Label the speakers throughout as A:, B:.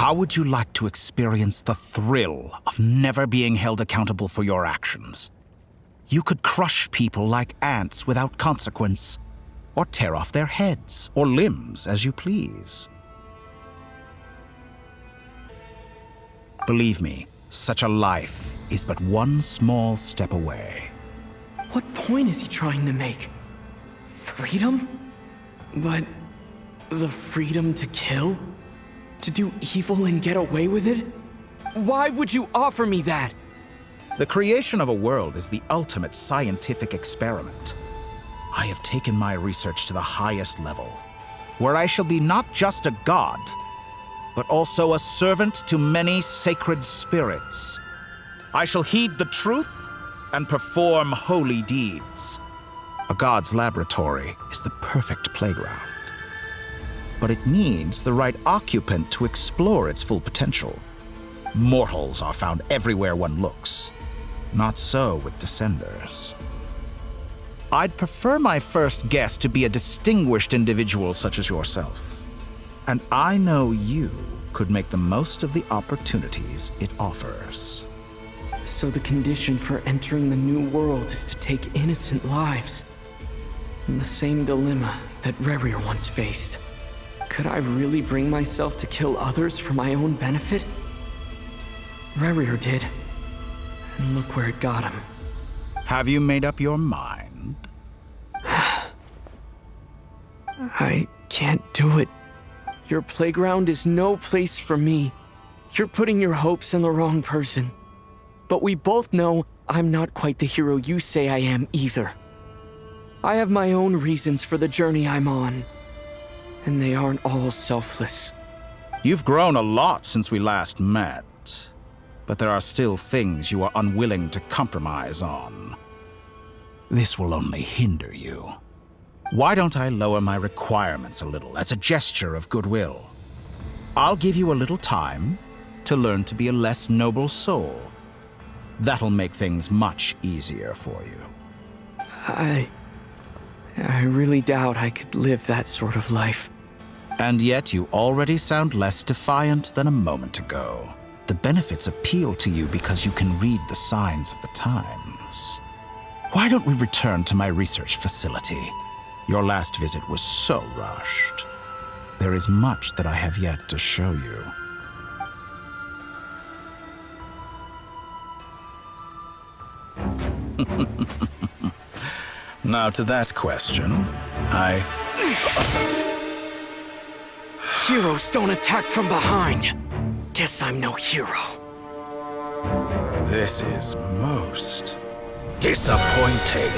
A: How would you like to experience the thrill of never being held accountable for your actions? You could crush people like ants without consequence, or tear off their heads or limbs as you please. Believe me, such a life is but one small step away.
B: What point is he trying to make? Freedom? But the freedom to kill? To do evil and get away with it? Why would you offer me that?
A: The creation of a world is the ultimate scientific experiment. I have taken my research to the highest level, where I shall be not just a god, but also a servant to many sacred spirits. I shall heed the truth and perform holy deeds. A god's laboratory is the perfect playground. But it needs the right occupant to explore its full potential. Mortals are found everywhere one looks. Not so with Descenders. I'd prefer my first guest to be a distinguished individual such as yourself. And I know you could make the most of the opportunities it offers.
B: So the condition for entering the new world is to take innocent lives. The same dilemma that Rerir once faced. Could I really bring myself to kill others for my own benefit? Rerir did. And look where it got him.
A: Have you made up your mind?
B: I can't do it. Your playground is no place for me. You're putting your hopes in the wrong person. But we both know I'm not quite the hero you say I am either. I have my own reasons for the journey I'm on. And they aren't all selfless.
A: You've grown a lot since we last met. But there are still things you are unwilling to compromise on. This will only hinder you. Why don't I lower my requirements a little as a gesture of goodwill? I'll give you a little time to learn to be a less noble soul. That'll make things much easier for you.
B: I really doubt I could live that sort of life.
A: And yet you already sound less defiant than a moment ago. The benefits appeal to you because you can read the signs of the times. Why don't we return to my research facility? Your last visit was so rushed. There is much that I have yet to show you. Now to that question,
B: Heroes don't attack from behind. Guess I'm no hero.
A: This is most disappointing.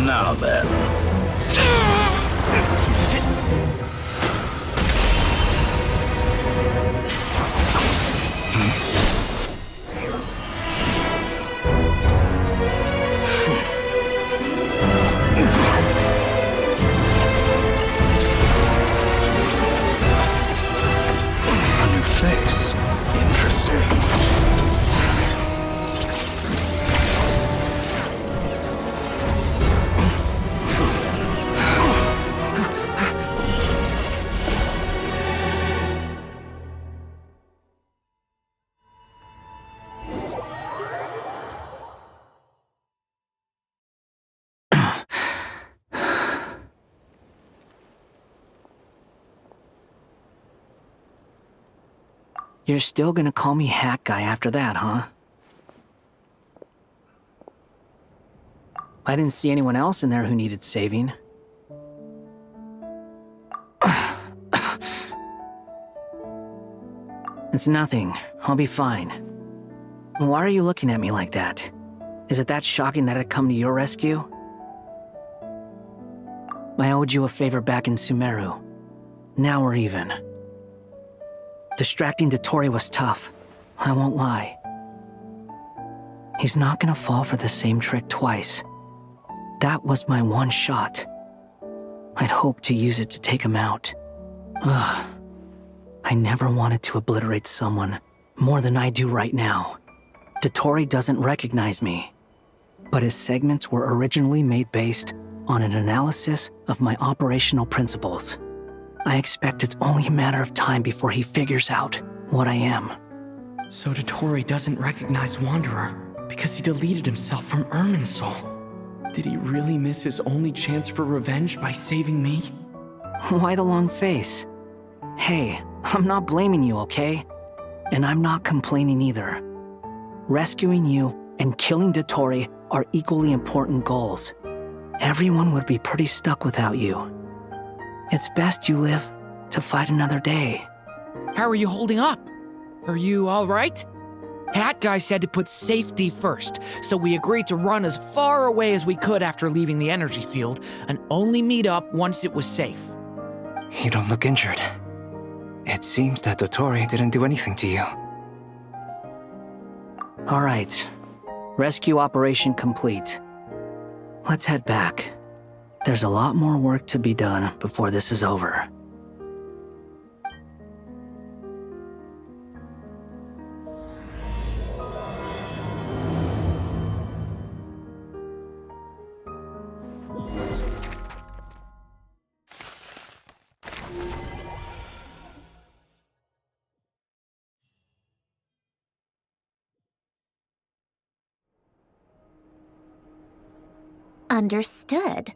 A: Now then. A new face. Interesting.
C: You're still gonna call me Hack Guy after that, huh? I didn't see anyone else in there who needed saving. It's nothing. I'll be fine. Why are you looking at me like that? Is it that shocking that I'd come to your rescue? I owed you a favor back in Sumeru. Now we're even. Distracting Dottore was tough. I won't lie. He's not gonna fall for the same trick twice. That was my one shot. I'd hoped to use it to take him out. Ugh. I never wanted to obliterate someone more than I do right now. Dottore doesn't recognize me, but his segments were originally made based on an analysis of my operational principles. I expect it's only a matter of time before he figures out what I am.
B: So Dottore doesn't recognize Wanderer because he deleted himself from Irminsul. Did he really miss his only chance for revenge by saving me?
C: Why the long face? Hey, I'm not blaming you, okay? And I'm not complaining either. Rescuing you and killing Dottore are equally important goals. Everyone would be pretty stuck without you. It's best you live to fight another day.
D: How are you holding up? Are you all right? Hat Guy said to put safety first, so we agreed to run as far away as we could after leaving the energy field and only meet up once it was safe.
E: You don't look injured. It seems that Dottore didn't do anything to you.
C: All right. Rescue operation complete. Let's head back. There's a lot more work to be done before this is over.
F: Understood.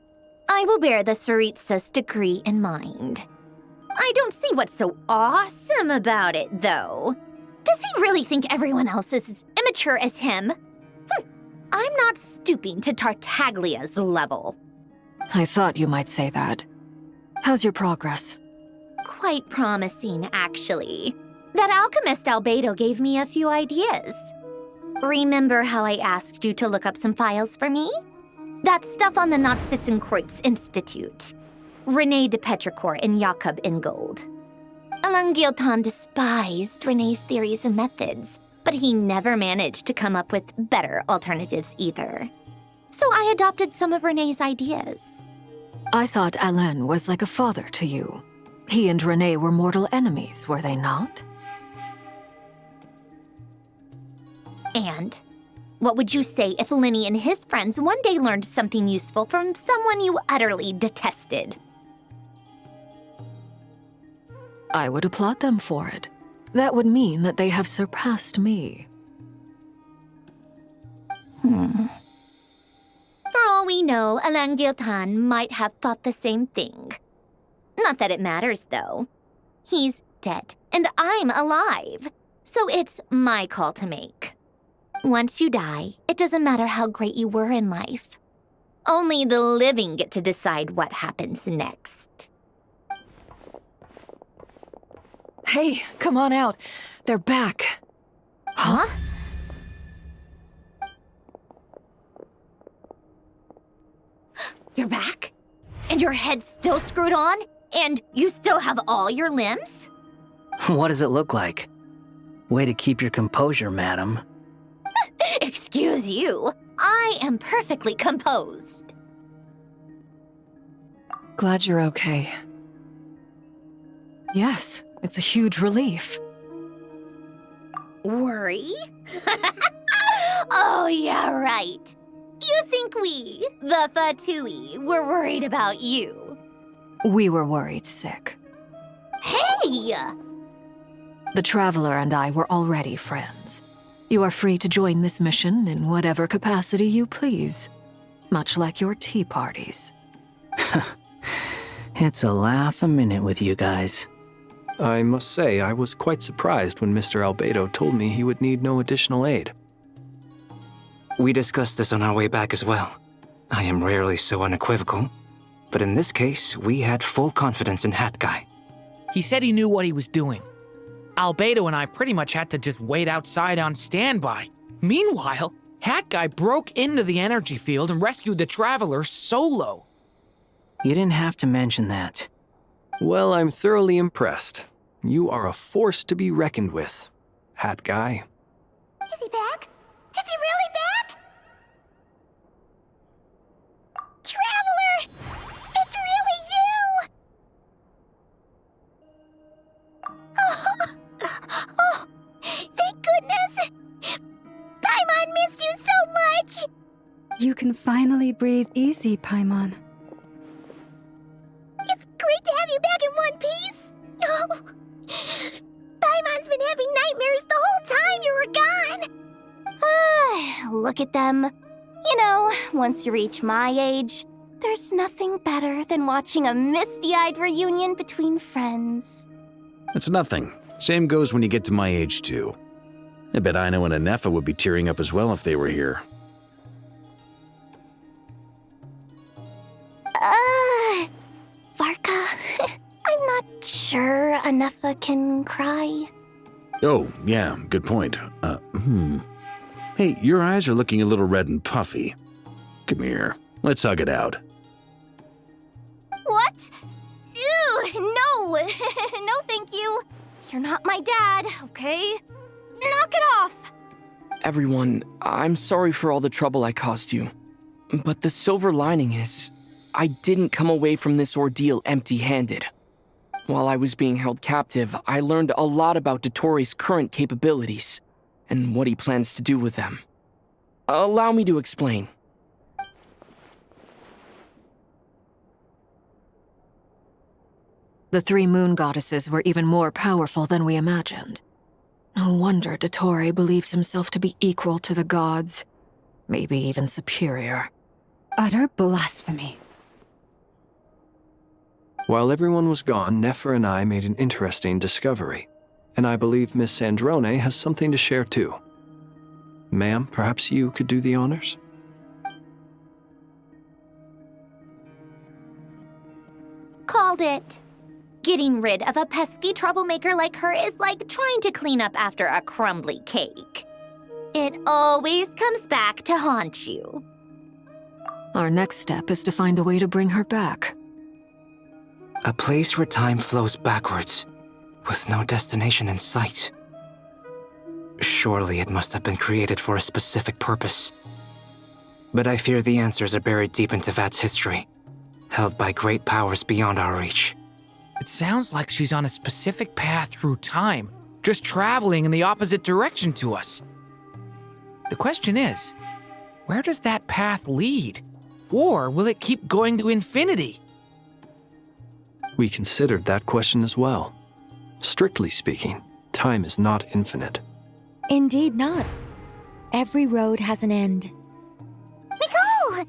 F: I will bear the Tsaritsa's decree in mind. I don't see what's so awesome about it, though. Does he really think everyone else is as immature as him? I'm not stooping to Tartaglia's level.
G: I thought you might say that. How's your progress?
F: Quite promising, actually. That alchemist Albedo gave me a few ideas. Remember how I asked you to look up some files for me? That stuff on the Nazi-Kreuz Institute. René de Petrichor and Jakob Ingold. Alain Guillotin despised René's theories and methods, but he never managed to come up with better alternatives either. So I adopted some of René's ideas.
G: I thought Alain was like a father to you. He and René were mortal enemies, were they not?
F: And what would you say if Lenny and his friends one day learned something useful from someone you utterly detested?
G: I would applaud them for it. That would mean that they have surpassed me.
F: For all we know, Alain Guillotin might have thought the same thing. Not that it matters, though. He's dead, and I'm alive. So it's my call to make. Once you die, it doesn't matter how great you were in life. Only the living get to decide what happens next.
G: Hey, come on out. They're back.
F: Huh? You're back? And your head's still screwed on? And you still have all your limbs?
C: What does it look like? Way to keep your composure, madam.
F: Excuse you. I am perfectly composed.
G: Glad you're okay. Yes, it's a huge relief.
F: Worry? Oh, yeah, right. You think we, the Fatui, were worried about you?
G: We were worried sick.
F: Hey!
G: The Traveler and I were already friends. You are free to join this mission in whatever capacity you please, much like your tea parties.
C: It's a laugh a minute with you guys.
H: I must say, I was quite surprised when Mr. Albedo told me he would need no additional aid.
E: We discussed this on our way back as well. I am rarely so unequivocal, but in this case, we had full confidence in Hat Guy.
D: He said he knew what he was doing. Albedo and I pretty much had to just wait outside on standby. Meanwhile, Hat Guy broke into the energy field and rescued the Traveler solo.
C: You didn't have to mention that.
H: Well, I'm thoroughly impressed. You are a force to be reckoned with, Hat Guy.
F: Is he back? Is he really back? Traveler! It's really you! Oh, thank goodness! Paimon missed you so much!
I: You can finally breathe easy, Paimon.
F: It's great to have you back in one piece! Oh, Paimon's been having nightmares the whole time you were gone! Look at them. You know, once you reach my age, there's nothing better than watching a misty-eyed reunion between friends.
J: It's nothing. Same goes when you get to my age, too. I bet Ino and Anefa would be tearing up as well if they were here.
F: Varka, I'm not sure Anefa can cry.
J: Oh, yeah, good point. Hey, your eyes are looking a little red and puffy. Come here, let's hug it out.
F: What? Ew, no! No, thank you. You're not my dad, okay? Knock it off!
B: Everyone, I'm sorry for all the trouble I caused you. But the silver lining is, I didn't come away from this ordeal empty-handed. While I was being held captive, I learned a lot about Dottore's current capabilities, and what he plans to do with them. Allow me to explain.
G: The three moon goddesses were even more powerful than we imagined. No wonder Dottore believes himself to be equal to the gods, maybe even superior.
I: Utter blasphemy.
H: While everyone was gone, Nefer and I made an interesting discovery, and I believe Miss Sandrone has something to share too. Ma'am, perhaps you could do the honors?
F: Called it. Getting rid of a pesky troublemaker like her is like trying to clean up after a crumbly cake. It always comes back to haunt you.
G: Our next step is to find a way to bring her back.
E: A place where time flows backwards, with no destination in sight. Surely it must have been created for a specific purpose. But I fear the answers are buried deep in Tevat's history, held by great powers beyond our reach.
D: It sounds like she's on a specific path through time, just traveling in the opposite direction to us. The question is, where does that path lead? Or will it keep going to infinity?
H: We considered that question as well. Strictly speaking, time is not infinite.
K: Indeed not. Every road has an end.
F: Nicole!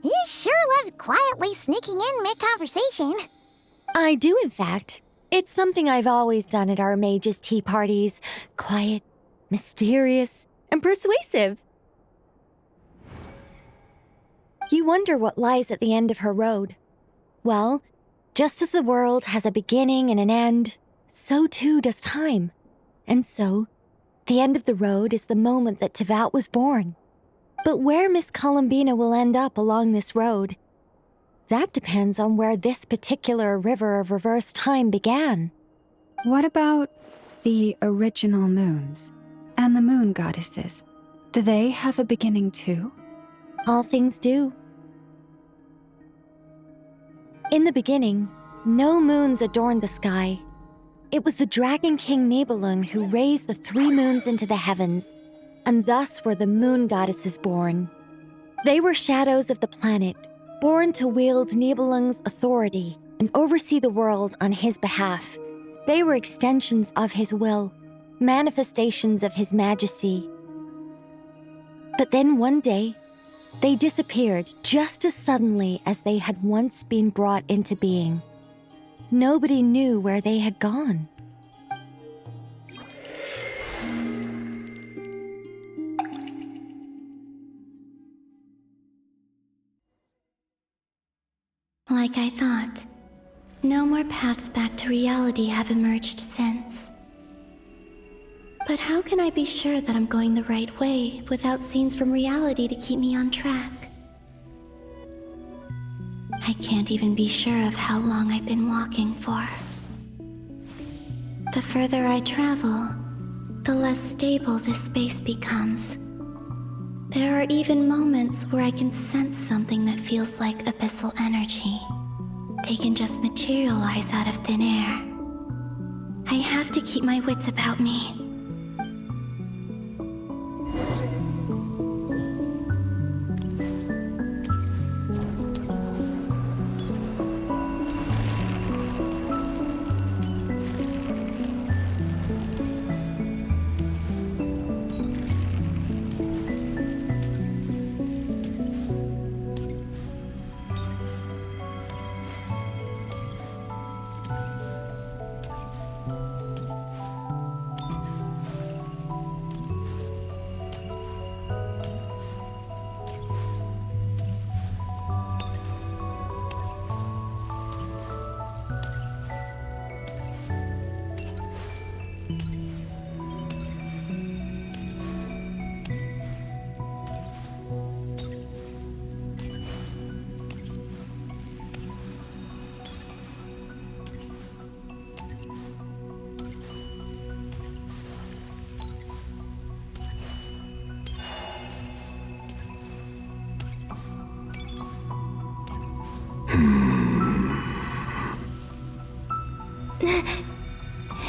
F: You sure loved quietly sneaking in mid-conversation.
K: I do, in fact. It's something I've always done at our mages' tea parties. Quiet, mysterious, and persuasive. You wonder what lies at the end of her road. Well, just as the world has a beginning and an end, so too does time. And so, the end of the road is the moment that Tevat was born. But where Miss Columbina will end up along this road, that depends on where this particular river of reverse time began.
I: What about the original moons and the moon goddesses? Do they have a beginning too?
K: All things do. In the beginning, no moons adorned the sky. It was the Dragon King Nibelung who raised the three moons into the heavens, and thus were the moon goddesses born. They were shadows of the planet, born to wield Nibelung's authority and oversee the world on his behalf. They were extensions of his will, manifestations of his majesty. But then one day, they disappeared just as suddenly as they had once been brought into being. Nobody knew where they had gone.
L: Like I thought, no more paths back to reality have emerged since. But how can I be sure that I'm going the right way without scenes from reality to keep me on track? I can't even be sure of how long I've been walking for. The further I travel, the less stable this space becomes. There are even moments where I can sense something that feels like abyssal energy. They can just materialize out of thin air. I have to keep my wits about me.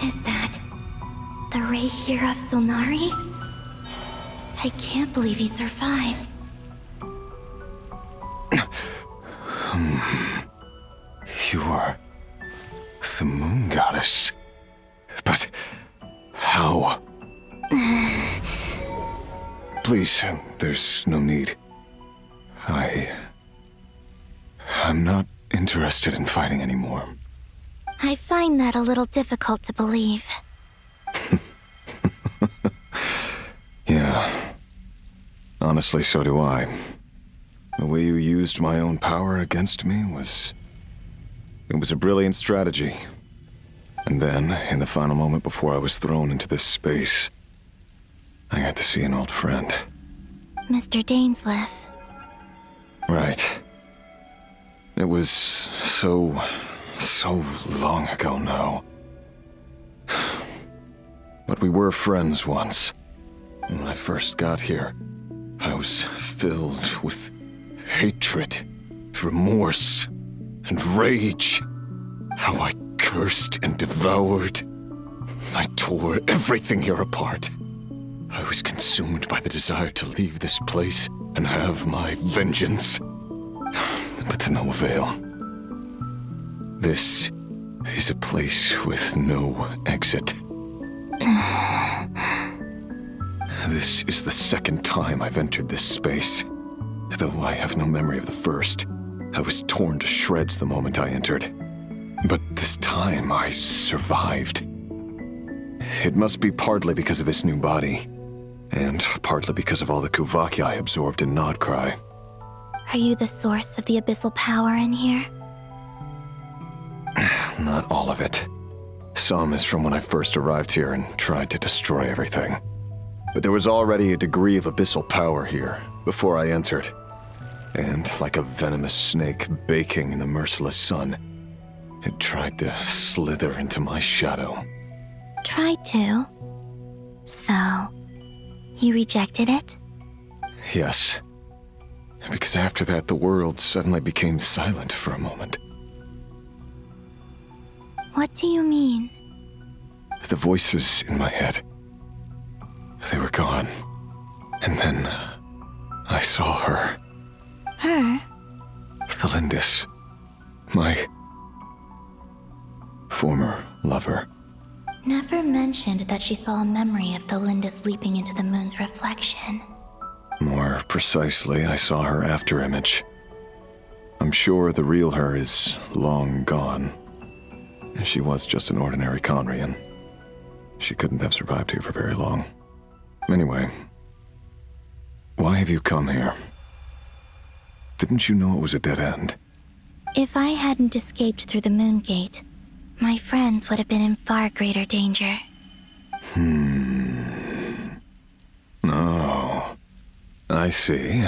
L: Is that the Ray here of Solnari? I can't believe he survived.
M: You are the moon goddess. But how? Please, there's no need. I'm not interested in fighting anymore.
L: I find that a little difficult to believe.
M: Yeah. Honestly, so do I. The way you used my own power against me was... It was a brilliant strategy. And then, in the final moment before I was thrown into this space, I got to see an old friend.
L: Mr. Dainsleif.
M: Right. It was so long ago now. But we were friends once. When I first got here, I was filled with hatred, remorse, and rage. How I cursed and devoured. I tore everything here apart. I was consumed by the desire to leave this place and have my vengeance. But to no avail. This is a place with no exit. This is the second time I've entered this space. Though I have no memory of the first. I was torn to shreds the moment I entered. But this time I survived. It must be partly because of this new body. And partly because of all the Kuvaki I absorbed in Nod Krai.
L: Are you the source of the abyssal power in here?
M: Not all of it. Some is from when I first arrived here and tried to destroy everything. But there was already a degree of abyssal power here before I entered. And like a venomous snake baking in the merciless sun, it tried to slither into my shadow.
L: Tried to? So, you rejected it?
M: Yes. Because after that, the world suddenly became silent for a moment.
L: What do you mean?
M: The voices in my head, they were gone. And then I saw her.
L: Her?
M: The Lindis. My former lover.
L: Never mentioned that she saw a memory of the Lindis leaping into the moon's reflection.
M: More precisely, I saw her afterimage. I'm sure the real her is long gone. She was just an ordinary Conrian. She couldn't have survived here for very long. Anyway, why have you come here? Didn't you know it was a dead end?
L: If I hadn't escaped through the moon gate, my friends would have been in far greater danger.
M: I see.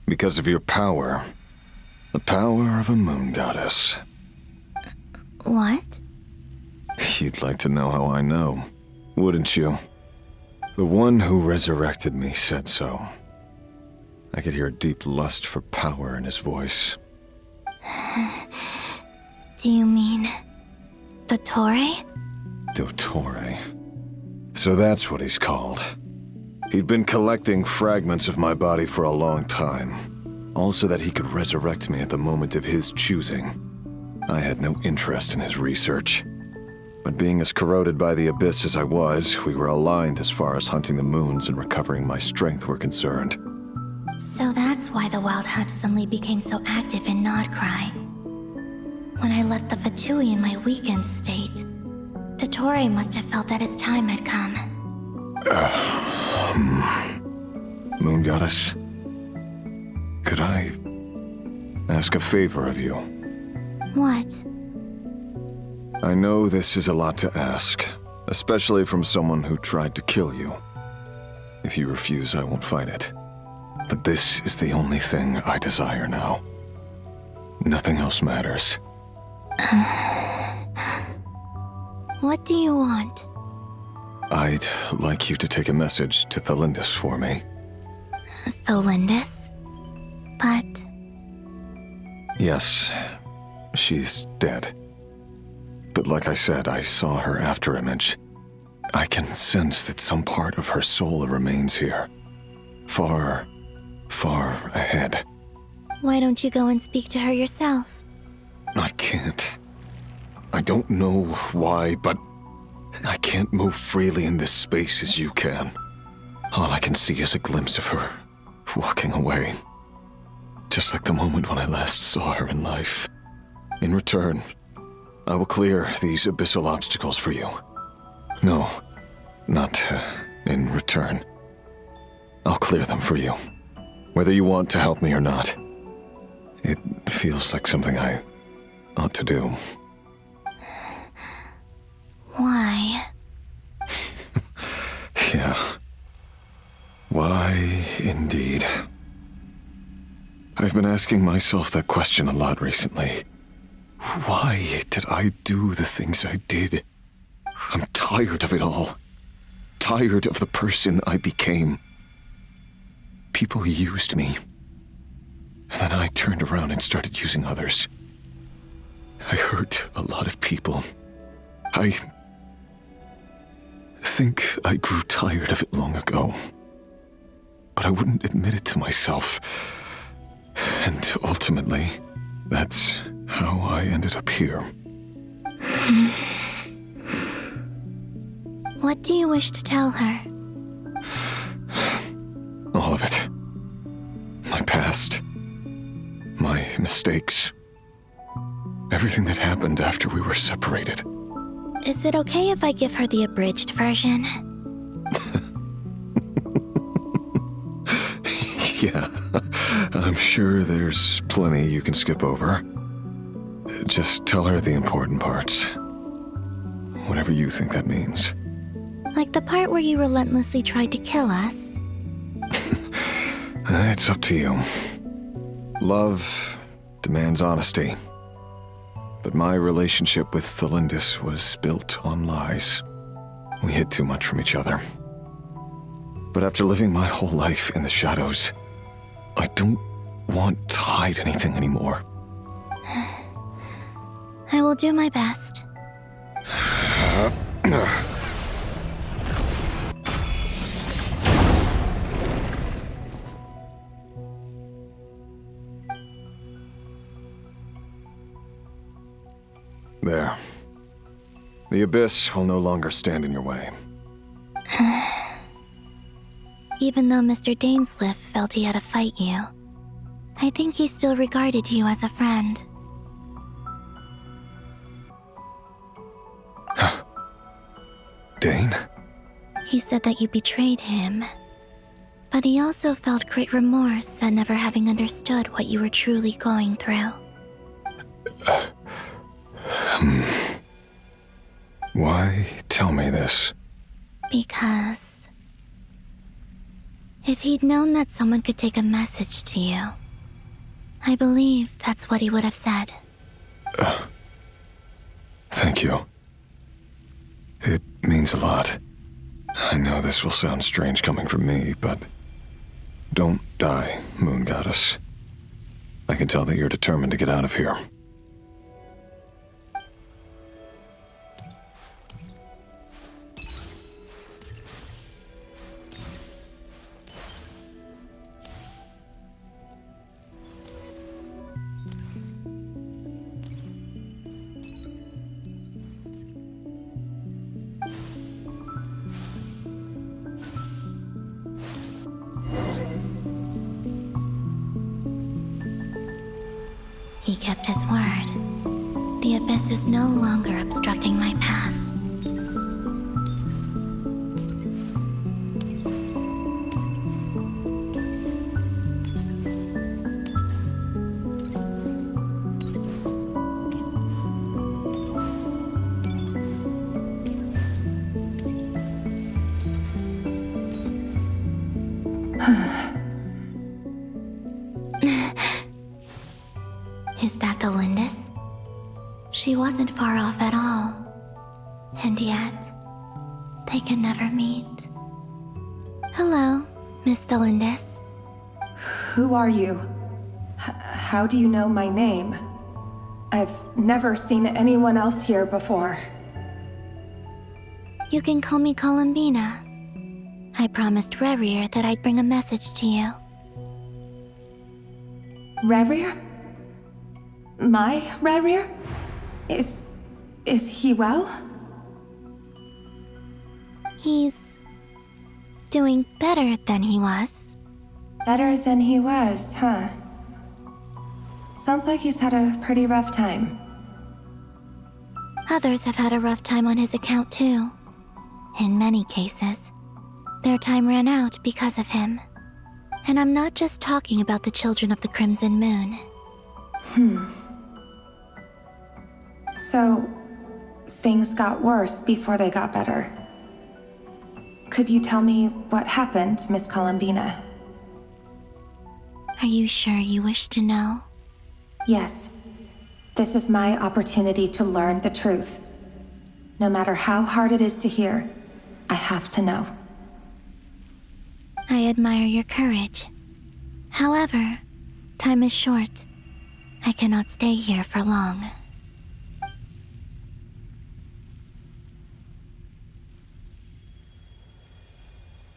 M: Because of your power. The power of a moon goddess.
L: What?
M: You'd like to know how I know, wouldn't you? The one who resurrected me said so. I could hear a deep lust for power in his voice.
L: Do you mean... Dottore?
M: Dottore. So that's what he's called. He'd been collecting fragments of my body for a long time, all so that he could resurrect me at the moment of his choosing. I had no interest in his research. But being as corroded by the abyss as I was, we were aligned as far as hunting the moons and recovering my strength were concerned.
L: So that's why the Wild Hunt suddenly became so active in Nod Krai. When I left the Fatui in my weakened state, Dottore must have felt that his time had come.
M: Moon Goddess, could I ask a favor of you?
L: What?
M: I know this is a lot to ask, especially from someone who tried to kill you. If you refuse, I won't fight it. But this is the only thing I desire now. Nothing else matters.
L: What do you want?
M: I'd like you to take a message to Thelindis for me.
L: Thelindis? But...
M: Yes, she's dead. But like I said, I saw her afterimage. I can sense that some part of her soul remains here. Far, far ahead.
L: Why don't you go and speak to her yourself?
M: I can't. I don't know why, but I can't move freely in this space as you can. All I can see is a glimpse of her, walking away. Just like the moment when I last saw her in life. In return, I will clear these abyssal obstacles for you. No, not in return. I'll clear them for you, whether you want to help me or not. It feels like something I ought to do.
L: Why?
M: Yeah. Why, indeed. I've been asking myself that question a lot recently. Why did I do the things I did? I'm tired of it all. Tired of the person I became. People used me. And then I turned around and started using others. I hurt a lot of people. I think I grew tired of it long ago. But I wouldn't admit it to myself. And ultimately, that's how I ended up here.
L: What do you wish to tell her?
M: All of it. My past. My mistakes. Everything that happened after we were separated.
L: Is it okay if I give her the abridged version?
M: Yeah, I'm sure there's plenty you can skip over. Just tell her the important parts. Whatever you think that means.
L: Like the part where you relentlessly tried to kill us?
M: It's up to you. Love demands honesty. But my relationship with Thelindis was built on lies. We hid too much from each other. But after living my whole life in the shadows, I don't want to hide anything anymore.
L: I will do my best.
M: There. The abyss will no longer stand in your way.
L: Even though Mr. Dainsliff felt he had to fight you, I think he still regarded you as a friend.
M: Dane?
L: He said that you betrayed him, but he also felt great remorse at never having understood what you were truly going through.
M: Why tell me this?
L: Because If he'd known that someone could take a message to you, I believe that's what he would have said.
M: Thank you. It means a lot. I know this will sound strange coming from me, but don't die, Moon Goddess. I can tell that you're determined to get out of here.
L: He kept his word. The abyss is no longer obstructing my path. Is that the Lindis? She wasn't far off at all. And yet, they can never meet. Hello, Miss the Lindis.
N: Who are you? How do you know my name? I've never seen anyone else here before.
L: You can call me Columbina. I promised Rerir that I'd bring a message to you.
N: Rerir? My Rerir? Is he well?
L: He's doing better than he was.
N: Better than he was, huh? Sounds like he's had a pretty rough time.
L: Others have had a rough time on his account too. In many cases, their time ran out because of him. And I'm not just talking about the children of the Crimson Moon.
N: So, things got worse before they got better. Could you tell me what happened, Miss Columbina?
L: Are you sure you wish to know?
N: Yes. This is my opportunity to learn the truth. No matter how hard it is to hear, I have to know.
L: I admire your courage. However, time is short. I cannot stay here for long.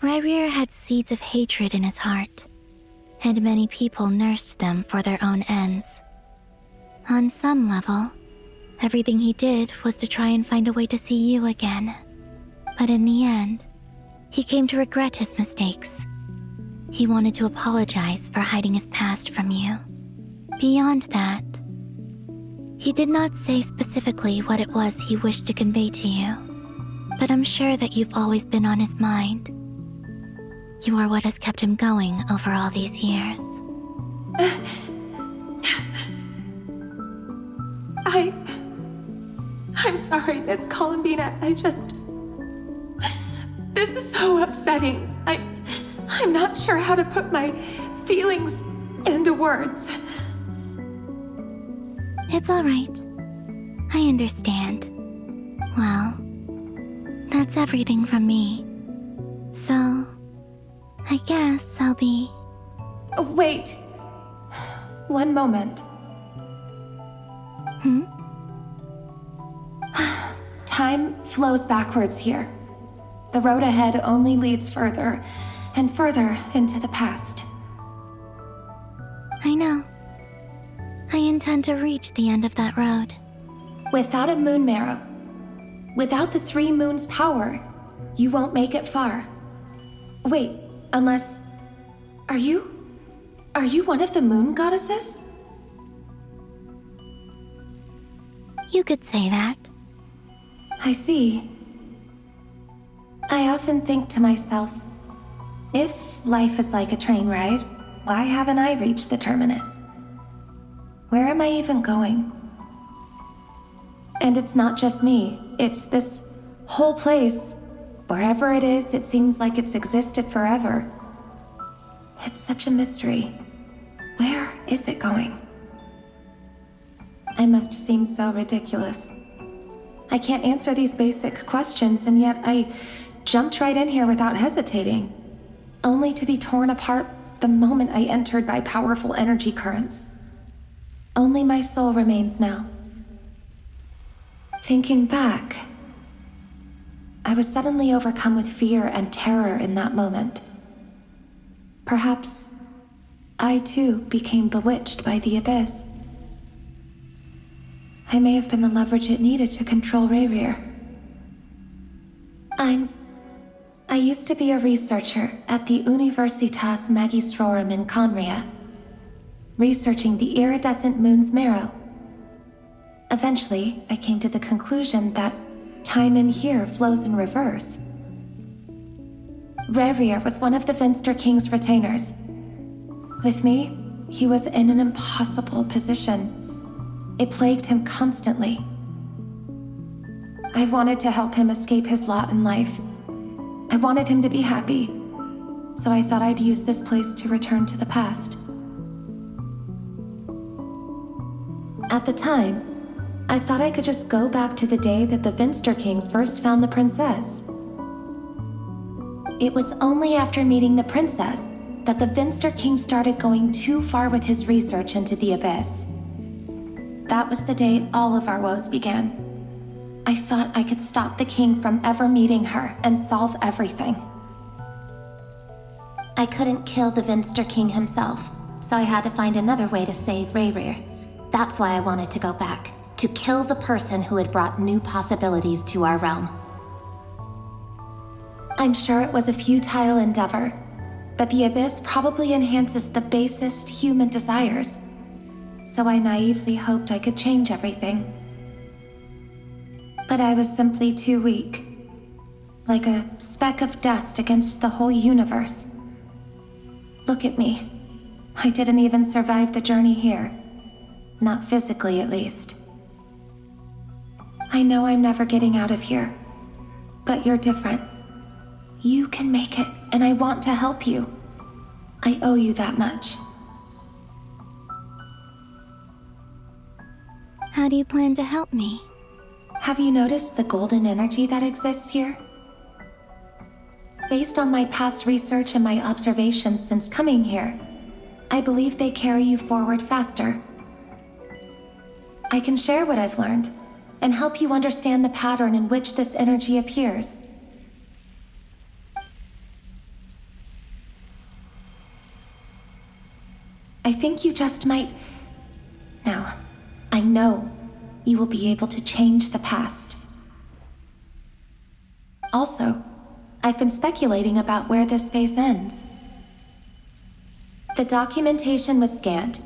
L: Rerir had seeds of hatred in his heart, and many people nursed them for their own ends. On some level, everything he did was to try and find a way to see you again. But in the end, he came to regret his mistakes. He wanted to apologize for hiding his past from you. Beyond that, he did not say specifically what it was he wished to convey to you, but I'm sure that you've always been on his mind. You are what has kept him going over all these years.
N: I'm sorry, Miss Columbina. This is so upsetting. I'm not sure how to put my feelings into words.
L: It's all right. I understand. Well, that's everything from me. So, I guess I'll be...
N: Wait. One moment. Time flows backwards here. The road ahead only leads further and further into the past.
L: I know. I intend to reach the end of that road.
N: Without a moon marrow, without the 3 moons' power, you won't make it far. Wait, unless... Are you one of the moon goddesses?
L: You could say that.
N: I see. I often think to myself, if life is like a train ride, why haven't I reached the terminus? Where am I even going? And it's not just me, it's this whole place. Wherever it is, it seems like it's existed forever. It's such a mystery. Where is it going? I must seem so ridiculous. I can't answer these basic questions, and yet I jumped right in here without hesitating, only to be torn apart the moment I entered by powerful energy currents. Only my soul remains now. Thinking back, I was suddenly overcome with fear and terror in that moment. Perhaps I too became bewitched by the abyss. I may have been the leverage it needed to control Rayrir. I used to be a researcher at the Universitas Magistrorum in Conria, researching the iridescent moon's marrow. Eventually, I came to the conclusion that time in here flows in reverse. Rayrir was one of the Vinster King's retainers. With me, he was in an impossible position. It plagued him constantly. I wanted to help him escape his lot in life. I wanted him to be happy, so I thought I'd use this place to return to the past. At the time, I thought I could just go back to the day that the Vinster King first found the princess. It was only after meeting the princess that the Vinster King started going too far with his research into the abyss. That was the day all of our woes began. I thought I could stop the king from ever meeting her and solve everything. I couldn't kill the Vinster King himself, so I had to find another way to save Rayrir. That's why I wanted to go back, to kill the person who had brought new possibilities to our realm. I'm sure it was a futile endeavor, but the abyss probably enhances the basest human desires. So I naively hoped I could change everything. But I was simply too weak, like a speck of dust against the whole universe. Look at me. I didn't even survive the journey here. Not physically, at least. I know I'm never getting out of here, but you're different. You can make it, and I want to help you. I owe you that much.
L: How do you plan to help me?
N: Have you noticed the golden energy that exists here? Based on my past research and my observations since coming here, I believe they carry you forward faster. I can share what I've learned and help you understand the pattern in which this energy appears. I think you just might... Now, I know you will be able to change the past. Also, I've been speculating about where this space ends. The documentation was scanned,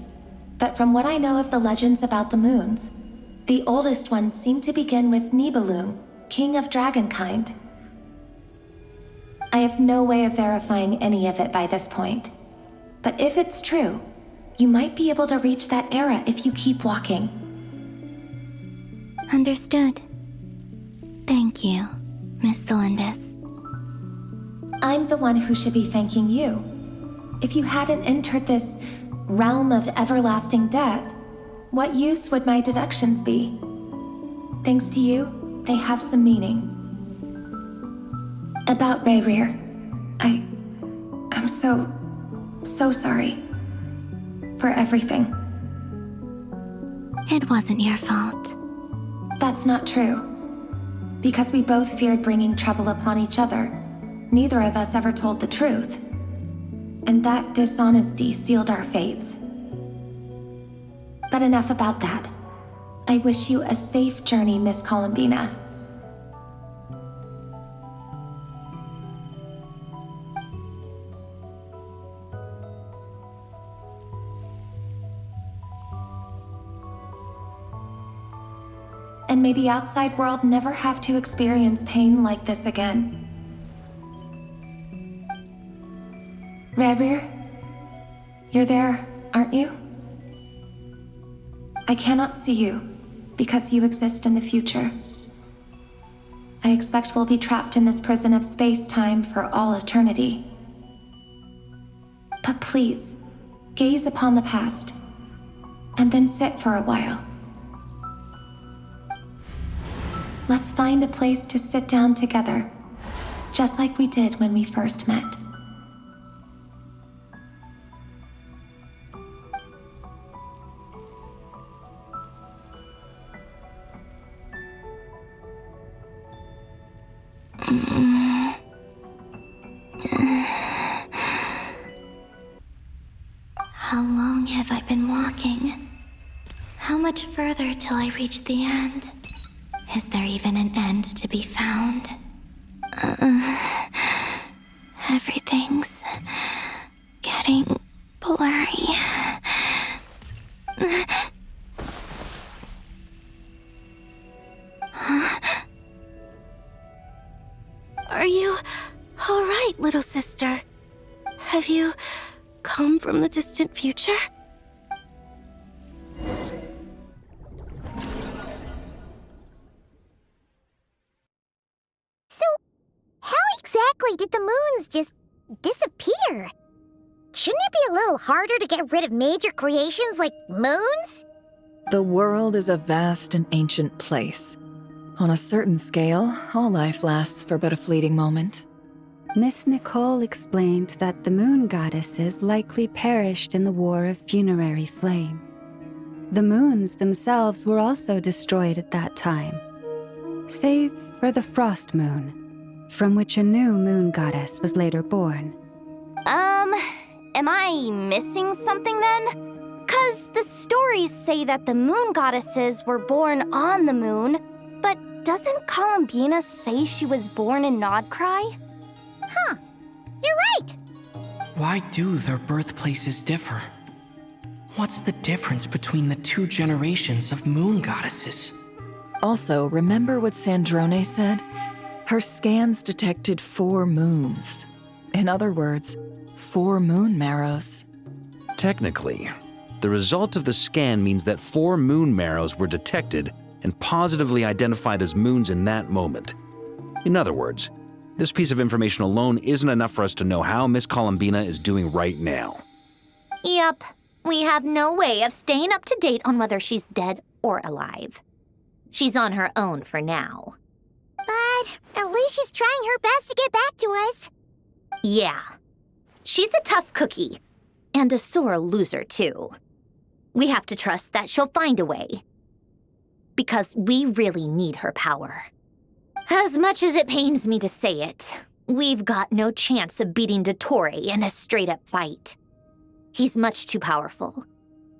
N: but from what I know of the legends about the moons, the oldest ones seem to begin with Nibelung, king of dragonkind. I have no way of verifying any of it by this point, but if it's true, you might be able to reach that era if you keep walking.
L: Understood. Thank you, Miss Thelindis.
N: I'm the one who should be thanking you. If you hadn't entered this realm of everlasting death, what use would my deductions be? Thanks to you, they have some meaning. About Rayrir, I'm so sorry. For everything.
L: It wasn't your fault.
N: That's not true. Because we both feared bringing trouble upon each other, neither of us ever told the truth. And that dishonesty sealed our fates. But enough about that. I wish you a safe journey, Miss Columbina. And may the outside world never have to experience pain like this again. Rayrir, you're there, aren't you? I cannot see you, because you exist in the future. I expect we'll be trapped in this prison of space-time for all eternity. But please, gaze upon the past, and then sit for a while. Let's find a place to sit down together, just like we did when we first met.
L: How long have I been walking? How much further till I reach the end? Is there even an end to be found? Everything's getting blurry. Huh? Are you all right, little sister? Have you come from the distant future?
O: How exactly did the moons just disappear? Shouldn't it be a little harder to get rid of major creations like moons?
G: The world is a vast and ancient place. On a certain scale, all life lasts for but a fleeting moment.
I: Miss Nicole explained that the moon goddesses likely perished in the War of Funerary Flame. The moons themselves were also destroyed at that time, save for the Frost Moon, from which a new moon goddess was later born.
O: Am I missing something then? 'Cause the stories say that the moon goddesses were born on the moon, but doesn't Columbina say she was born in Nod Krai? Huh, you're right!
B: Why do their birthplaces differ? What's the difference between the two generations of moon goddesses?
G: Also, remember what Sandrone said? Her scans detected 4 moons. In other words, 4 moon marrows.
J: Technically, the result of the scan means that 4 moon marrows were detected and positively identified as moons in that moment. In other words, this piece of information alone isn't enough for us to know how Miss Columbina is doing right now.
F: Yep, we have no way of staying up to date on whether she's dead or alive. She's on her own for now.
O: But at least she's trying her best to get back to us.
F: Yeah. She's a tough cookie. And a sore loser, too. We have to trust that she'll find a way. Because we really need her power. As much as it pains me to say it, we've got no chance of beating Dottore in a straight-up fight. He's much too powerful.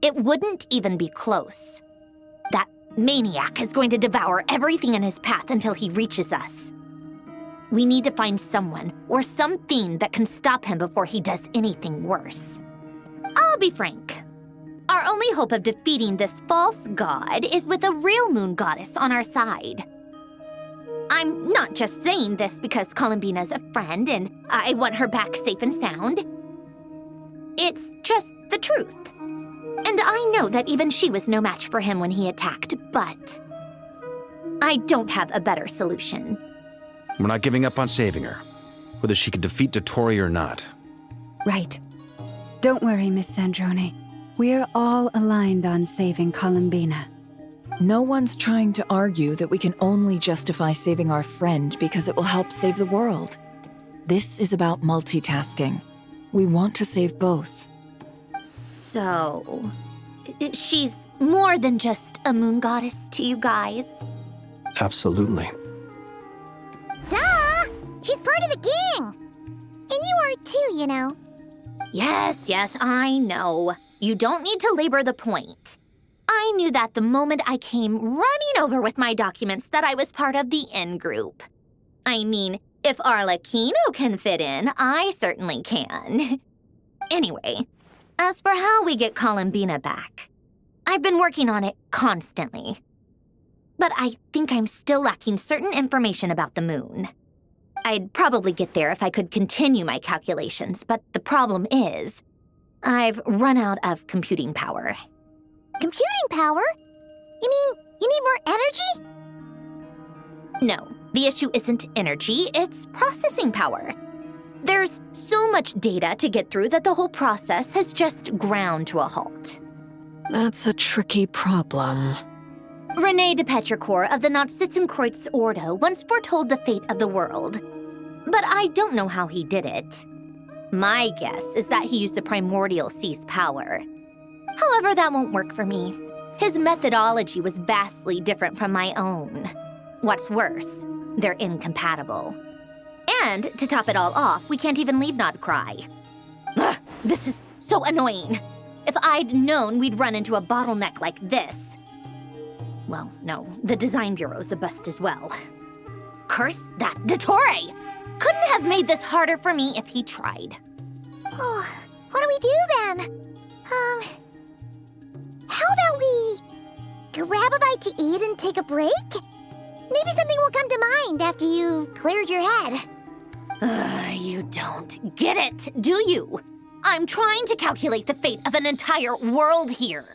F: It wouldn't even be close. That maniac is going to devour everything in his path until he reaches us. We need to find someone or something that can stop him before he does anything worse. I'll be frank. Our only hope of defeating this false god is with a real moon goddess on our side. I'm not just saying this because Columbina's a friend and I want her back safe and sound. It's just the truth. And I know that even she was no match for him when he attacked, but I don't have a better solution.
J: We're not giving up on saving her, whether she can defeat Dottore or not.
I: Right. Don't worry, Miss Sandrone. We're all aligned on saving Columbina.
G: No one's trying to argue that we can only justify saving our friend because it will help save the world. This is about multitasking. We want to save both.
F: So, she's more than just a moon goddess to you guys?
H: Absolutely.
O: Duh! She's part of the gang! And you are too, you know.
F: Yes, I know. You don't need to labor the point. I knew that the moment I came running over with my documents that I was part of the in-group. I mean, if Arlecchino can fit in, I certainly can. Anyway, as for how we get Columbina back, I've been working on it constantly. But I think I'm still lacking certain information about the moon. I'd probably get there if I could continue my calculations, but the problem is, I've run out of computing power.
O: Computing power? You mean you need more energy?
F: No, the issue isn't energy, it's processing power. There's so much data to get through that the whole process has just ground to a halt.
G: That's a tricky problem.
F: René de Petrichor of the Nazissenkreuz Ordo once foretold the fate of the world. But I don't know how he did it. My guess is that he used the primordial sea's power. However, that won't work for me. His methodology was vastly different from my own. What's worse, they're incompatible. And to top it all off, we can't even leave Nod Krai. Ugh, this is so annoying. If I'd known we'd run into a bottleneck like this. Well, no, the design bureau's a bust as well. Curse that Dottore! Couldn't have made this harder for me if he tried.
O: Oh, what do we do then? How about we grab a bite to eat and take a break? Maybe something will come to mind after you've cleared your head.
F: You don't get it, do you? I'm trying to calculate the fate of an entire world here.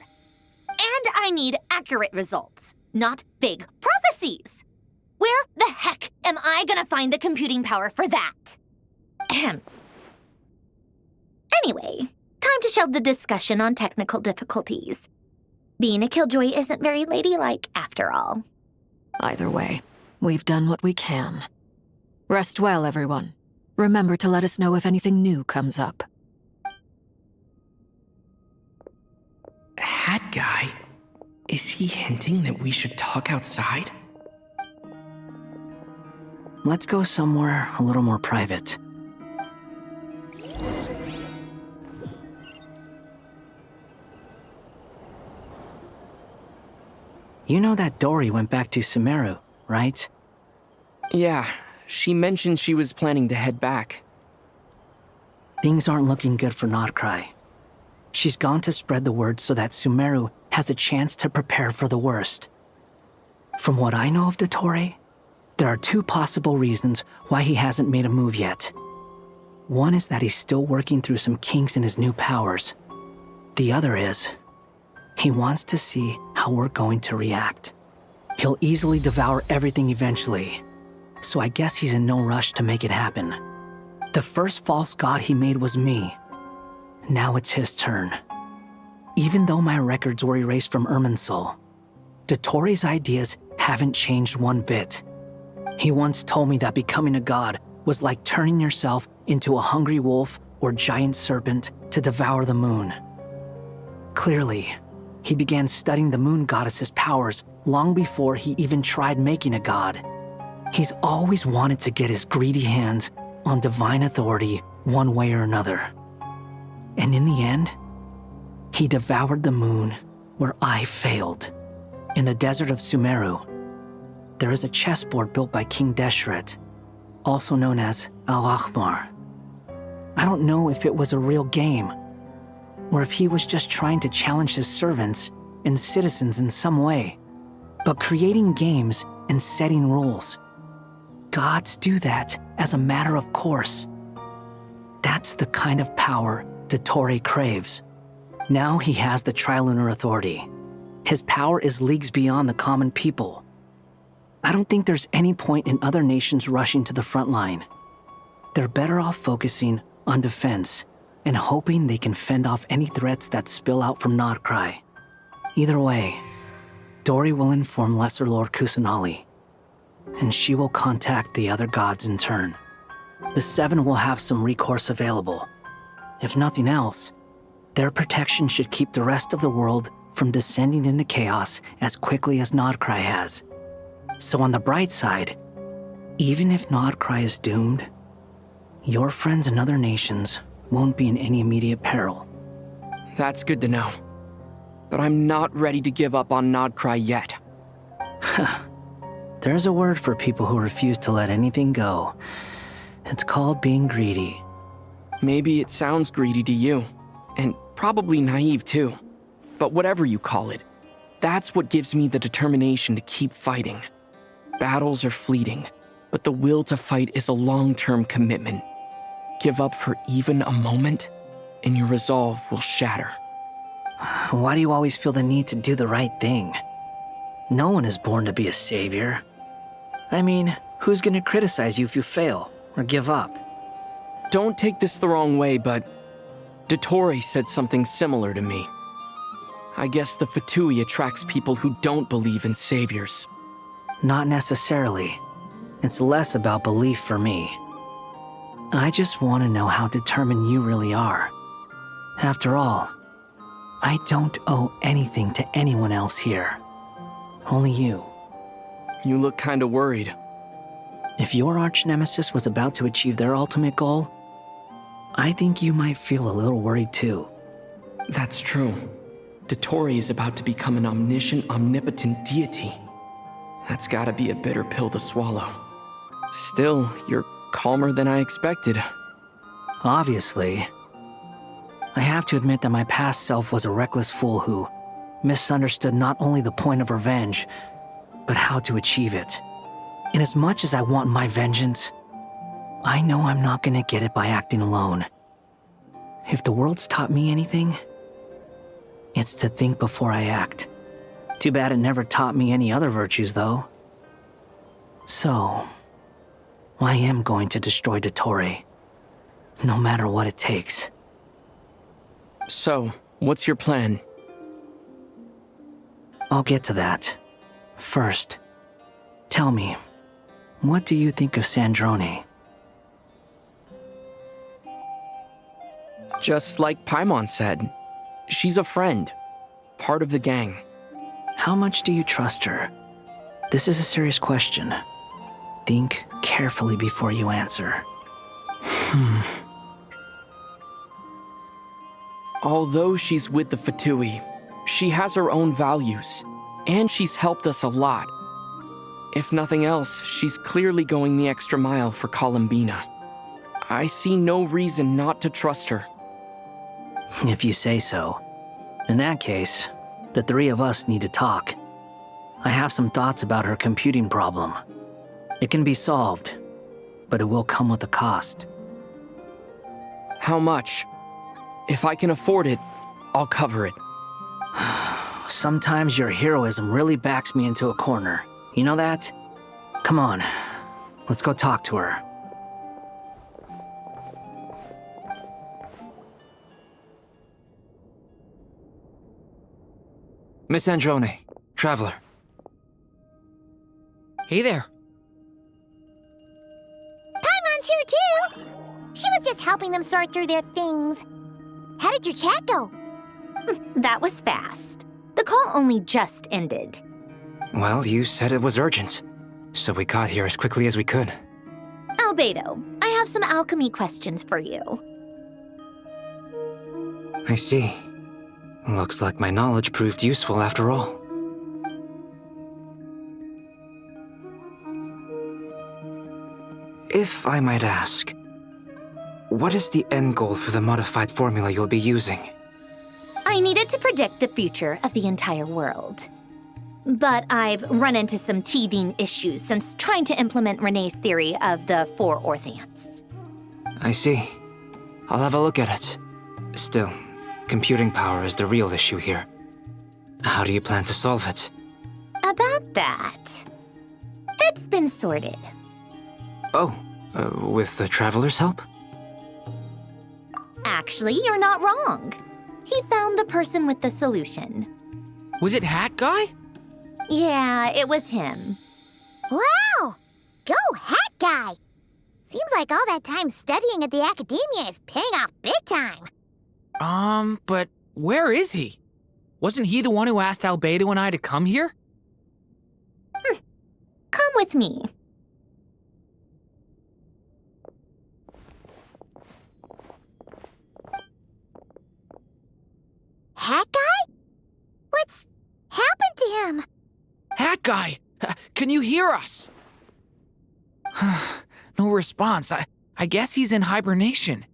F: And I need accurate results, not big prophecies. Where the heck am I gonna find the computing power for that? Ahem. Anyway, time to shelve the discussion on technical difficulties. Being a killjoy isn't very ladylike, after all.
G: Either way, we've done what we can. Rest well, everyone. Remember to let us know if anything new comes up.
B: Hat guy? Is he hinting that we should talk outside?
C: Let's go somewhere a little more private. You know that Dory went back to Sumeru, right?
B: Yeah, she mentioned she was planning to head back.
C: Things aren't looking good for Nod Krai. She's gone to spread the word so that Sumeru has a chance to prepare for the worst. From what I know of Dottore, there are two possible reasons why he hasn't made a move yet. One is that he's still working through some kinks in his new powers. The other is, he wants to see how we're going to react. He'll easily devour everything eventually, so I guess he's in no rush to make it happen. The first false god he made was me. Now it's his turn. Even though my records were erased from Irminsul, Dottore's ideas haven't changed one bit. He once told me that becoming a god was like turning yourself into a hungry wolf or giant serpent to devour the moon. Clearly, he began studying the moon goddess's powers long before he even tried making a god. He's always wanted to get his greedy hands on divine authority one way or another. And in the end, he devoured the moon where I failed. In the desert of Sumeru, there is a chessboard built by King Deshret, also known as Al-Ahmar. I don't know if it was a real game, or if he was just trying to challenge his servants and citizens in some way. But creating games and setting rules, gods do that as a matter of course. That's the kind of power Dottore craves. Now he has the Trilunar Authority. His power is leagues beyond the common people. I don't think there's any point in other nations rushing to the front line. They're better off focusing on defense and hoping they can fend off any threats that spill out from Nod Krai. Either way, Dory will inform Lesser Lord Kusanali, and she will contact the other gods in turn. The Seven will have some recourse available. If nothing else, their protection should keep the rest of the world from descending into chaos as quickly as Nod Krai has. So on the bright side, even if Nod Krai is doomed, your friends in other nations won't be in any immediate peril.
B: That's good to know. But I'm not ready to give up on Nod Krai yet.
C: There's a word for people who refuse to let anything go. It's called being greedy.
B: Maybe it sounds greedy to you, and probably naive too. But whatever you call it, that's what gives me the determination to keep fighting. Battles are fleeting, but the will to fight is a long-term commitment. Give up for even a moment, and your resolve will shatter.
C: Why do you always feel the need to do the right thing? No one is born to be a savior. I mean, who's gonna criticize you if you fail or give up?
B: Don't take this the wrong way, but Dottore said something similar to me. I guess the Fatui attracts people who don't believe in saviors.
C: Not necessarily. It's less about belief for me. I just want to know how determined you really are. After all, I don't owe anything to anyone else here. Only you.
B: You look kinda worried.
C: If your arch-nemesis was about to achieve their ultimate goal, I think you might feel a little worried too.
B: That's true. Dottore is about to become an omniscient, omnipotent deity. That's gotta be a bitter pill to swallow. Still, you're calmer than I expected.
C: Obviously. I have to admit that my past self was a reckless fool who misunderstood not only the point of revenge, but how to achieve it. And as much as I want my vengeance, I know I'm not gonna get it by acting alone. If the world's taught me anything, it's to think before I act. Too bad it never taught me any other virtues, though. So, I am going to destroy Dottore, no matter what it takes.
B: So, what's your plan?
C: I'll get to that. First, tell me, what do you think of Sandrone?
B: Just like Paimon said, she's a friend, part of the gang.
C: How much do you trust her? This is a serious question. Think carefully before you answer.
B: Although she's with the Fatui, she has her own values, and she's helped us a lot. If nothing else, she's clearly going the extra mile for Columbina. I see no reason not to trust her.
C: If you say so. In that case, the three of us need to talk. I have some thoughts about her computing problem. It can be solved, but it will come with a cost.
B: How much? If I can afford it, I'll cover it.
C: Sometimes your heroism really backs me into a corner. You know that? Come on, let's go talk to her.
E: Miss Androne, Traveler.
D: Hey there.
O: Paimon's here too! She was just helping them sort through their things. How did your chat go?
F: That was fast. The call only just ended.
E: Well, you said it was urgent, so we got here as quickly as we could.
F: Albedo, I have some alchemy questions for you.
E: I see. Looks like my knowledge proved useful after all. If I might ask, what is the end goal for the modified formula you'll be using?
F: I needed to predict the future of the entire world. But I've run into some teething issues since trying to implement Renee's theory of the 4 Orthants.
E: I see. I'll have a look at it. Still, computing power is the real issue here. How do you plan to solve it?
F: About that, it's been sorted.
E: Oh, with the Traveler's help?
F: Actually, you're not wrong. He found the person with the solution.
D: Was it Hat Guy?
F: Yeah, it was him.
O: Wow! Go Hat Guy! Seems like all that time studying at the academia is paying off big time.
D: But where is he? Wasn't he the one who asked Albedo and I to come here?
F: Come with me.
O: Hat Guy? What's happened to him?
D: Hat Guy! Can you hear us? No response. I guess he's in hibernation.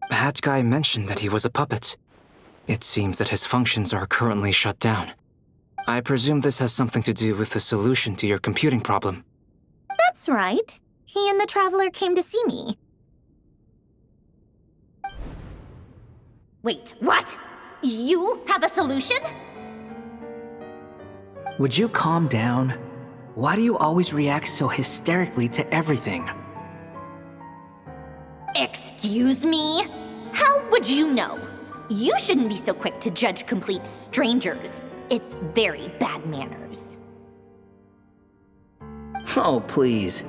E: Hat Guy mentioned that he was a puppet. It seems that his functions are currently shut down. I presume this has something to do with the solution to your computing problem.
F: That's right. He and the Traveler came to see me. Wait, what? You have a solution?
C: Would you calm down? Why do you always react so hysterically to everything?
F: Excuse me? How would you know? You shouldn't be so quick to judge complete strangers. It's very bad manners.
C: Oh, please.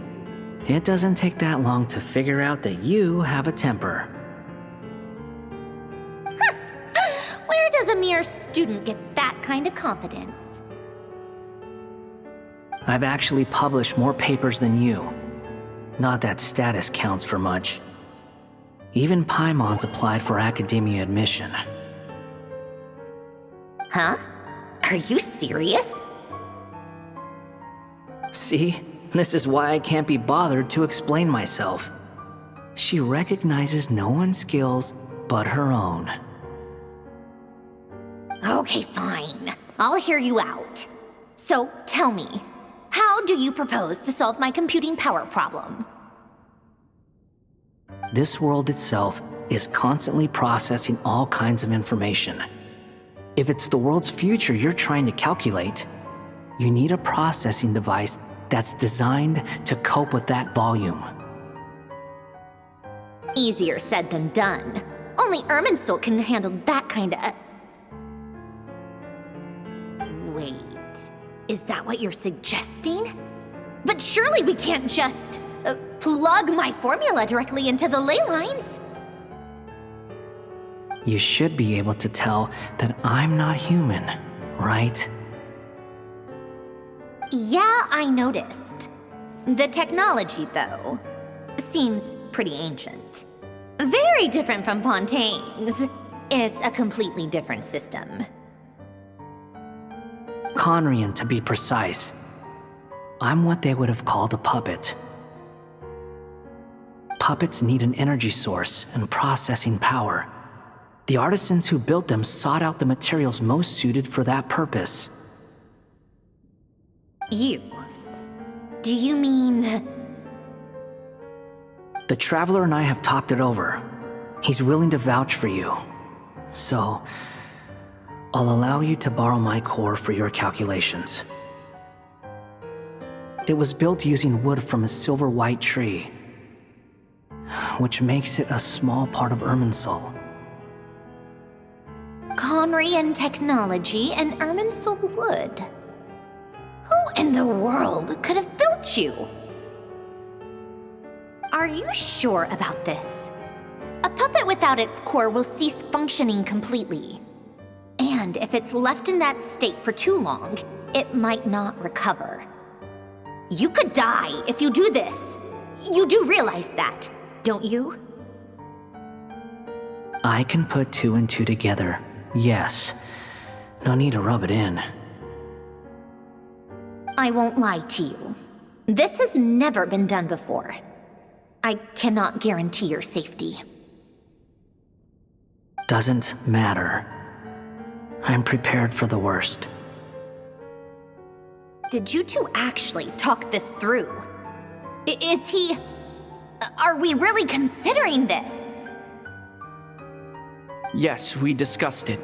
C: It doesn't take that long to figure out that you have a temper.
F: Where does a mere student get that kind of confidence?
C: I've actually published more papers than you. Not that status counts for much. Even Paimon's applied for academia admission.
F: Huh? Are you serious?
C: See? This is why I can't be bothered to explain myself. She recognizes no one's skills but her own.
F: Okay, fine. I'll hear you out. So, tell me, how do you propose to solve my computing power problem?
C: This world itself is constantly processing all kinds of information. If it's the world's future you're trying to calculate, you need a processing device that's designed to cope with that volume.
F: Easier said than done. Only Irminsul can handle that kind of... Wait, is that what you're suggesting? But surely we can't just plug my formula directly into the ley lines.
C: You should be able to tell that I'm not human, right?
F: Yeah, I noticed. The technology, though, seems pretty ancient. Very different from Fontaine's. It's a completely different system.
C: Conrian, to be precise. I'm what they would have called a puppet. Puppets need an energy source and processing power. The artisans who built them sought out the materials most suited for that purpose.
F: You? Do you mean...
C: The Traveler and I have talked it over. He's willing to vouch for you. So, I'll allow you to borrow my core for your calculations. It was built using wood from a silver white tree, which makes it a small part of Irminsul.
F: Conrian technology and Irminsul wood. Who in the world could have built you? Are you sure about this? A puppet without its core will cease functioning completely. And if it's left in that state for too long, it might not recover. You could die if you do this. You do realize that, don't you?
C: I can put two and two together, yes. No need to rub it in.
F: I won't lie to you. This has never been done before. I cannot guarantee your safety.
C: Doesn't matter. I'm prepared for the worst.
F: Did you two actually talk this through? Is he... Are we really considering this?
B: Yes, we discussed it.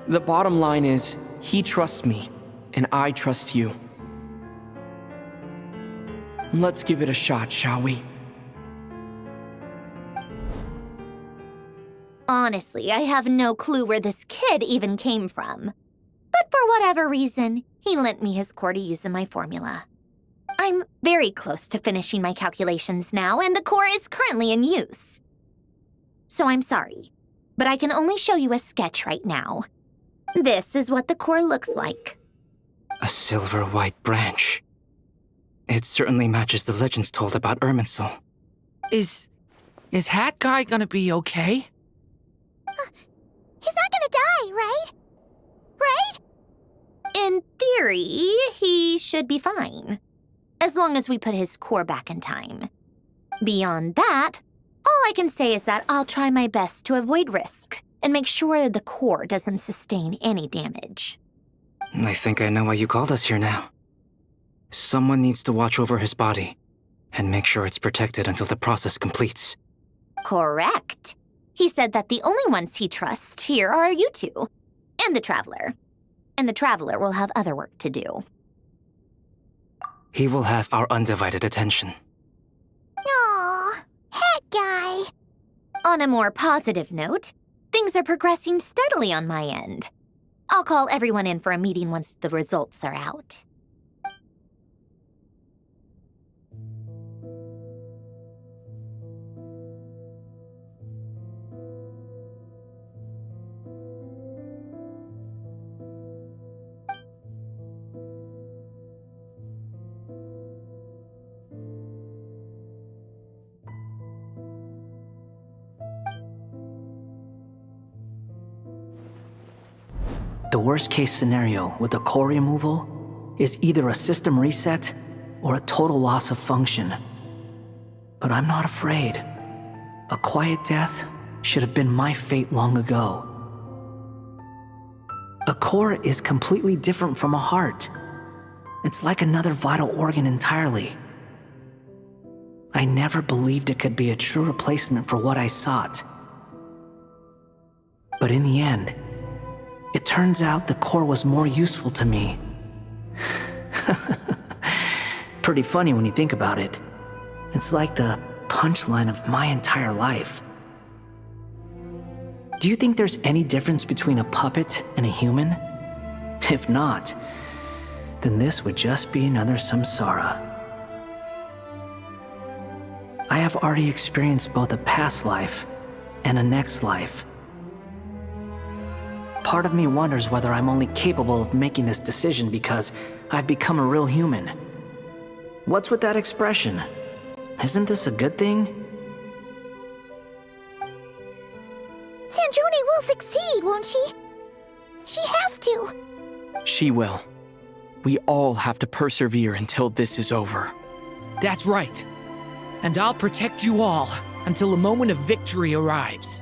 B: The bottom line is, he trusts me, and I trust you. Let's give it a shot, shall we?
F: Honestly, I have no clue where this kid even came from. But for whatever reason, he lent me his core to use in my formula. I'm very close to finishing my calculations now, and the core is currently in use. So I'm sorry, but I can only show you a sketch right now. This is what the core looks like.
E: A silver white branch. It certainly matches the legends told about Irminsul.
D: Is Hat Guy gonna be okay?
O: He's not gonna die, right? Right?
F: In theory, he should be fine. As long as we put his core back in time. Beyond that, all I can say is that I'll try my best to avoid risks and make sure the core doesn't sustain any damage.
E: I think I know why you called us here now. Someone needs to watch over his body and make sure it's protected until the process completes.
F: Correct. He said that the only ones he trusts here are you two, and the Traveler. And the Traveler will have other work to do.
E: He will have our undivided attention.
O: Aw, Hat Guy.
F: On a more positive note, things are progressing steadily on my end. I'll call everyone in for a meeting once the results are out.
C: The worst case scenario with the core removal is either a system reset or a total loss of function. But I'm not afraid. A quiet death should have been my fate long ago. A core is completely different from a heart. It's like another vital organ entirely. I never believed it could be a true replacement for what I sought. But in the end, it turns out the core was more useful to me. Pretty funny when you think about it. It's like the punchline of my entire life. Do you think there's any difference between a puppet and a human? If not, then this would just be another samsara. I have already experienced both a past life and a next life. Part of me wonders whether I'm only capable of making this decision because I've become a real human. What's with that expression? Isn't this a good thing?
O: Sandrone will succeed, won't she? She has to.
B: She will. We all have to persevere until this is over.
D: That's right. And I'll protect you all until the moment of victory arrives.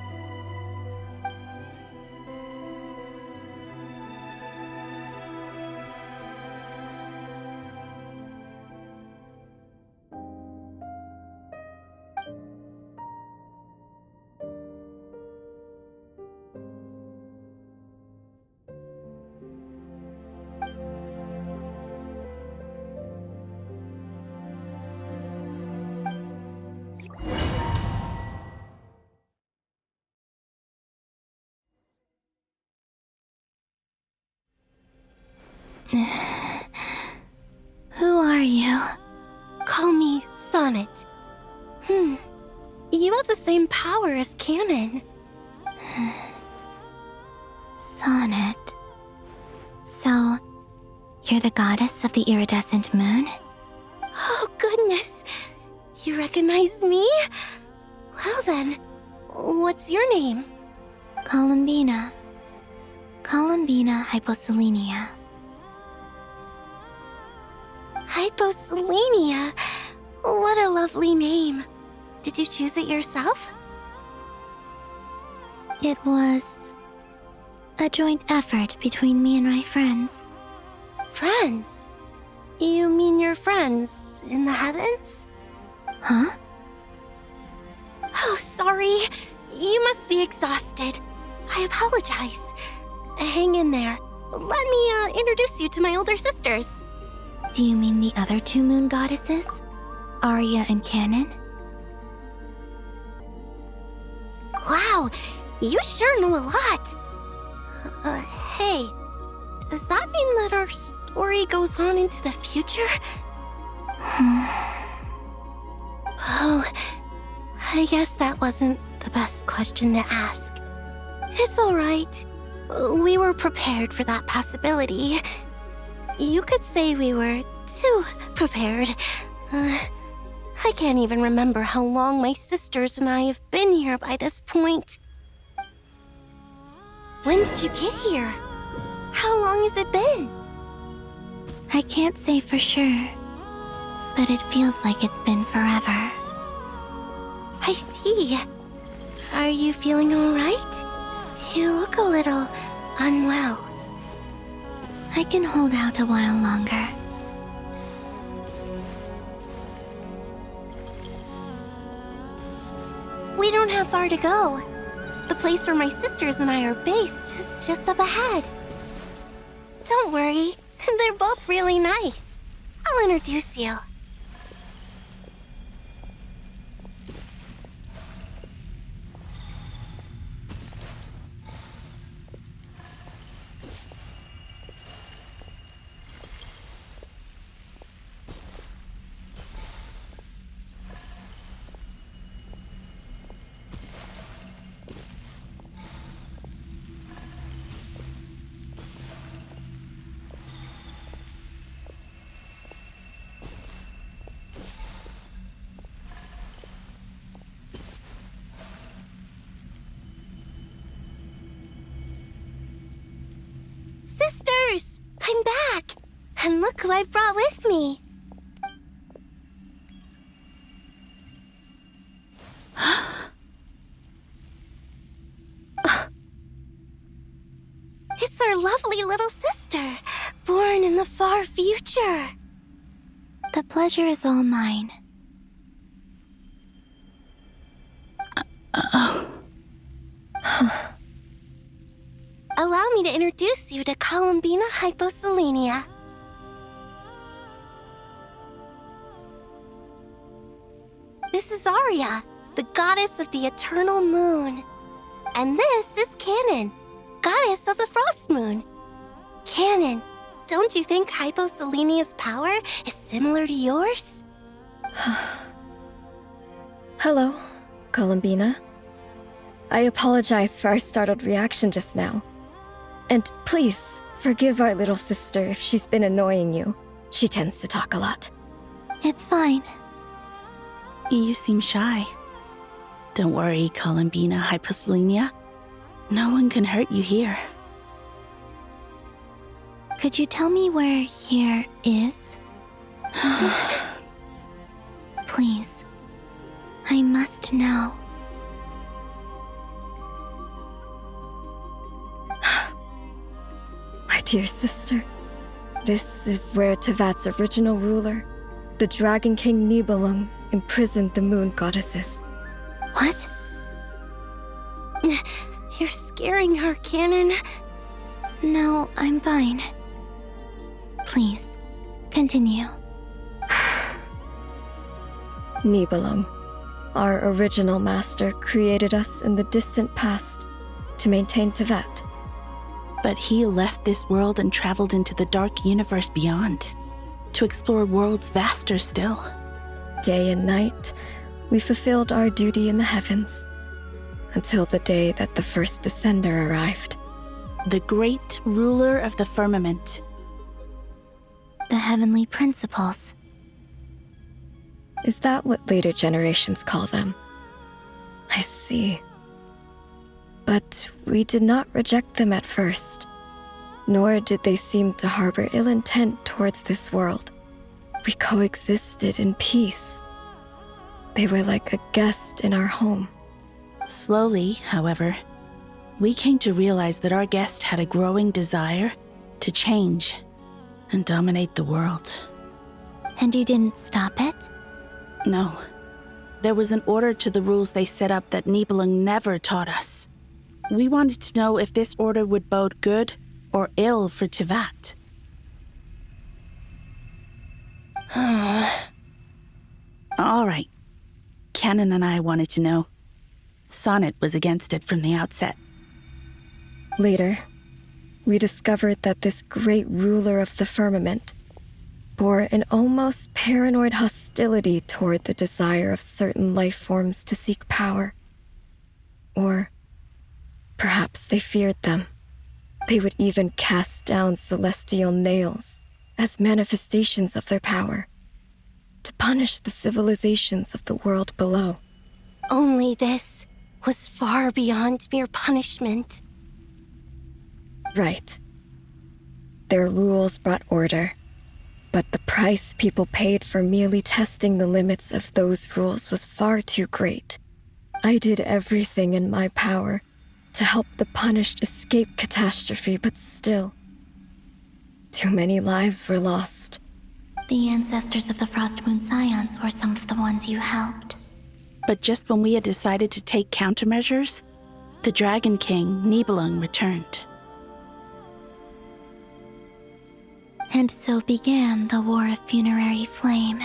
L: Who are you? Call me Sonnet. You have the same power as Canon. Sonnet. So, you're the goddess of the iridescent moon? Oh, goodness! You recognize me? Well then, what's your name? Columbina. Columbina Hyposelenia. Hyposelenia? What a lovely name. Did you choose it yourself? It was a joint effort between me and my friends. Friends? You mean your friends in the heavens? Huh? Oh, sorry. You must be exhausted. I apologize. Hang in there. Let me introduce you to my older sisters. Do you mean the other two moon goddesses? Arya and Canon? Wow, you sure know a lot. Hey, does that mean that our story goes on into the future? Oh, I guess that wasn't the best question to ask. It's all right. We were prepared for that possibility. You could say we were too prepared. I can't even remember how long my sisters and I have been here by this point. When did you get here? How long has it been? I can't say for sure, but it feels like it's been forever. I see. Are you feeling all right? You look a little unwell. I can hold out a while longer. We don't have far to go. The place where my sisters and I are based is just up ahead. Don't worry, they're both really nice. I'll introduce you.
P: And look who I brought with me. It's our lovely little sister, born in the far future.
L: The pleasure is all mine.
P: Allow me to introduce you to Columbina Hyposelenia. This is Arya, the goddess of the eternal moon. And this is Canon, goddess of the frost moon. Canon, don't you think Hyposelenia's power is similar to yours?
Q: Hello, Columbina. I apologize for our startled reaction just now. And please, forgive our little sister if she's been annoying you. She tends to talk a lot.
L: It's fine.
R: You seem shy. Don't worry, Columbina Hyposelenia. No one can hurt you here.
L: Could you tell me where here is? Please. I must know.
Q: My dear sister, this is where Tevat's original ruler, the Dragon King Nibelung, imprisoned the moon goddesses.
P: What? You're scaring her, Canon.
L: No, I'm fine. Please, continue.
Q: Nibelung, our original master, created us in the distant past to maintain Tevat.
R: But he left this world and traveled into the dark universe beyond, to explore worlds vaster still.
Q: Day and night, we fulfilled our duty in the heavens, until the day that the first Descender arrived.
R: The great ruler of the firmament.
L: The heavenly principles.
Q: Is that what later generations call them? I see. But we did not reject them at first, nor did they seem to harbor ill intent towards this world. We coexisted in peace. They were like a guest in our home.
R: Slowly, however, we came to realize that our guest had a growing desire to change and dominate the world.
L: And you didn't stop it?
R: No. There was an order to the rules they set up that Nibelung never taught us. We wanted to know if this order would bode good or ill for Tevat. All right. Canon and I wanted to know. Sonnet was against it from the outset.
Q: Later, we discovered that this great ruler of the firmament bore an almost paranoid hostility toward the desire of certain life forms to seek power. Or perhaps they feared them. They would even cast down celestial nails as manifestations of their power, to punish the civilizations of the world below.
P: Only this was far beyond mere punishment.
Q: Right. Their rules brought order, but the price people paid for merely testing the limits of those rules was far too great. I did everything in my power to help the punished escape catastrophe, but still, too many lives were lost.
L: The ancestors of the Frost Moon Scions were some of the ones you helped.
R: But just when we had decided to take countermeasures, the Dragon King, Nibelung, returned.
L: And so began the War of Funerary Flame.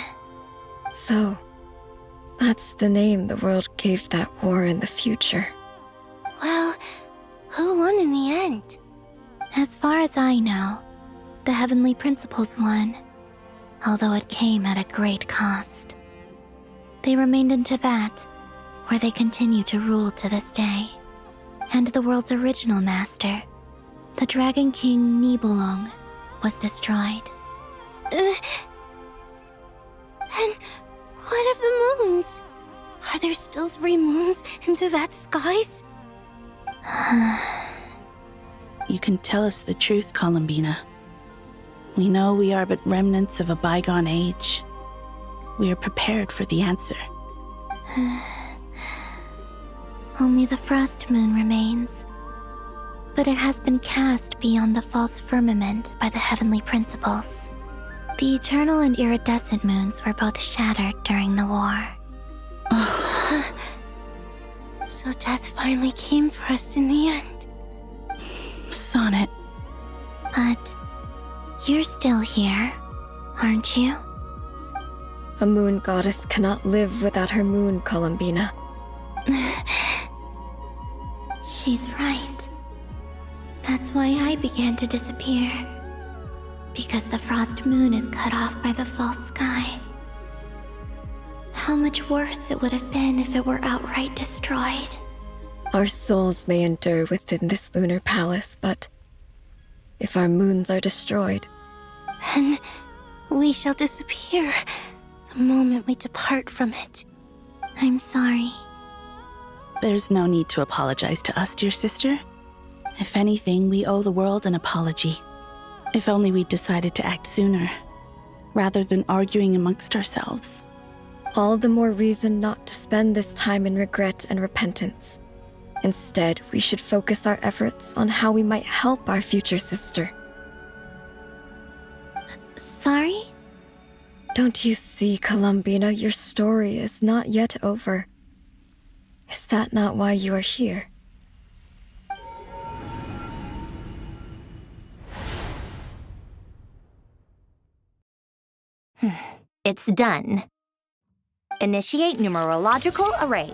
Q: So, that's the name the world gave that war in the future.
P: Well, who won in the end?
L: As far as I know, the Heavenly Principles won, although it came at a great cost. They remained in Tevat, where they continue to rule to this day. And the world's original master, the Dragon King Nibelung, was destroyed.
P: And what of the moons? Are there still 3 moons in Tevat's skies?
R: You can tell us the truth, Columbina. We know we are but remnants of a bygone age. We are prepared for the answer.
L: Only the frost moon remains. But it has been cast beyond the false firmament by the heavenly principles. The eternal and iridescent moons were both shattered during the war.
P: So death finally came for us in the end.
R: Sonnet.
L: But you're still here, aren't you?
Q: A moon goddess cannot live without her moon, Columbina.
L: She's right. That's why I began to disappear. Because the frost moon is cut off by the false sky. How much worse it would have been if it were outright destroyed.
Q: Our souls may endure within this lunar palace, but if our moons are destroyed,
P: then we shall disappear the moment we depart from it.
L: I'm sorry.
R: There's no need to apologize to us, dear sister. If anything, we owe the world an apology. If only we'd decided to act sooner, rather than arguing amongst ourselves.
Q: all the more reason not to spend this time in regret and repentance. Instead, we should focus our efforts on how we might help our future sister.
L: Sorry?
Q: Don't you see, Columbina, your story is not yet over. Is that not why you are here?
F: It's done. Initiate numerological array.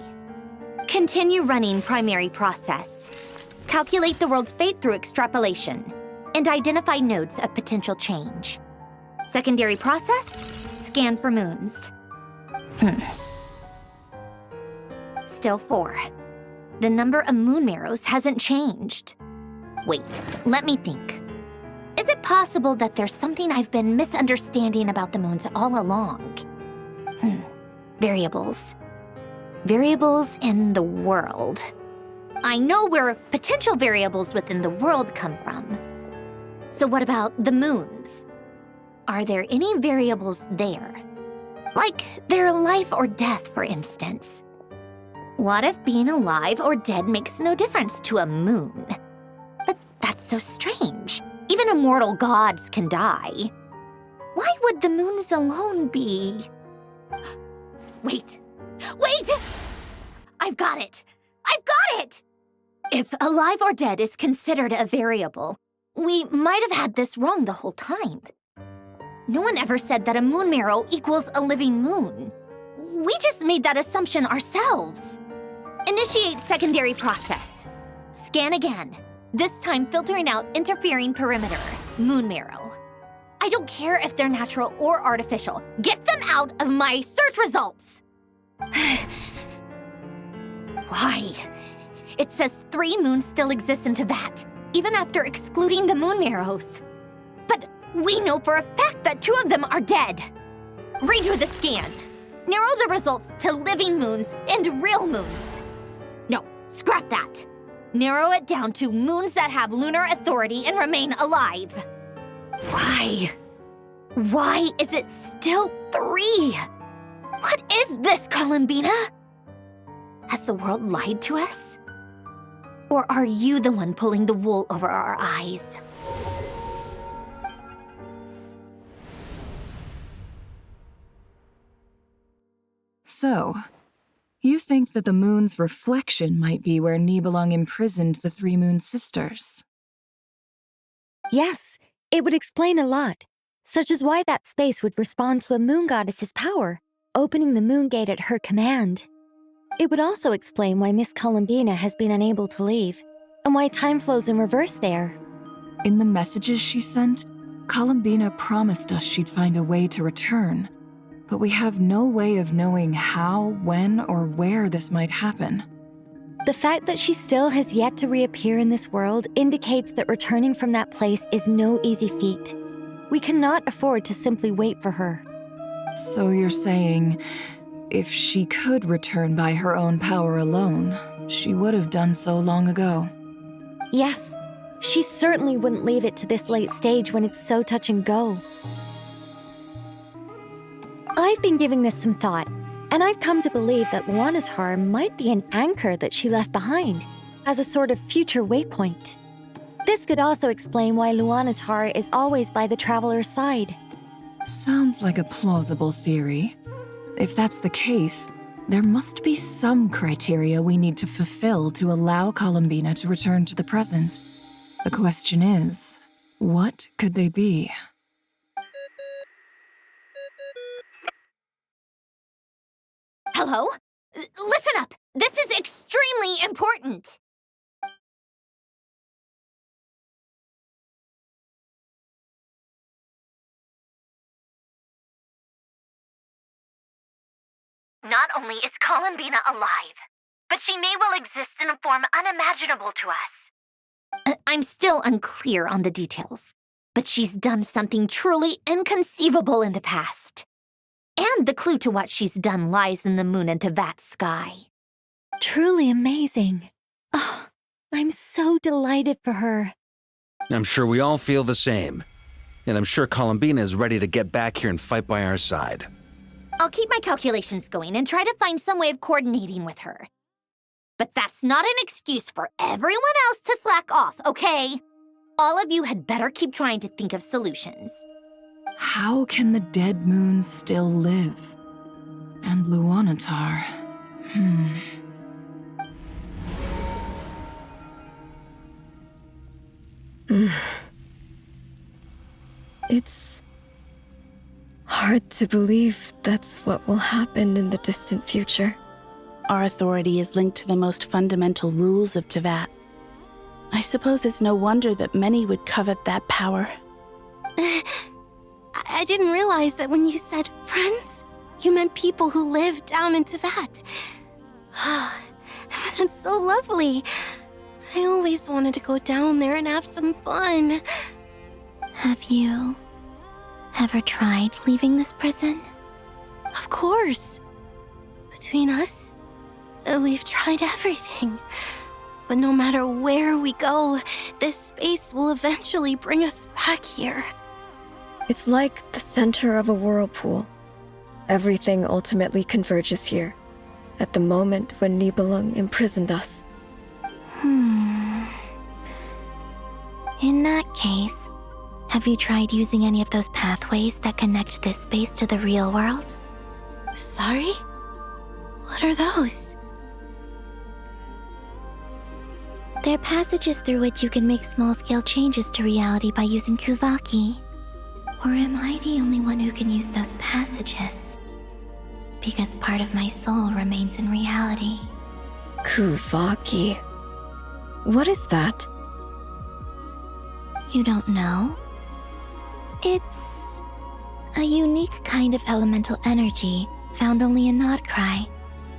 F: Continue running primary process. Calculate the world's fate through extrapolation. And identify nodes of potential change. Secondary process, scan for moons. Still 4. The number of moon marrows hasn't changed. Wait, let me think. Is it possible that there's something I've been misunderstanding about the moons all along? Variables. Variables in the world. I know where potential variables within the world come from. So what about the moons? Are there any variables there? Like their life or death, for instance. What if being alive or dead makes no difference to a moon? But that's so strange. Even immortal gods can die. Why would the moons alone be? Wait! I've got it! If alive or dead is considered a variable, we might have had this wrong the whole time. No one ever said that a moon marrow equals a living moon. We just made that assumption ourselves. Initiate secondary process. Scan again. This time filtering out interfering perimeter, moon marrow. I don't care if they're natural or artificial. Get them out of my search results! Why? It says 3 moons still exist in Teyvat, even after excluding the moon marrows. But we know for a fact that 2 of them are dead. Redo the scan. Narrow the results to living moons and real moons. No, scrap that. Narrow it down to moons that have lunar authority and remain alive. Why? Why is it still 3? What is this, Columbina? Has the world lied to us? Or are you the one pulling the wool over our eyes?
S: So, you think that the moon's reflection might be where Nibelung imprisoned the 3 moon sisters?
K: Yes, it would explain a lot, such as why that space would respond to a moon goddess's power, opening the moon gate at her command. It would also explain why Miss Columbina has been unable to leave, and why time flows in reverse there.
S: In the messages she sent, Columbina promised us she'd find a way to return, but we have no way of knowing how, when, or where this might happen.
K: The fact that she still has yet to reappear in this world indicates that returning from that place is no easy feat. We cannot afford to simply wait for her.
S: So you're saying, if she could return by her own power alone, she would have done so long ago.
K: Yes, She certainly wouldn't leave it to this late stage when it's so touch and go. I've been giving this some thought, and I've come to believe that Luana's Har might be an anchor that she left behind, as a sort of future waypoint. This could also explain why Luana's Har is always by the traveler's side.
S: Sounds like a plausible theory. If that's the case, there must be some criteria we need to fulfill to allow Columbina to return to the present. The question is, what could they be?
F: Hello? Listen up! This is extremely important! Not only is Columbina alive, but she may well exist in a form unimaginable to us. I'm still unclear on the details, but she's done something truly inconceivable in the past. And the clue to what she's done lies in the moon and Tevat sky.
K: Truly amazing. Oh, I'm so delighted for her.
J: I'm sure we all feel the same. And I'm sure Columbina is ready to get back here and fight by our side.
F: I'll keep my calculations going and try to find some way of coordinating with her. But that's not an excuse for everyone else to slack off, okay? All of you had better keep trying to think of solutions.
S: How can the dead moon still live? And Luanatar?
Q: It's hard to believe that's what will happen in the distant future.
R: Our authority is linked to the most fundamental rules of Tevat. I suppose it's no wonder that many would covet that power.
P: I didn't realize that when you said friends, you meant people who live down in Tevat. That's so lovely. I always wanted to go down there and have some fun.
L: Have you ever tried leaving this prison?
P: Of course. Between us, we've tried everything. But no matter where we go, this space will eventually bring us back here.
Q: It's like the center of a whirlpool. Everything ultimately converges here, at the moment when Nibelung imprisoned us.
L: In that case, have you tried using any of those pathways that connect this space to the real world?
P: Sorry? What are those?
L: They're passages through which you can make small-scale changes to reality by using Kuvaki. Or am I the only one who can use those passages? Because part of my soul remains in reality.
Q: Kuvaki. What is that?
L: You don't know? It's a unique kind of elemental energy found only in Nod Krai,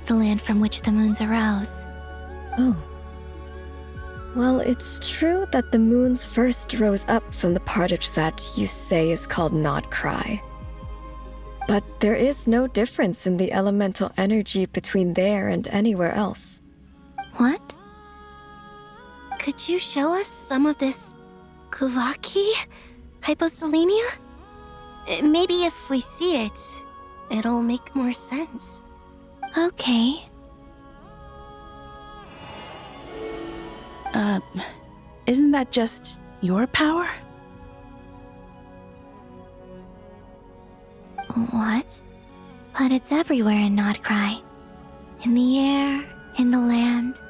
L: the land from which the moons arose.
Q: Oh. Well, it's true that the moons first rose up from the part of Tevat you say is called Nod Krai. But there is no difference in the elemental energy between there and anywhere else.
L: What?
P: Could you show us some of this Kuvaki? Hyposelenia? Maybe if we see it, it'll make more sense.
L: Okay.
R: Isn't that just your power?
L: What? But it's everywhere in Nod Krai. In the air, in the land.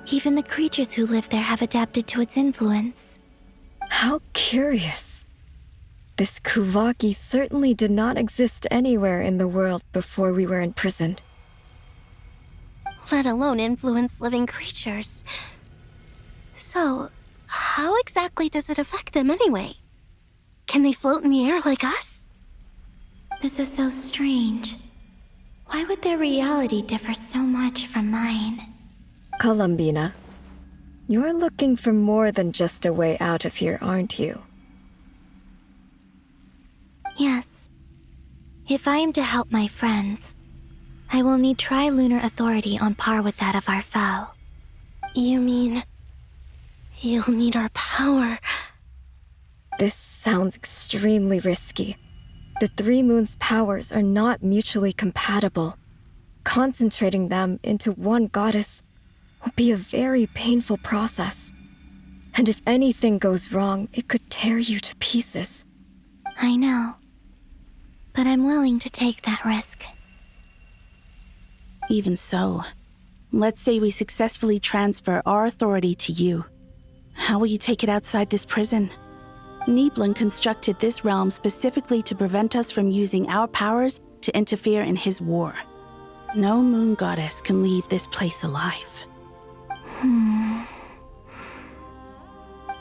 L: Even the creatures who live there have adapted to its influence.
Q: How curious. This Kuvaki certainly did not exist anywhere in the world before we were imprisoned.
P: Let alone influence living creatures. So, how exactly does it affect them anyway? Can they float in the air like us?
L: This is so strange. Why would their reality differ so much from mine?
Q: Columbina, you're looking for more than just a way out of here, aren't you?
L: Yes. If I am to help my friends, I will need trilunar authority on par with that of our foe.
P: You mean You'll need our power.
Q: This sounds extremely risky. The three moons' powers are not mutually compatible. Concentrating them into one goddess will be a very painful process. And if anything goes wrong, it could tear you to pieces.
L: I know. But I'm willing to take that risk.
R: Even so, let's say we successfully transfer our authority to you. How will you take it outside this prison? Nibelung constructed this realm specifically to prevent us from using our powers to interfere in his war. No moon goddess can leave this place alive.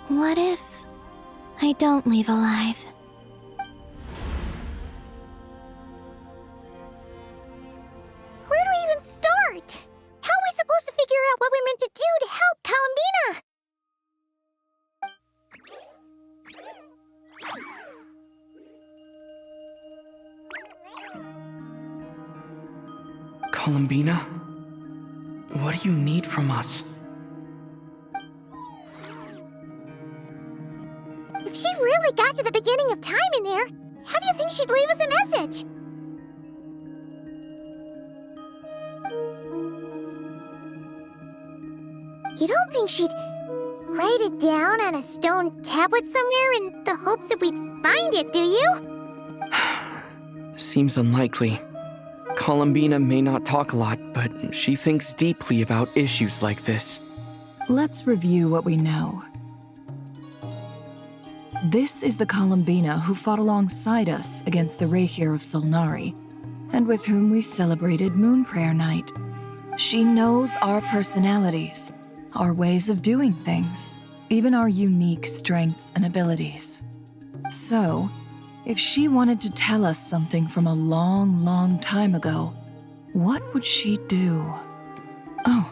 L: What if I don't leave alive?
O: Where do we even start? How are we supposed to figure out what we're meant to do to help Columbina?
B: Columbina? What do you need from us?
O: If she really got to the beginning of time in there, how do you think she'd leave us a message? You don't think she'd write it down on a stone tablet somewhere in the hopes that we'd find it, do you?
B: Seems unlikely. Columbina may not talk a lot, but she thinks deeply about issues like this.
S: Let's review what we know. This is the Columbina who fought alongside us against the Reykir of Solnari, and with whom we celebrated Moon Prayer Night. She knows our personalities, our ways of doing things, even our unique strengths and abilities. So, if she wanted to tell us something from a long, long time ago, what would she do? Oh.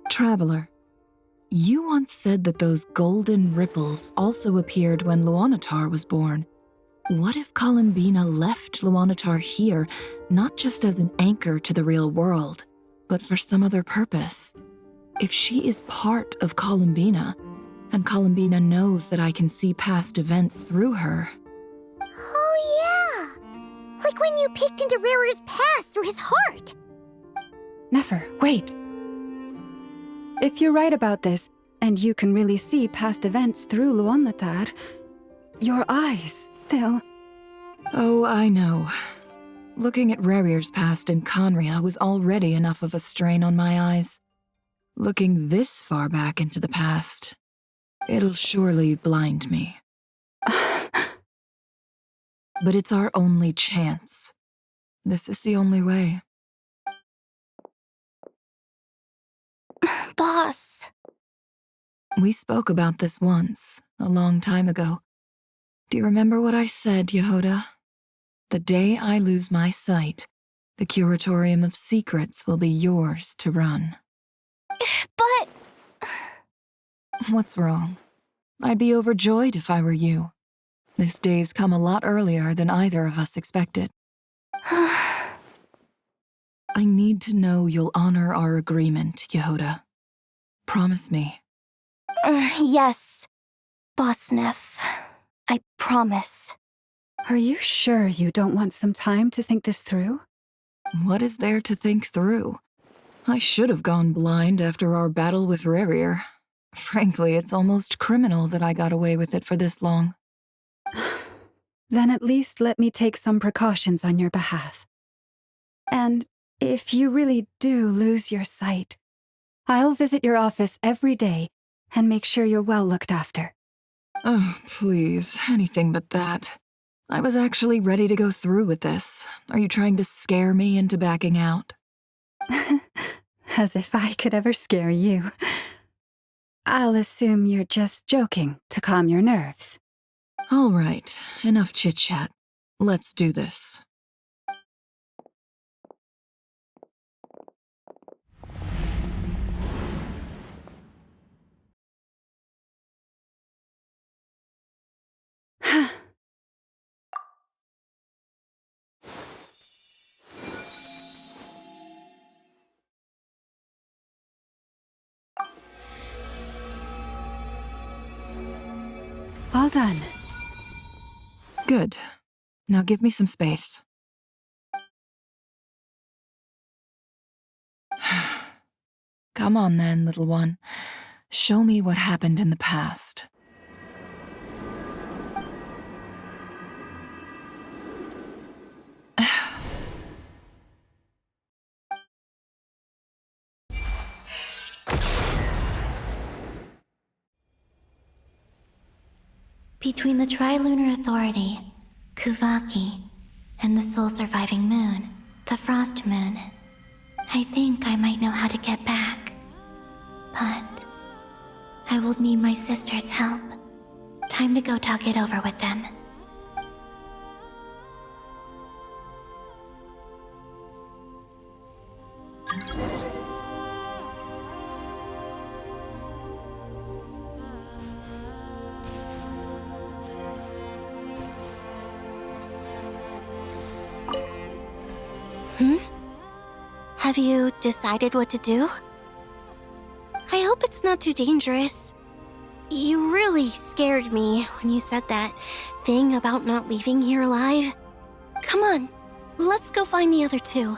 S: Traveler, you once said that those golden ripples also appeared when Luanatar was born. What if Columbina left Luanatar here, not just as an anchor to the real world, but for some other purpose? If she is part of Columbina, and Columbina knows that I can see past events through her.
O: Oh yeah! Like when you peeked into Rerir's past through his heart!
I: Nefer, wait! If you're right about this, and you can really see past events through Luanatar, your eyes, they'll...
S: Oh, I know. Looking at Rerir's past in Conria was already enough of a strain on my eyes. Looking this far back into the past, it'll surely blind me. But it's our only chance. This is the only way.
O: Boss.
S: We spoke about this once, a long time ago. Do you remember what I said, Yehoda? The day I lose my sight, the Curatorium of Secrets will be yours to run.
O: But...
S: What's wrong? I'd be overjoyed if I were you. This day's come a lot earlier than either of us expected. I need to know you'll honor our agreement, Yehoda. Promise me.
O: Yes, Boss Neff. I promise.
I: Are you sure you don't want some time to think this through?
S: What is there to think through? I should have gone blind after our battle with Rerir. Frankly, it's almost criminal that I got away with it for this long.
I: Then at least let me take some precautions on your behalf. And if you really do lose your sight, I'll visit your office every day and make sure you're well looked after.
S: Oh, please, anything but that. I was actually ready to go through with this. Are you trying to scare me into backing out?
I: As if I could ever scare you. I'll assume you're just joking to calm your nerves.
S: All right, enough chit-chat. Let's do this. Well done. Good. Now give me some space. Come on then, little one. Show me what happened in the past.
L: Between the Trilunar Authority, Kuvaki, and the soul-surviving moon, the Frost Moon, I think I might know how to get back. But I will need my sister's help. Time to go talk it over with them.
P: Have you decided what to do? I hope it's not too dangerous. You really scared me when you said that thing about not leaving here alive. Come on, let's go find the other two.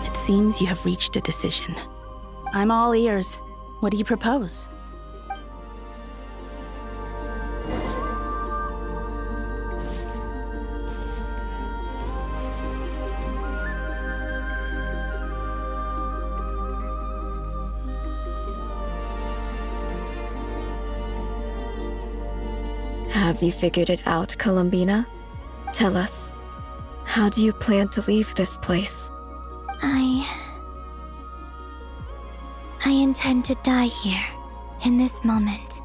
R: It seems you have reached a decision. I'm all ears. What do you propose?
Q: Have you figured it out, Columbina? Tell us, how do you plan to leave this place?
L: I intend to die here, in this moment,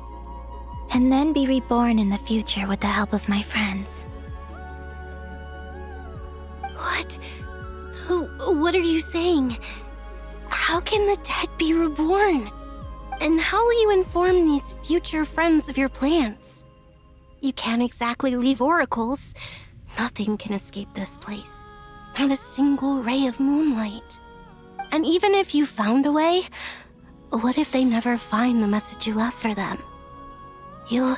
L: and then be reborn in the future with the help of my friends.
P: What? What are you saying? How can the dead be reborn? And how will you inform these future friends of your plans? You can't exactly leave oracles. Nothing can escape this place. Not a single ray of moonlight. And even if you found a way, what if they never find the message you left for them? You'll...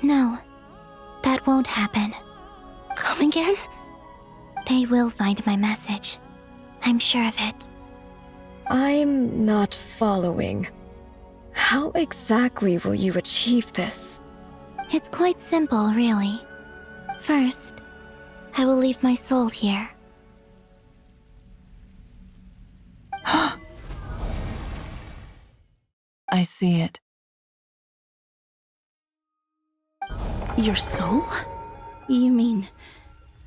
L: No, that won't happen.
P: Come again?
L: They will find my message. I'm sure of it.
Q: I'm not following. How exactly will you achieve this?
L: It's quite simple, really. First, I will leave my soul here.
S: I see it.
R: Your soul? You mean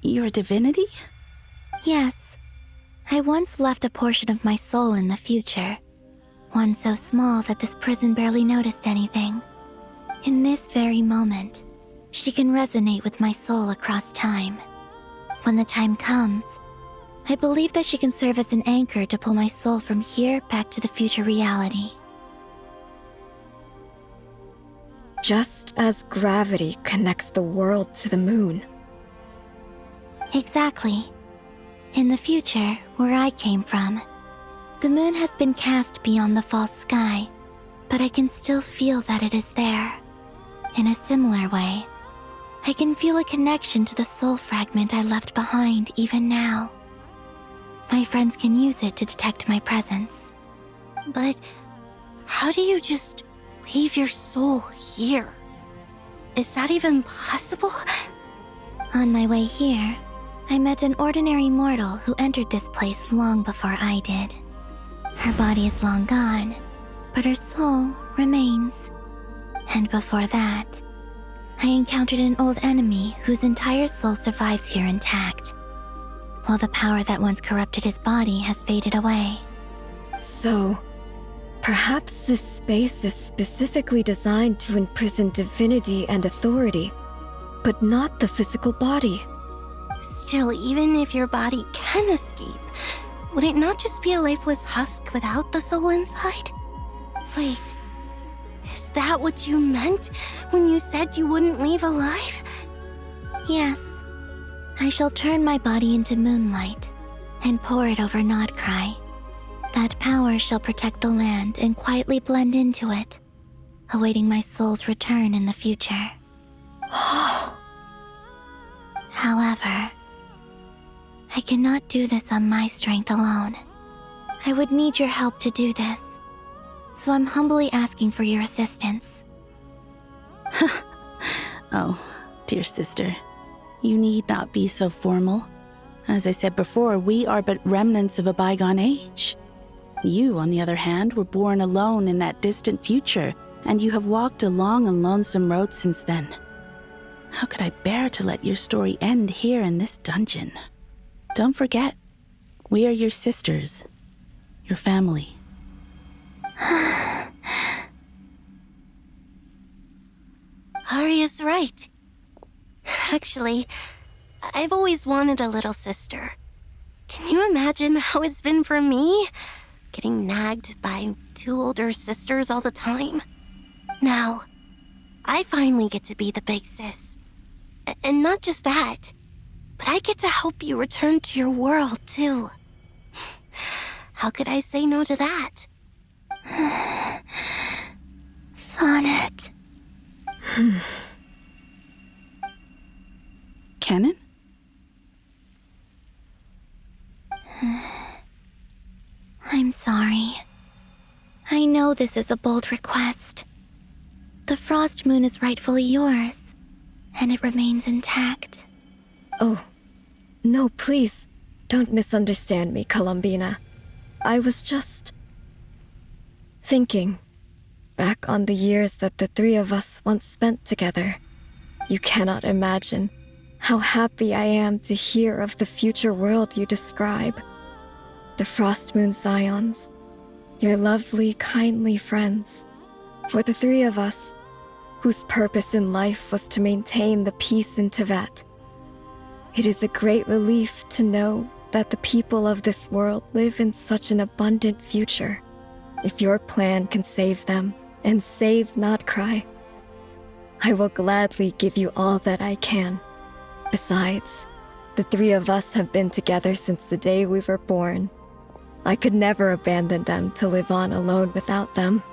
R: your divinity?
L: Yes. I once left a portion of my soul in the future. One so small that this prison barely noticed anything. In this very moment, she can resonate with my soul across time. When the time comes, I believe that she can serve as an anchor to pull my soul from here back to the future reality.
Q: Just as gravity connects the world to the moon.
L: Exactly. In the future, where I came from, the moon has been cast beyond the false sky, but I can still feel that it is there. In a similar way, I can feel a connection to the soul fragment I left behind even now. My friends can use it to detect my presence.
P: But how do you just leave your soul here? Is that even possible?
L: On my way here, I met an ordinary mortal who entered this place long before I did. Her body is long gone, but her soul remains. And before that, I encountered an old enemy whose entire soul survives here intact, while the power that once corrupted his body has faded away.
Q: So, perhaps this space is specifically designed to imprison divinity and authority, but not the physical body.
P: Still, even if your body can escape, would it not just be a lifeless husk without the soul inside? Wait, is that what you meant when you said you wouldn't leave alive?
L: Yes, I shall turn my body into moonlight and pour it over Nod Krai. That power shall protect the land and quietly blend into it, awaiting my soul's return in the future. However, I cannot do this on my strength alone. I would need your help to do this, so I'm humbly asking for your assistance.
R: Oh, dear sister, you need not be so formal. As I said before, we are but remnants of a bygone age. You, on the other hand, were born alone in that distant future, and you have walked a long and lonesome road since then. How could I bear to let your story end here in this dungeon? Don't forget, we are your sisters, your family.
P: Arya's right. Actually, I've always wanted a little sister. Can you imagine how it's been for me? Getting nagged by 2 older sisters all the time. Now, I finally get to be the big sis. And not just that, but I get to help you return to your world, too. How could I say no to that?
L: Sonnet.
R: Canon?
L: I'm sorry. I know this is a bold request. The Frost Moon is rightfully yours, and it remains intact.
Q: Oh, no, please, don't misunderstand me, Columbina. I was just thinking back on the years that the 3 of us once spent together. You cannot imagine how happy I am to hear of the future world you describe. The Frost Moon Scions, your lovely, kindly friends. For the 3 of us, whose purpose in life was to maintain the peace in Teyvat. It is a great relief to know that the people of this world live in such an abundant future. If your plan can save them and save Nod Krai, I will gladly give you all that I can. Besides, the 3 of us have been together since the day we were born. I could never abandon them to live on alone without them.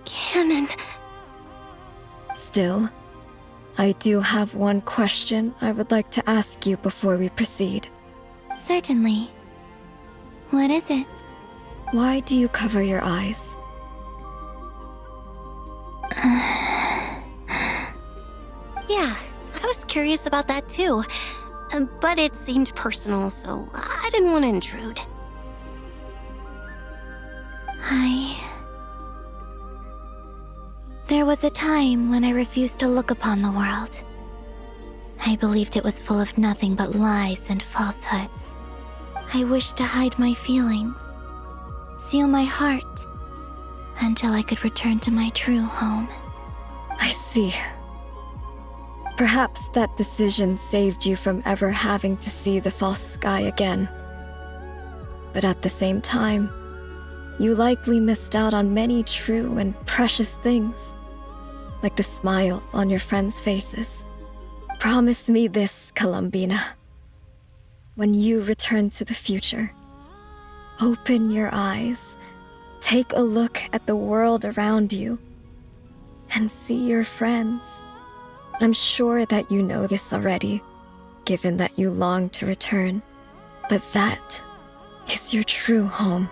P: Canon.
Q: Still, I do have one question I would like to ask you before we proceed.
L: Certainly. What is it?
Q: Why do you cover your eyes?
P: Yeah, I was curious about that too. But it seemed personal, so I didn't want to intrude.
L: There was a time when I refused to look upon the world. I believed it was full of nothing but lies and falsehoods. I wished to hide my feelings, seal my heart, until I could return to my true home.
Q: I see. Perhaps that decision saved you from ever having to see the false sky again. But at the same time, you likely missed out on many true and precious things, like the smiles on your friends' faces. Promise me this, Columbina. When you return to the future, open your eyes, take a look at the world around you, and see your friends. I'm sure that you know this already, given that you long to return, but that is your true home.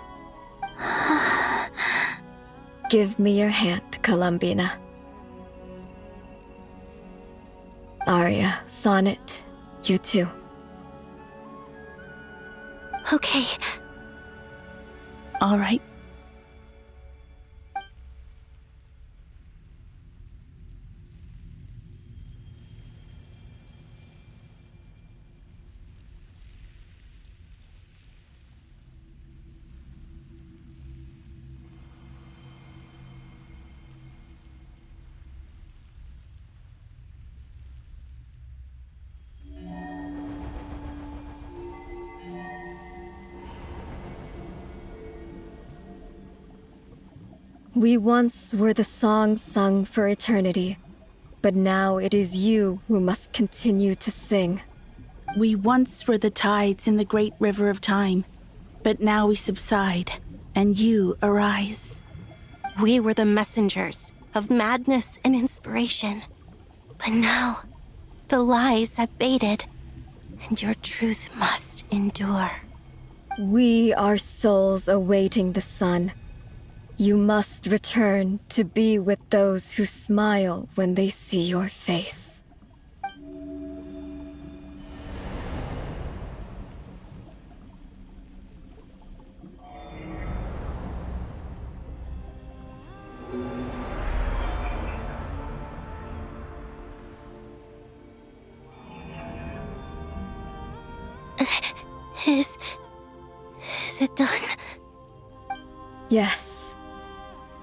Q: Give me your hand, Columbina. Arya, Sonnet, you too.
P: Okay.
R: All right.
Q: We once were the songs sung for eternity, But now it is you who must continue to sing.
R: We once were the tides in the great river of time, but now we subside, and you arise.
P: We were the messengers of madness and inspiration. But now, the lies have faded, and your truth must endure.
Q: We are souls awaiting the sun. You must return to be with those who smile when they see your face.
P: Is it done?
Q: Yes.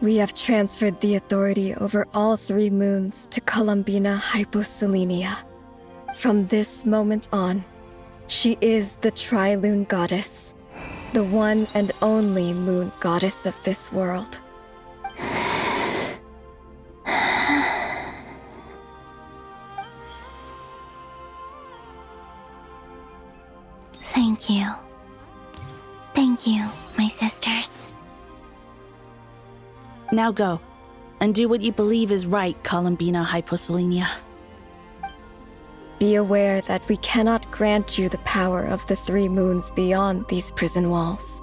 Q: We have transferred the authority over all 3 moons to Columbina Hyposelenia. From this moment on, she is the Tri-Lune Goddess, the one and only moon goddess of this world.
L: Thank you. Thank you, my sisters.
R: Now go, and do what you believe is right, Columbina Hyposelenia.
Q: Be aware that we cannot grant you the power of the 3 moons beyond these prison walls.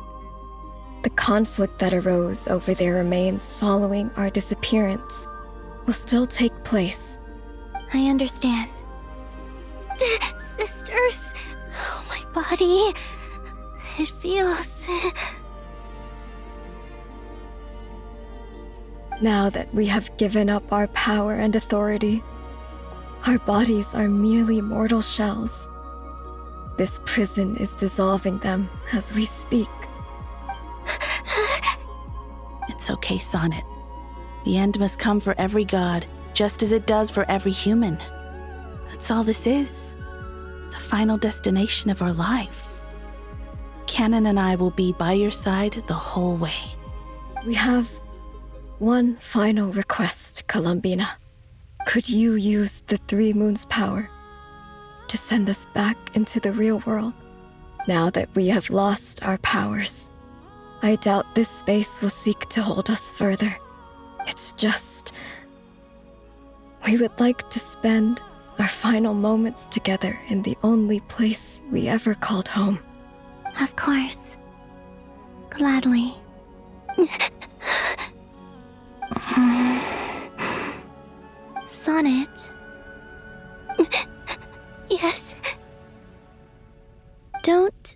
Q: The conflict that arose over their remains following our disappearance will still take place.
L: I understand.
P: Sisters, oh, my body. It feels...
Q: Now that we have given up our power and authority, our bodies are merely mortal shells. This prison is dissolving them as we speak.
R: It's okay, Sonnet. The end must come for every god, just as it does for every human. That's all this is. The final destination of our lives. Canon and I will be by your side the whole way.
Q: We have one final request, Columbina. Could you use the 3 moons' power to send us back into the real world? Now that we have lost our powers, I doubt this space will seek to hold us further. It's just... we would like to spend our final moments together in the only place we ever called home.
L: Of course. Gladly. Sonnet?
P: Yes?
L: Don't...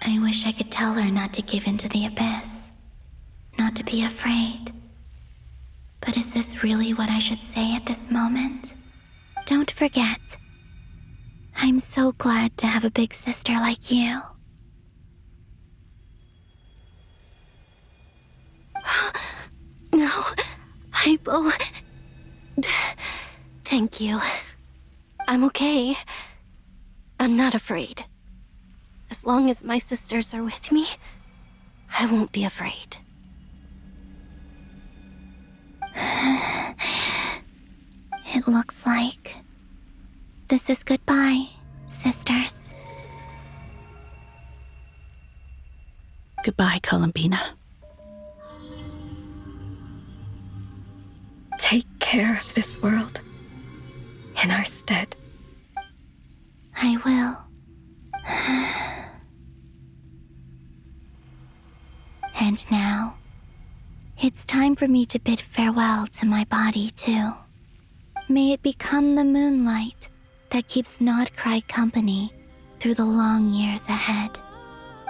L: I wish I could tell her not to give in to the abyss. Not to be afraid. But is this really what I should say at this moment? Don't forget. I'm so glad to have a big sister like you.
P: No, Hypo. Thank you. I'm okay. I'm not afraid. As long as my sisters are with me, I won't be afraid.
L: It looks like this is goodbye, sisters.
R: Goodbye, Columbina.
Q: Take care of this world in our stead.
L: I will. And now, it's time for me to bid farewell to my body, too. May it become the moonlight that keeps Nod Krai company through the long years ahead.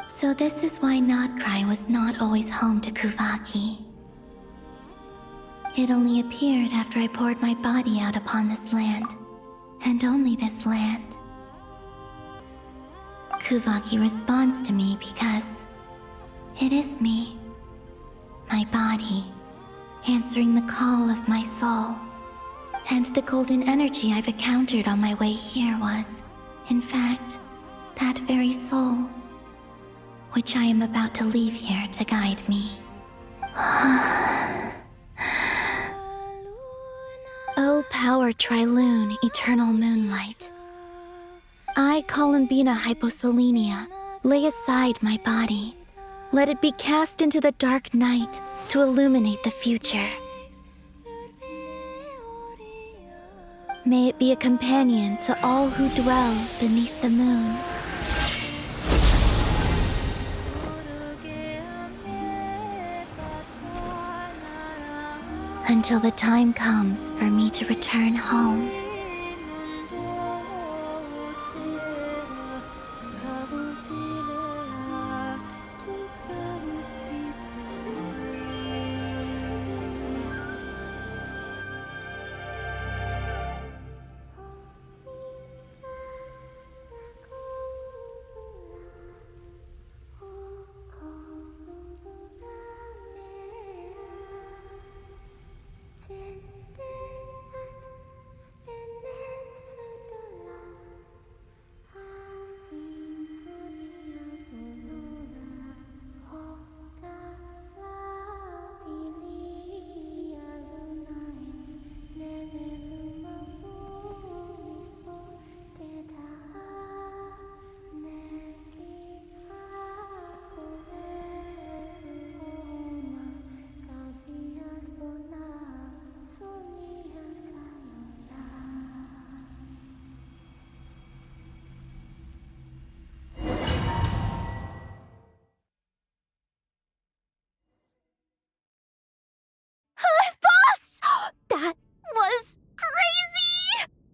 L: So this is why Nod Krai was not always home to Kuvaki. It only appeared after I poured my body out upon this land, and only this land. Kuvaki responds to me because it is me, my body, answering the call of my soul. And the golden energy I've encountered on my way here was, in fact, that very soul, which I am about to leave here to guide me. Power Trilune, eternal moonlight. I, Columbina Hyposelenia, lay aside my body. Let it be cast into the dark night to illuminate the future. May it be a companion to all who dwell beneath the moon. Until the time comes for me to return home.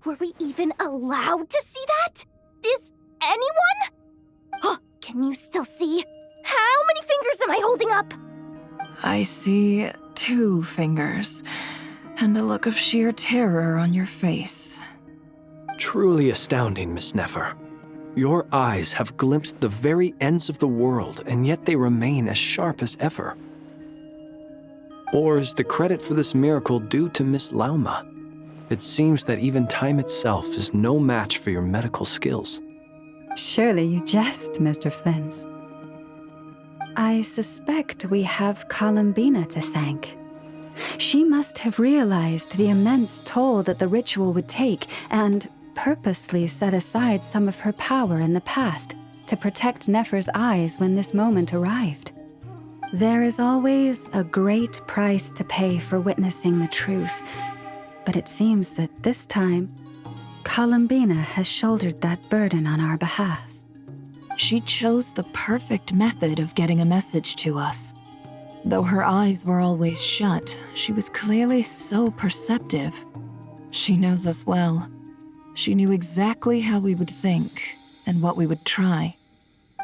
O: Were we even allowed to see that? Is anyone? Oh, can you still see? How many fingers am I holding up?
S: I see 2 fingers, and a look of sheer terror on your face.
H: Truly astounding, Miss Nefer. Your eyes have glimpsed the very ends of the world, and yet they remain as sharp as ever. Or is the credit for this miracle due to Miss Lauma? It seems that even time itself is no match for your medical skills.
I: Surely you jest, Mr. Flins. I suspect we have Columbina to thank. She must have realized the immense toll that the ritual would take and purposely set aside some of her power in the past to protect Nefer's eyes when this moment arrived. There is always a great price to pay for witnessing the truth, but it seems that this time, Columbina has shouldered that burden on our behalf.
S: She chose the perfect method of getting a message to us. Though her eyes were always shut, she was clearly so perceptive. She knows us well. She knew exactly how we would think and what we would try.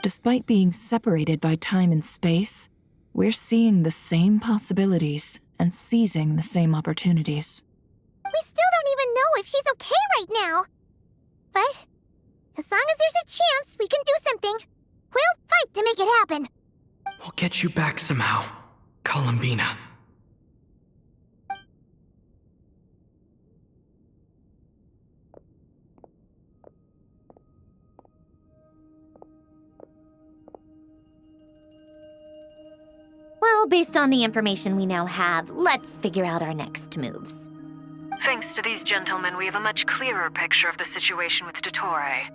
S: Despite being separated by time and space, we're seeing the same possibilities and seizing the same opportunities.
P: We still don't even know if she's okay right now. But as long as there's a chance we can do something, we'll fight to make it happen.
B: We'll get you back somehow, Columbina.
F: Well, based on the information we now have, let's figure out our next moves.
G: Thanks to these gentlemen, we have a much clearer picture of the situation with Dottore.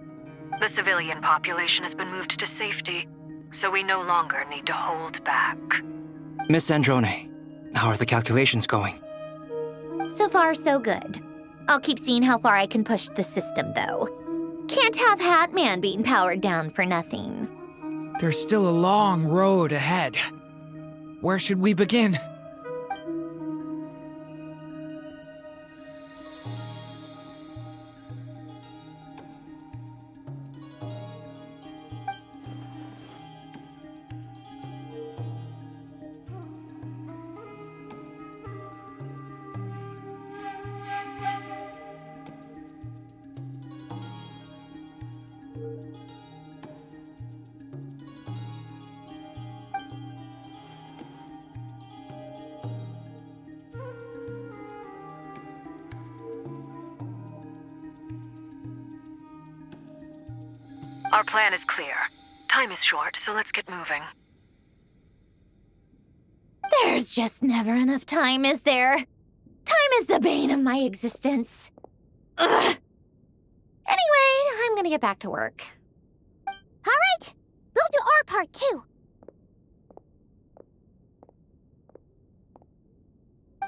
G: The civilian population has been moved to safety, so we no longer need to hold back.
E: Miss Androne, how are the calculations going?
F: So far, so good. I'll keep seeing how far I can push the system, though. Can't have Hatman being powered down for nothing.
D: There's still a long road ahead. Where should we begin?
G: Our plan is clear. Time is short, so let's get moving.
F: There's just never enough time, is there? Time is the bane of my existence. Ugh. Anyway, I'm gonna get back to work.
L: All right, we'll do our part too.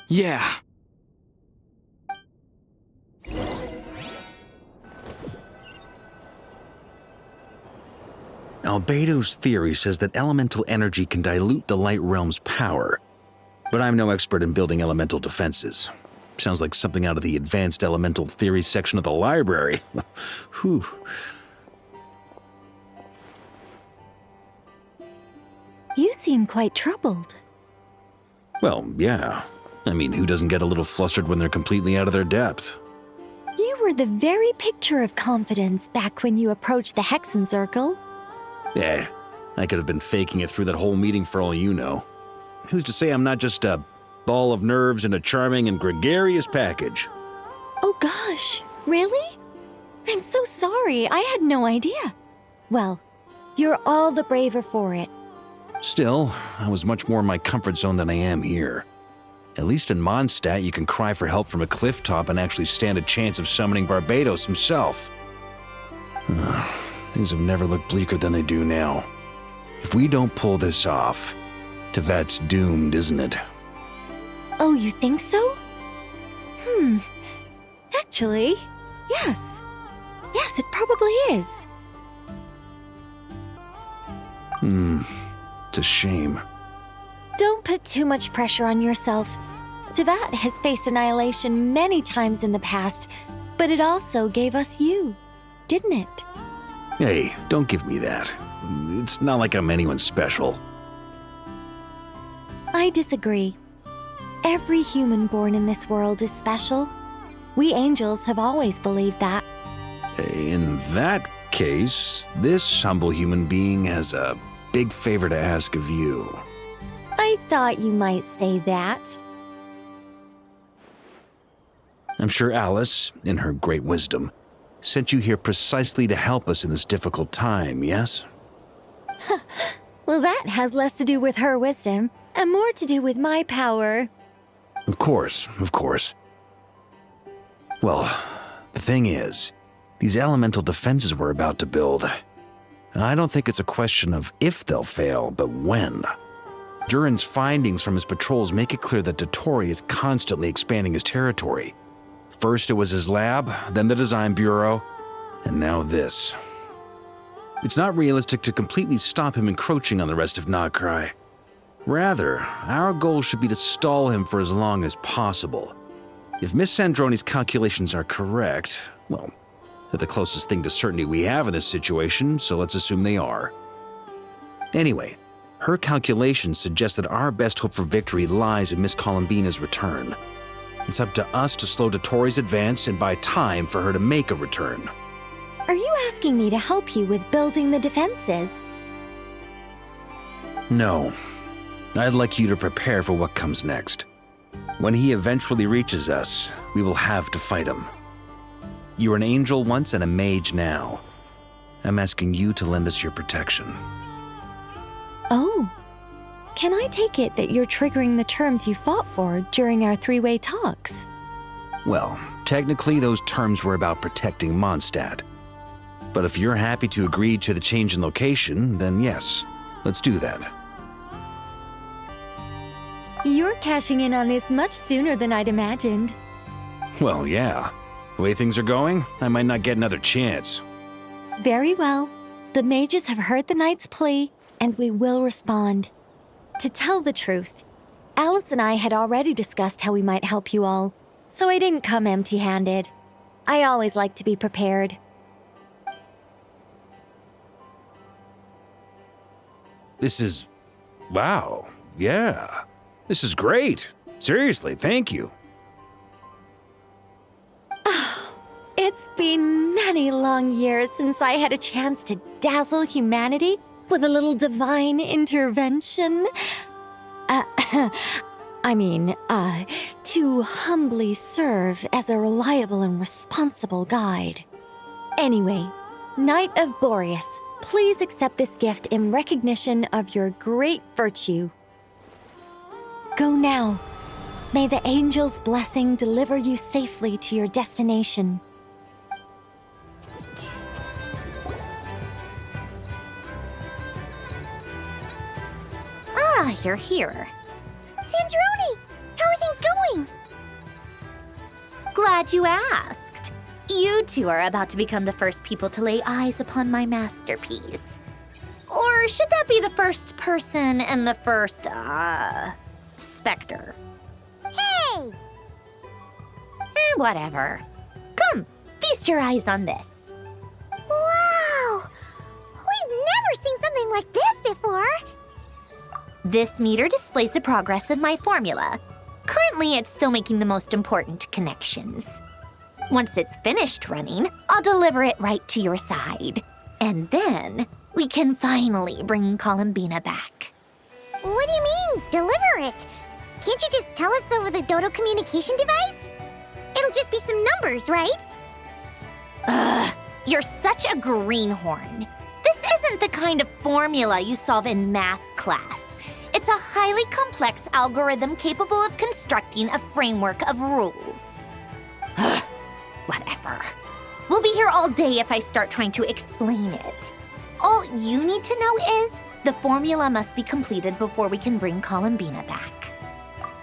B: Yeah.
J: Albedo's theory says that elemental energy can dilute the light realm's power, but I'm no expert in building elemental defenses. Sounds like something out of the advanced elemental theory section of the library. Whew.
K: You seem quite troubled.
J: Well, yeah. I mean, who doesn't get a little flustered when they're completely out of their depth?
K: You were the very picture of confidence back when you approached the Hexen Circle.
J: I could have been faking it through that whole meeting for all you know. Who's to say I'm not just a ball of nerves in a charming and gregarious package?
K: Oh gosh, really? I'm so sorry, I had no idea. Well, you're all the braver for it.
J: Still, I was much more in my comfort zone than I am here. At least in Mondstadt, you can cry for help from a cliff top and actually stand a chance of summoning Barbados himself. Things have never looked bleaker than they do now. If we don't pull this off, Tevat's doomed, isn't it?
K: Oh, you think so? Actually, yes. Yes, it probably is.
J: It's a shame.
K: Don't put too much pressure on yourself. Tevat has faced annihilation many times in the past, but it also gave us you, didn't it?
J: Hey, don't give me that. It's not like I'm anyone special.
K: I disagree. Every human born in this world is special. We angels have always believed that.
J: In that case, this humble human being has a big favor to ask of you.
K: I thought you might say that.
J: I'm sure Alice, in her great wisdom, sent you here precisely to help us in this difficult time, yes?
K: Well, that has less to do with her wisdom and more to do with my power.
J: Of course, of course. Well, the thing is, these elemental defenses we're about to build, I don't think it's a question of if they'll fail, but when. Durin's findings from his patrols make it clear that Dottore is constantly expanding his territory. First it was his lab, then the design bureau, and now this. It's not realistic to completely stop him encroaching on the rest of Nod Krai. Rather, our goal should be to stall him for as long as possible. If Miss Sandroni's calculations are correct, well, they're the closest thing to certainty we have in this situation, so let's assume they are. Anyway, her calculations suggest that our best hope for victory lies in Miss Columbina's return. It's up to us to slow Dottore's advance and buy time for her to make a return.
K: Are you asking me to help you with building the defenses?
J: No. I'd like you to prepare for what comes next. When he eventually reaches us, we will have to fight him. You were an angel once and a mage now. I'm asking you to lend us your protection.
K: Oh. Can I take it that you're triggering the terms you fought for during our three-way talks?
J: Well, technically those terms were about protecting Mondstadt. But if you're happy to agree to the change in location, then yes, let's do that.
K: You're cashing in on this much sooner than I'd imagined.
J: Well, yeah. The way things are going, I might not get another chance.
K: Very well. The mages have heard the knight's plea, and we will respond. To tell the truth, Alice and I had already discussed how we might help you all, so I didn't come empty-handed. I always like to be prepared.
J: This is... wow. Yeah. This is great. Seriously, thank you.
K: It's been many long years since I had a chance to dazzle humanity with a little divine intervention. To humbly serve as a reliable and responsible guide. Anyway, Knight of Boreas, please accept this gift in recognition of your great virtue. Go now. May the angel's blessing deliver you safely to your destination.
F: Ah, you're here.
O: Sandrone! How are things going?
F: Glad you asked. You two are about to become the first people to lay eyes upon my masterpiece. Or should that be the first person and the first, specter?
O: Hey!
F: Whatever. Come, feast your eyes on this.
O: Wow! We've never seen something like this before!
F: This meter displays the progress of my formula. Currently, it's still making the most important connections. Once it's finished running, I'll deliver it right to your side. And then, we can finally bring Columbina back.
O: What do you mean, deliver it? Can't you just tell us over the Dodo communication device? It'll just be some numbers, right?
F: Ugh, you're such a greenhorn. This isn't the kind of formula you solve in math class. It's a highly complex algorithm capable of constructing a framework of rules. Ugh, whatever. We'll be here all day if I start trying to explain it. All you need to know is the formula must be completed before we can bring Columbina back.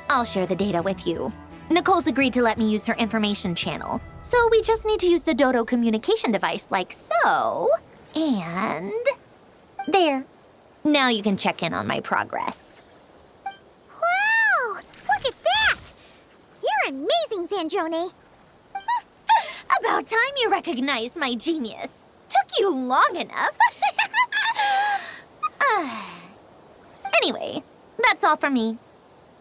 F: I'll share the data with you. Nicole's agreed to let me use her information channel, so we just need to use the Dodo communication device like so. And there. Now you can check in on my progress.
O: Wow! Look at that! You're amazing, Sandrone!
F: About time you recognized my genius. Took you long enough. Anyway, that's all for me.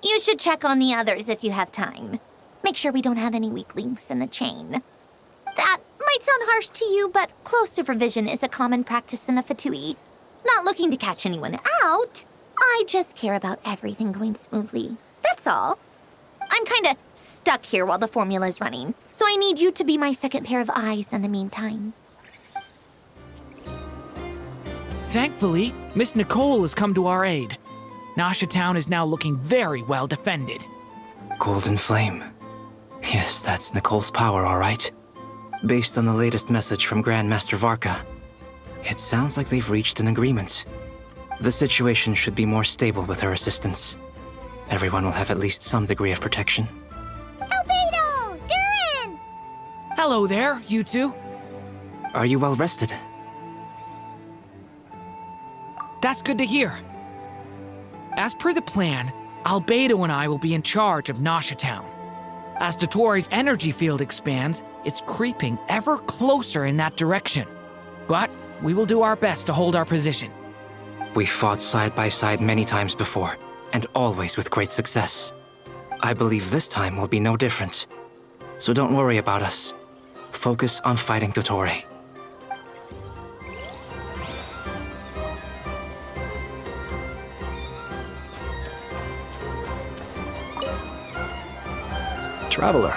F: You should check on the others if you have time. Make sure we don't have any weak links in the chain. That might sound harsh to you, but close supervision is a common practice in a Fatui. Not looking to catch anyone out. I just care about everything going smoothly. That's all. I'm kinda stuck here while the formula's running, so I need you to be my second pair of eyes in the meantime.
D: Thankfully, Miss Nicole has come to our aid. Nasha Town is now looking very well defended.
E: Golden Flame. Yes, that's Nicole's power, all right. Based on the latest message from Grandmaster Varka, it sounds like they've reached an agreement. The situation should be more stable with her assistance. Everyone will have at least some degree of protection.
O: Albedo! Durin!
D: Hello there, you two.
E: Are you well rested?
D: That's good to hear. As per the plan, Albedo and I will be in charge of Nasha Town. As Dottore's energy field expands, it's creeping ever closer in that direction. But we will do our best to hold our position.
E: We fought side by side many times before, and always with great success. I believe this time will be no different. So don't worry about us. Focus on fighting Dottore.
H: Traveler,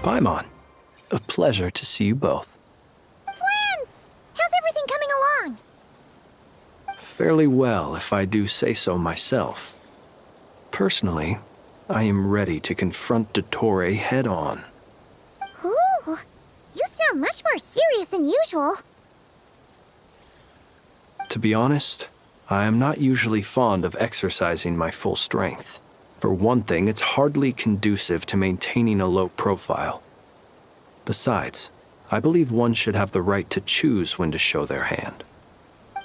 H: Paimon, a pleasure to see you both.
O: Flans! How's everything coming along?
H: Fairly well, if I do say so myself. Personally, I am ready to confront Dottore head-on.
O: Ooh, you sound much more serious than usual.
H: To be honest, I am not usually fond of exercising my full strength. For one thing, it's hardly conducive to maintaining a low profile. Besides, I believe one should have the right to choose when to show their hand.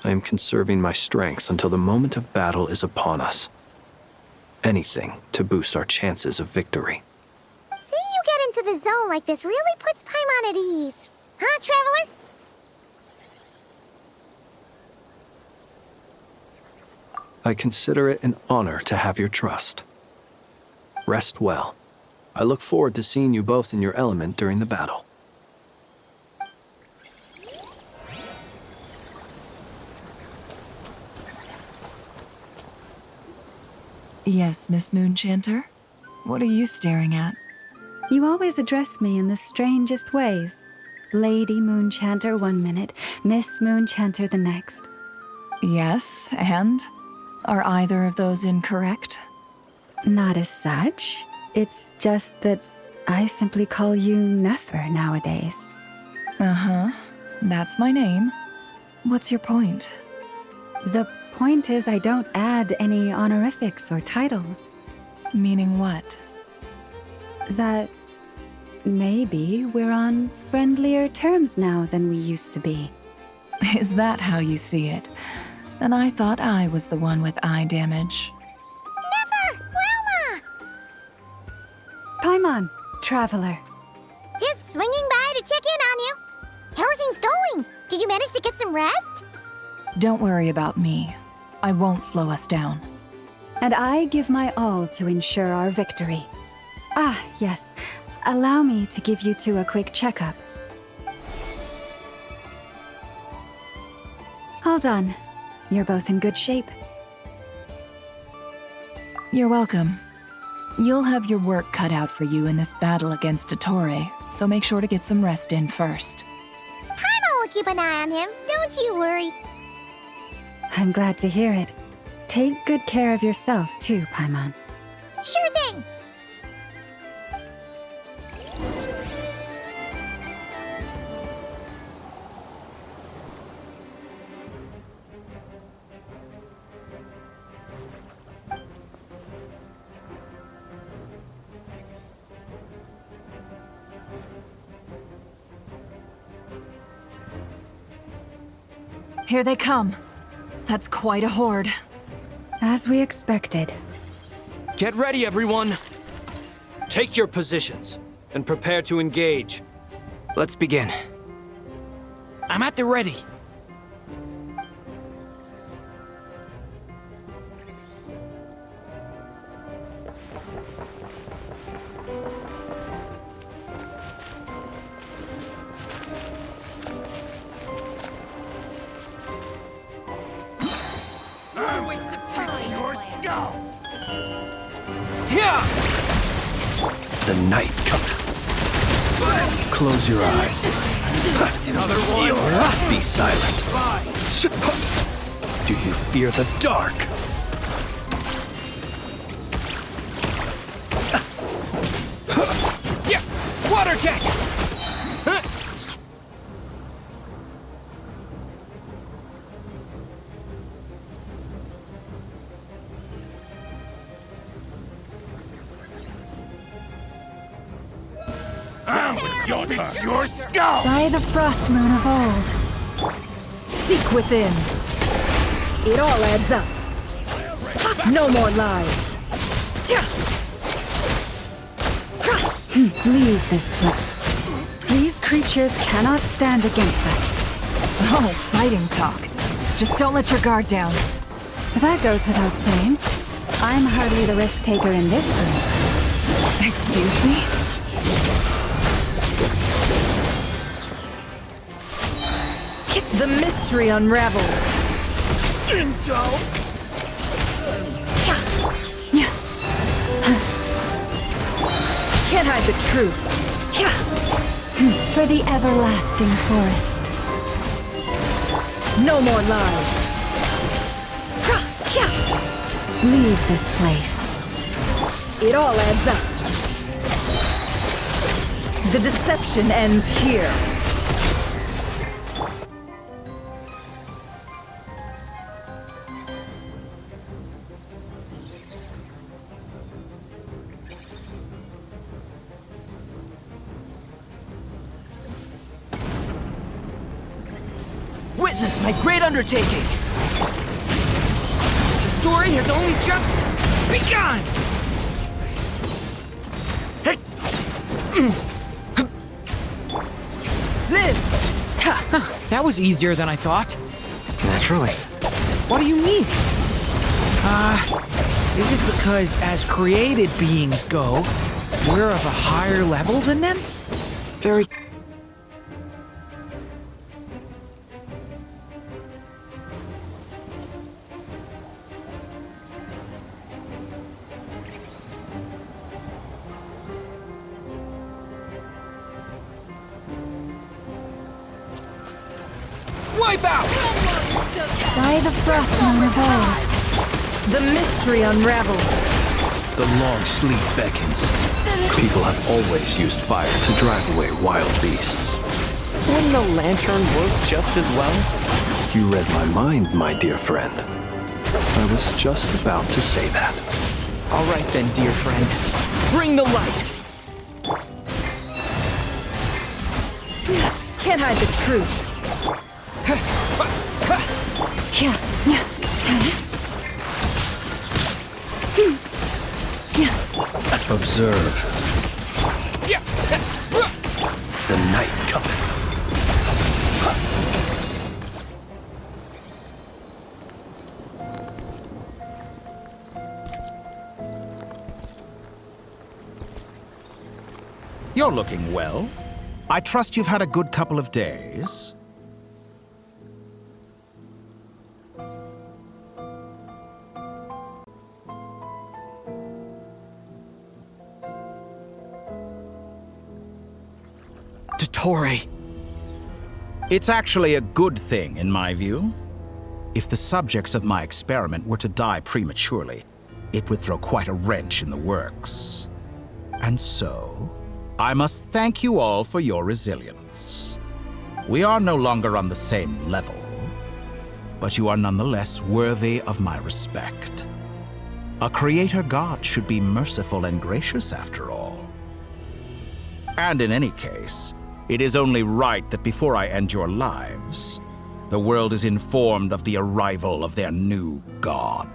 H: I am conserving my strength until the moment of battle is upon us. Anything to boost our chances of victory.
O: Seeing you get into the zone like this really puts Paimon at ease. Huh, Traveler?
H: I consider it an honor to have your trust. Rest well. I look forward to seeing you both in your element during the battle.
S: Yes, Miss Moonchanter? What are you staring at?
I: You always address me in the strangest ways. Lady Moonchanter 1 minute, Miss Moonchanter the next.
S: Yes, and? Are either of those incorrect?
I: Not as such. It's just that I simply call you Nefer nowadays.
S: Uh-huh. That's my name. What's your point?
I: The point is I don't add any honorifics or titles.
S: Meaning what?
I: That maybe we're on friendlier terms now than we used to be.
S: Is that how you see it? Then I thought I was the one with eye damage.
O: Never! Wilma!
I: Paimon, traveler.
O: Just swinging by to check in on you. How are things going? Did you manage to get some rest?
S: Don't worry about me. I won't slow us down.
I: And I give my all to ensure our victory. Ah, yes. Allow me to give you two a quick checkup. Hold on. You're both in good shape.
S: You're welcome. You'll have your work cut out for you in this battle against Dottore, so make sure to get some rest in first.
O: Paimon will keep an eye on him, don't you worry.
I: I'm glad to hear it. Take good care of yourself too, Paimon.
O: Sure thing!
S: Here they come. That's quite a horde.
I: As we expected.
H: Get ready, everyone! Take your positions, and prepare to engage.
E: Let's begin.
D: I'm at the ready.
H: The night cometh. Close your eyes. Another one. Be silent. Do you fear the dark?
D: Water jet!
A: Your skull!
I: By the frost moon of old.
T: Seek within. It all adds up. No more lies.
I: Leave this place. These creatures cannot stand against us.
S: Oh, fighting talk. Just don't let your guard down.
I: That goes without saying. I'm hardly the risk taker in this room.
S: Excuse me?
T: The mystery unravels. Can't hide the truth.
I: For the everlasting forest.
T: No more lies.
I: Leave this place.
T: It all adds up. The deception ends here.
D: Witness my great undertaking! The story has only just begun! Live! That was easier than I thought.
E: Naturally.
D: What do you mean? Is it because as created beings go, we're of a higher level than them?
E: Very...
D: Wipe out!
I: By the frost moon of old.
T: The mystery unravels.
H: The long sleep beckons. People have always used fire to drive away wild beasts.
B: Wouldn't the lantern work just as well?
H: You read my mind, my dear friend. I was just about to say that.
B: All right then, dear friend. Bring the light!
T: Can't hide the truth.
H: Observe. The night cometh.
A: You're looking well. I trust you've had a good couple of days.
B: Dottore.
A: It's actually a good thing, in my view. If the subjects of my experiment were to die prematurely, it would throw quite a wrench in the works. And so, I must thank you all for your resilience. We are no longer on the same level, but you are nonetheless worthy of my respect. A creator god should be merciful and gracious after all. And in any case, it is only right that before I end your lives, the world is informed of the arrival of their new god.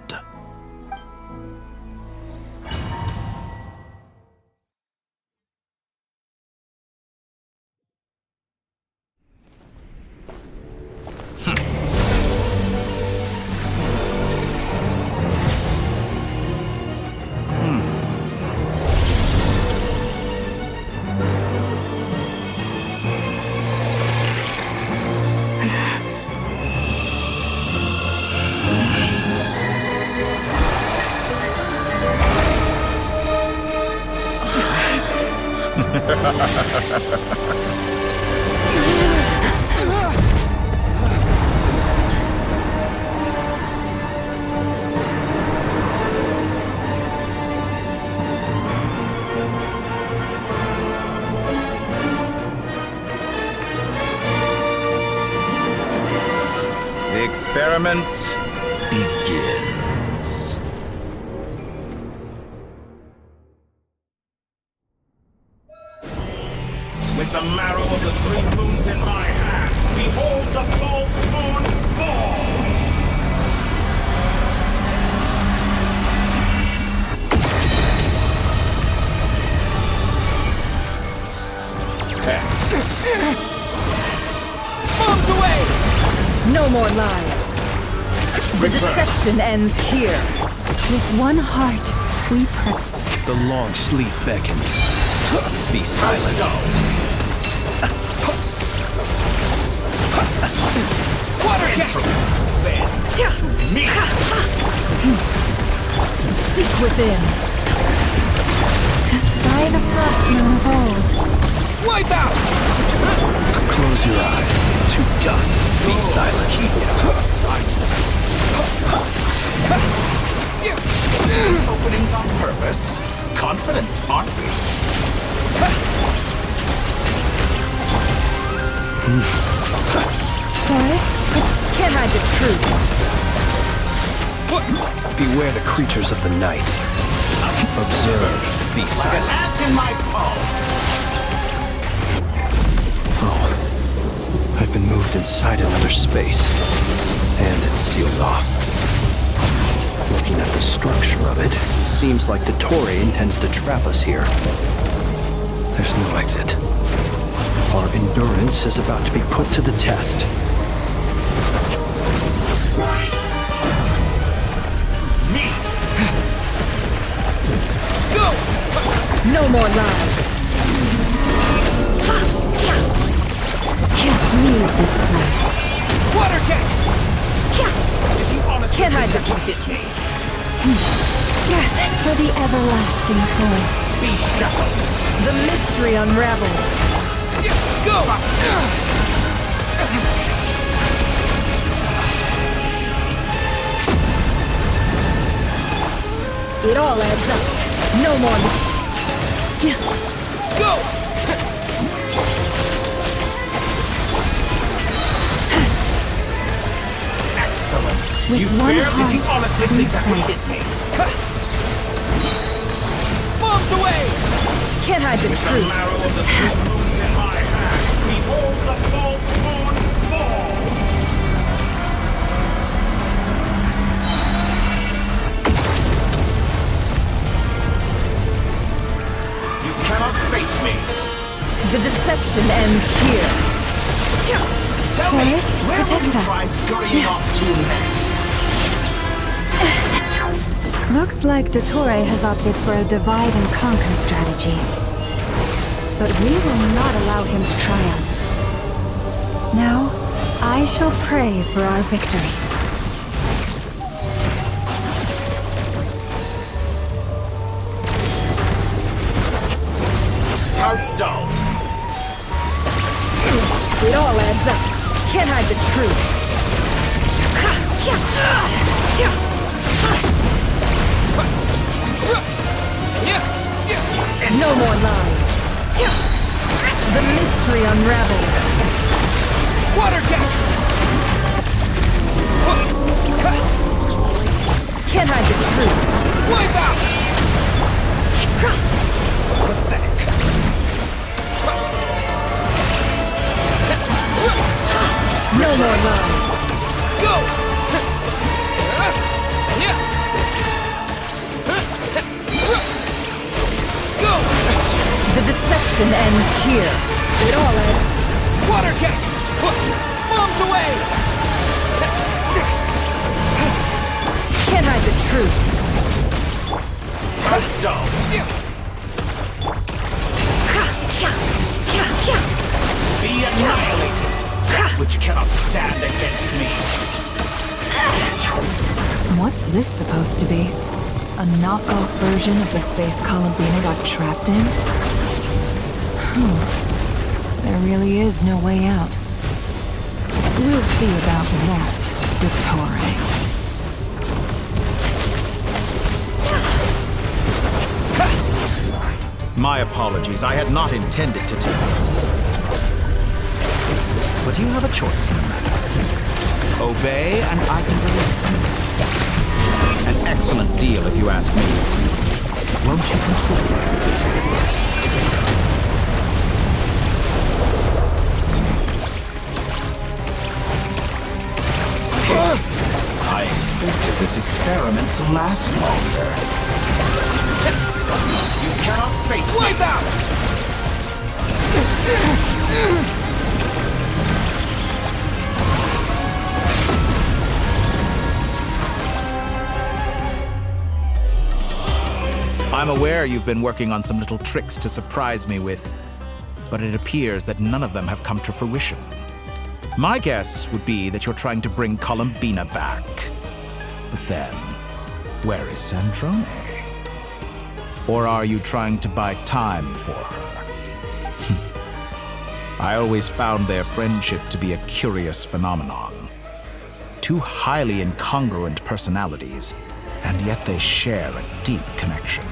A: The experiment begins. With the marrow of the 3 moons in my hand, behold the false moons fall!
T: Bombs away! No more lies. The deception ends here.
I: With one heart, we pray.
H: The long sleep beckons. Be silent.
T: Water jet!
A: To me!
T: Seek within.
I: By the frost moon of old.
T: Wipe out!
H: Close your eyes. To dust. Be silent.
A: Openings on purpose. Confident, aren't we?
T: Forest, can't hide the truth.
H: Beware the creatures of the night. Observe. Be silent.
A: Ant in my palm.
H: Oh. I've been moved inside another space. And it's sealed off. Looking at the structure of it, it seems like Dottore intends to trap us here. There's no exit. Our endurance is about to be put to the test.
A: Me!
T: Go! No more lies. Can't leave this place. Water jet!
A: Did you honestly
T: Can't hide
A: think
T: the
A: that you hit me?
I: For the everlasting forest.
A: Be shackled!
T: The mystery unravels. Go! It all adds up. No more.
D: Go!
A: Excellent.
T: With
A: You
T: one
A: did you
T: heart,
A: honestly
T: we
A: think that would
T: pray.
A: hit me?
D: Bombs away!
T: Can't hide the
A: With the
T: truth.
A: marrow of the three moons in my hand, behold the false moons fall! You cannot face me!
T: The deception ends here.
A: Tell me,
T: Forest,
A: where will
T: protect
A: you
T: us.
A: try scurrying off to next?
I: Looks like Dottore has opted for a divide and conquer strategy. But we will not allow him to triumph. Now, I shall pray for our victory.
A: How dull!
T: It all adds up. Can't hide the truth. No more lies. The mystery unravels.
D: Water jet!
T: Can't hide the truth.
D: Wipe out!
A: Pathetic.
T: No more lies.
D: Go! Go!
T: The deception ends here. It all ends.
D: Water jet! Bombs away!
T: Can't hide the truth.
A: How dull! Be annihilated! That which cannot stand against me!
S: What's this supposed to be? A knockoff version of the space Columbina got trapped in? There really is no way out. We'll see about that, Dottore.
A: My apologies, I had not intended to take it. But you have a choice in the matter. Obey, and I can release them. An excellent deal, if you ask me. Won't you consider it? I expected this experiment to last longer. You cannot face me!
D: Wipe out!
A: I'm aware you've been working on some little tricks to surprise me with, but it appears that none of them have come to fruition. My guess would be that you're trying to bring Columbina back. But then, where is Sandrone? Or are you trying to buy time for her? I always found their friendship to be a curious phenomenon. Two highly incongruent personalities, and yet they share a deep connection.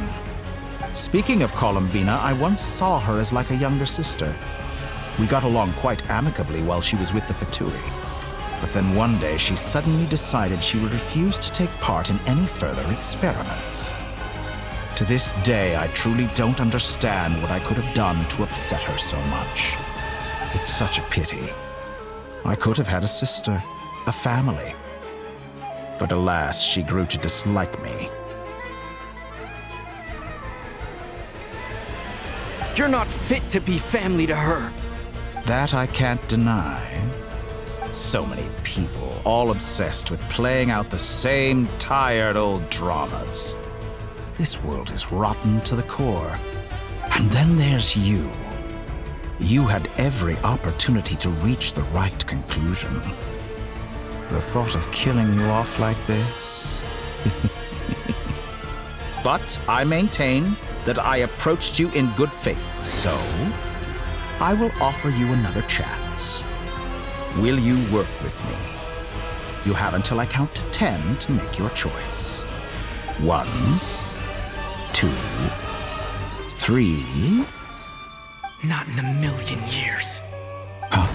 A: Speaking of Columbina, I once saw her as like a younger sister. We got along quite amicably while she was with the Fatui. But then one day she suddenly decided she would refuse to take part in any further experiments. To this day, I truly don't understand what I could have done to upset her so much. It's such a pity. I could have had a sister, a family. But alas, she grew to dislike me.
B: You're not fit to be family to her.
A: That I can't deny. So many people, all obsessed with playing out the same tired old dramas. This world is rotten to the core. And then there's you. You had every opportunity to reach the right conclusion. The thought of killing you off like this? But I maintain that I approached you in good faith, so I will offer you another chance. Will you work with me? You have until I count to 10 to make your choice. 1, 2, 3...
B: Not in a million years.
A: Huh?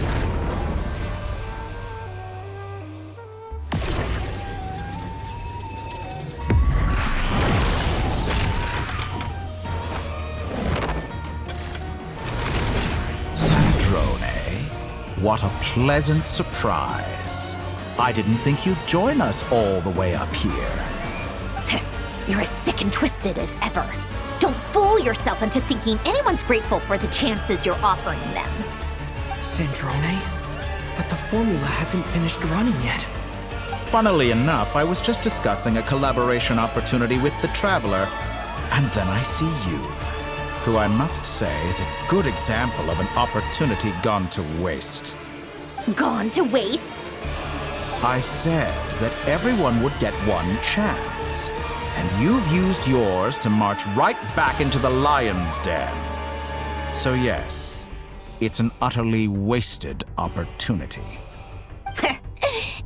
A: Sandrone, what a pleasant surprise. I didn't think you'd join us all the way up here.
F: You're as sick and twisted as ever. Don't fool yourself into thinking anyone's grateful for the chances you're offering them.
B: Sandrone? But the formula hasn't finished running yet.
A: Funnily enough, I was just discussing a collaboration opportunity with the Traveler, and then I see you, who I must say is a good example of an opportunity gone to waste.
F: Gone to waste?
A: I said that everyone would get one chance, and you've used yours to march right back into the lion's den. So yes, it's an utterly wasted opportunity.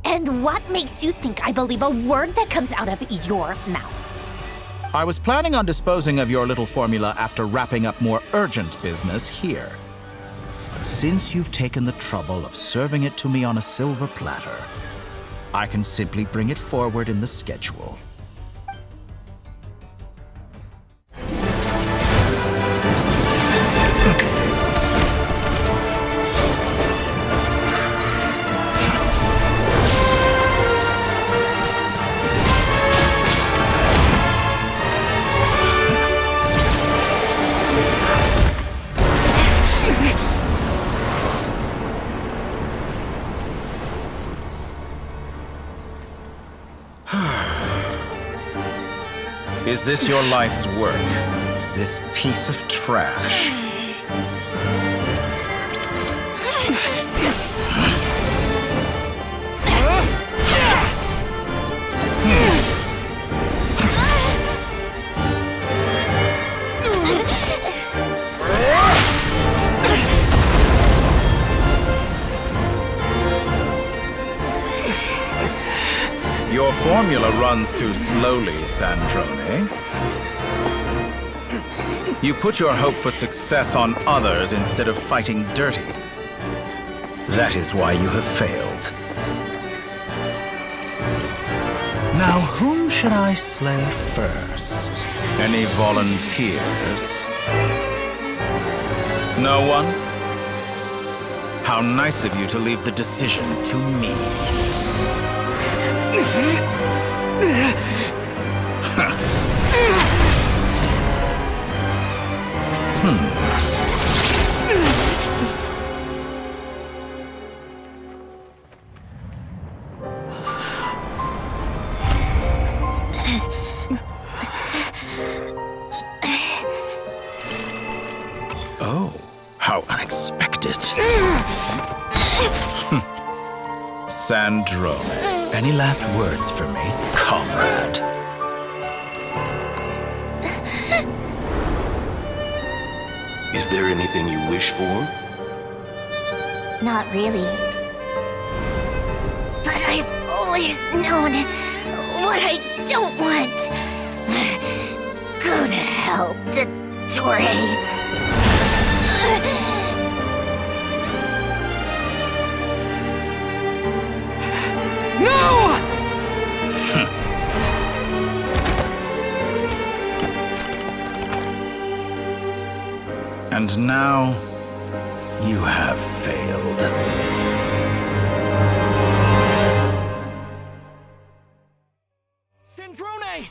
F: And what makes you think I believe a word that comes out of your mouth?
A: I was planning on disposing of your little formula after wrapping up more urgent business here. But since you've taken the trouble of serving it to me on a silver platter, I can simply bring it forward in the schedule. Is this your life's work? This piece of trash? Your formula runs too slowly, Sandrone. You put your hope for success on others instead of fighting dirty. That is why you have failed. Now, whom should I slay first? Any volunteers? No one? How nice of you to leave the decision to me. Oh, how unexpected. Sandrone, any last words for me, comrade?
U: Is there anything you wish for?
F: Not really. But I've always known what I don't want. Go to hell, Dottore.
B: No!
A: And now, you have failed.
B: Sandrone!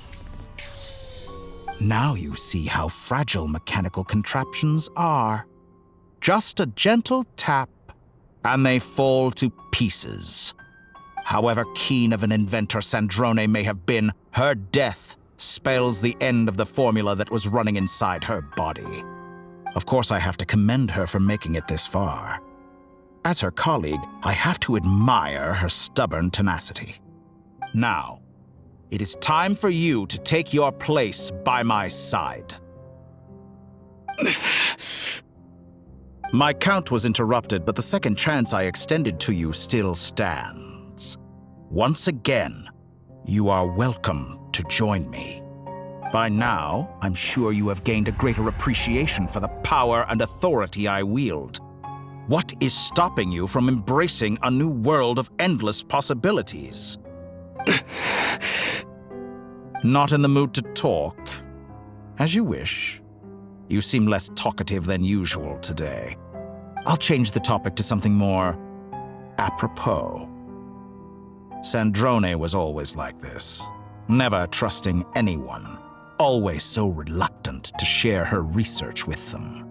A: Now you see how fragile mechanical contraptions are. Just a gentle tap, and they fall to pieces. However keen of an inventor Sandrone may have been, her death spells the end of the formula that was running inside her body. Of course, I have to commend her for making it this far. As her colleague, I have to admire her stubborn tenacity. Now, it is time for you to take your place by my side. My count was interrupted, but the second chance I extended to you still stands. Once again, you are welcome to join me. By now, I'm sure you have gained a greater appreciation for the power and authority I wield. What is stopping you from embracing a new world of endless possibilities? Not in the mood to talk? As you wish. You seem less talkative than usual today. I'll change the topic to something more apropos. Sandrone was always like this, never trusting anyone, always so reluctant to share her research with them.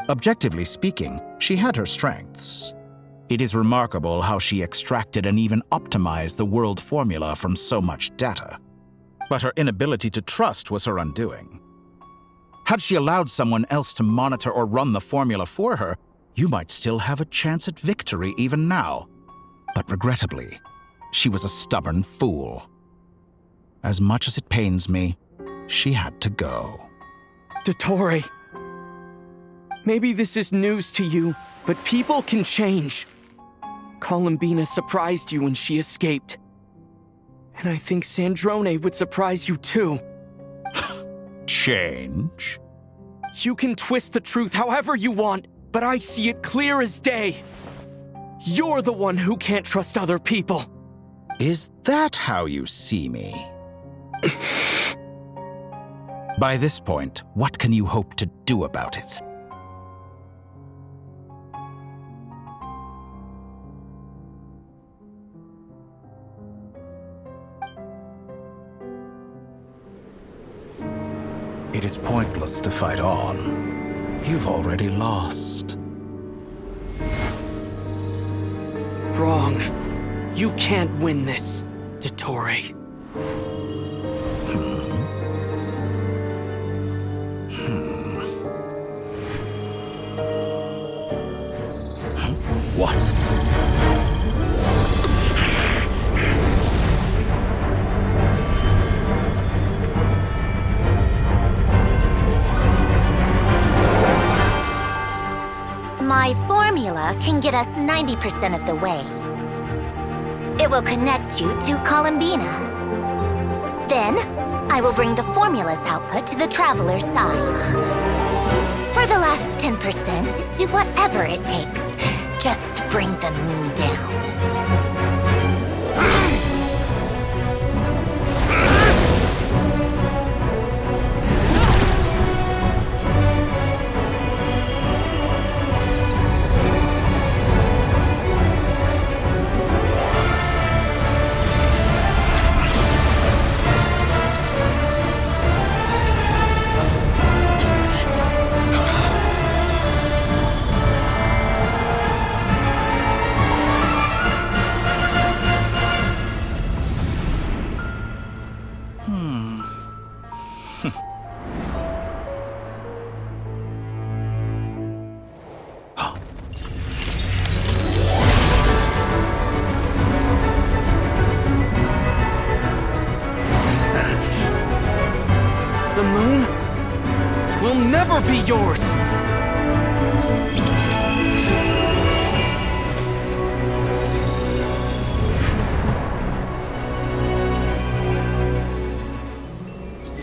A: Objectively speaking, she had her strengths. It is remarkable how she extracted and even optimized the world formula from so much data. But her inability to trust was her undoing. Had she allowed someone else to monitor or run the formula for her, you might still have a chance at victory even now. But regrettably, she was a stubborn fool. As much as it pains me, she had to go.
B: Dottore, maybe this is news to you, but people can change. Columbina surprised you when she escaped. And I think Sandrone would surprise you too.
A: Change?
B: You can twist the truth however you want, but I see it clear as day. You're the one who can't trust other people.
A: Is that how you see me? By this point, what can you hope to do about it? It is pointless to fight on. You've already lost.
B: Wrong. You can't win this, Dottore.
A: What?
F: My formula can get us 90% of the way. It will connect you to Columbina. Then, I will bring the formula's output to the Traveler's side. For the last 10%, do whatever it takes. Just bring the moon down.
B: The moon will never be yours!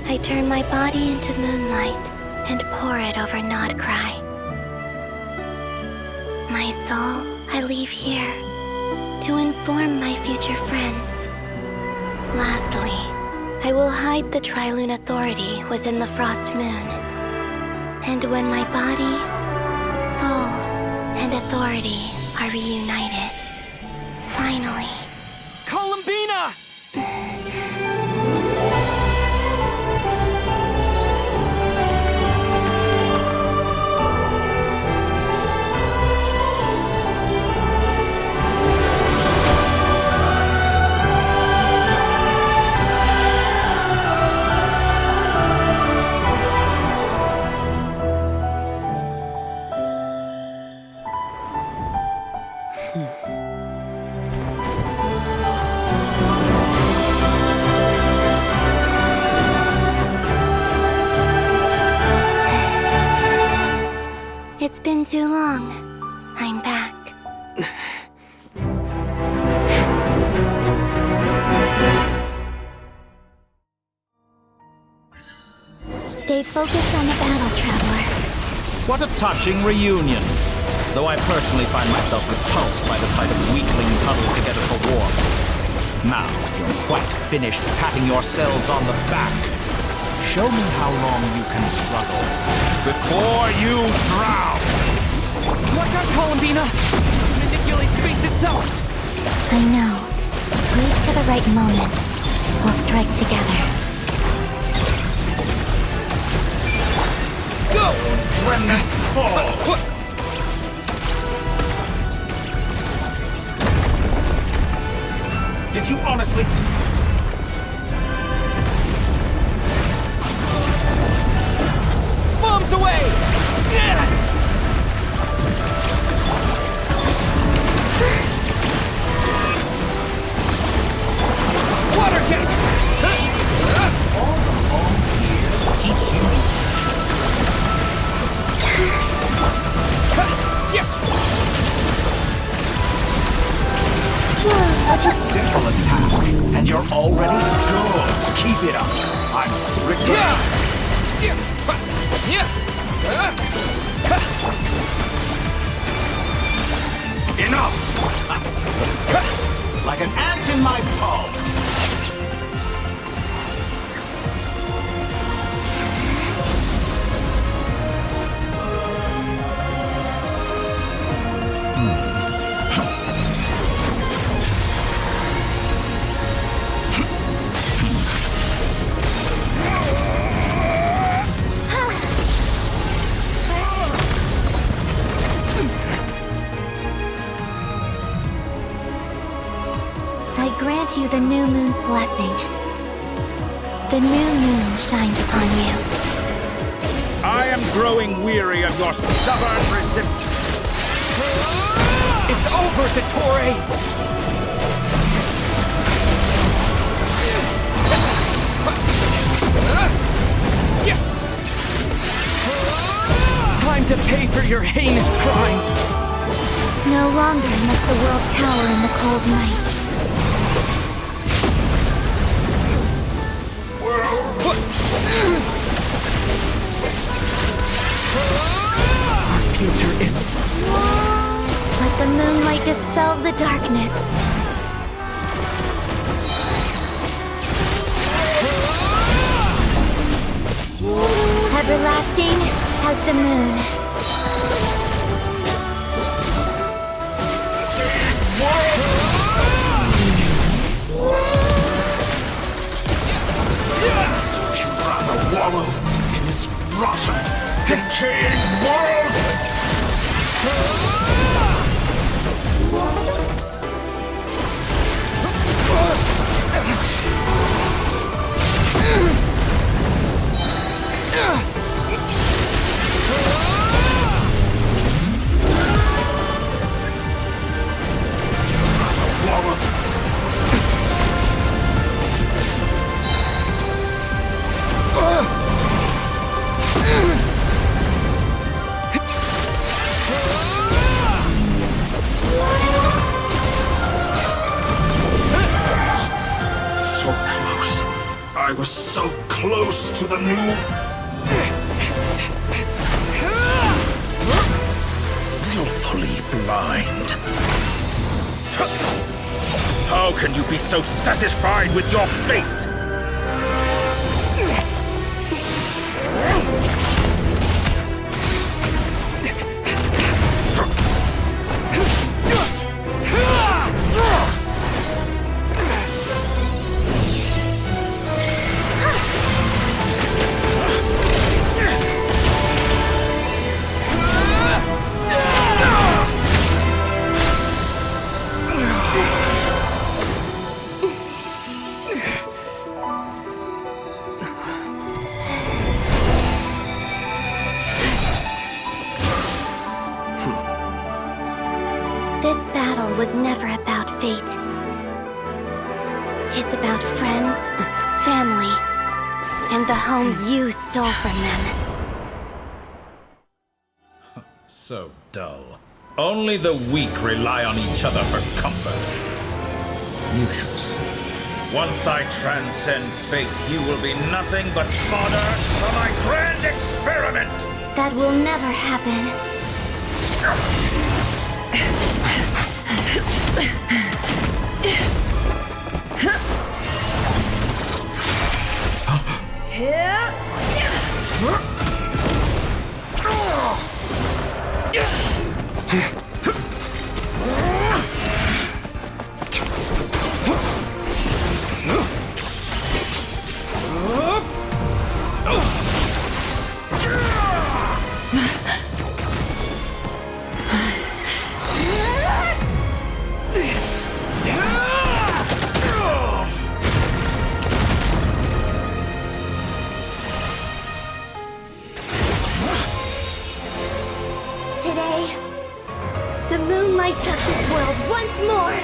L: I turn my body into moonlight and pour it over Nod Krai. My soul I leave here to inform my future friends. Lastly, I will hide the Trilune Authority within the Frost Moon. And when my body, soul, and authority are reunited, finally...
B: Columbina!
L: It's been too long. I'm back. Stay focused on the battle, Traveler.
A: What a touching reunion. Though I personally find myself repulsed by the sight of weaklings huddled together for war. Now you're quite finished patting yourselves on the back. Show me how long you can struggle before you drown.
B: Watch out, Columbina! Manipulate space itself!
L: I know. Wait for the right moment. We'll strike together.
A: Go! Remnants fall! Did you honestly?
B: Bombs away! Water jet!
A: All the long years teach you. Such a simple attack, and you're already strong. Keep it up. I'm regress. Enough! The best, like an ant in my palm.
L: Grant you the new moon's blessing. The new moon shines upon you.
A: I am growing weary of your stubborn resistance.
B: It's over, Dottore! Time to pay for your heinous crimes!
L: No longer must the world cower in the cold night.
B: Our future is...
L: Let the moonlight dispel the darkness. Everlasting as the moon.
A: Would you rather wallow in this rotten, decaying world? So close. I was so close to the new... Willfully blind. How can you be so satisfied with your fate?
L: Was never about fate. It's about friends, family, and the home you stole from them.
A: So dull. Only the weak rely on each other for comfort. You should see Once I transcend fate, you will be nothing but fodder for my grand experiment!
L: That will never happen. Today, the moon lights up this world once more!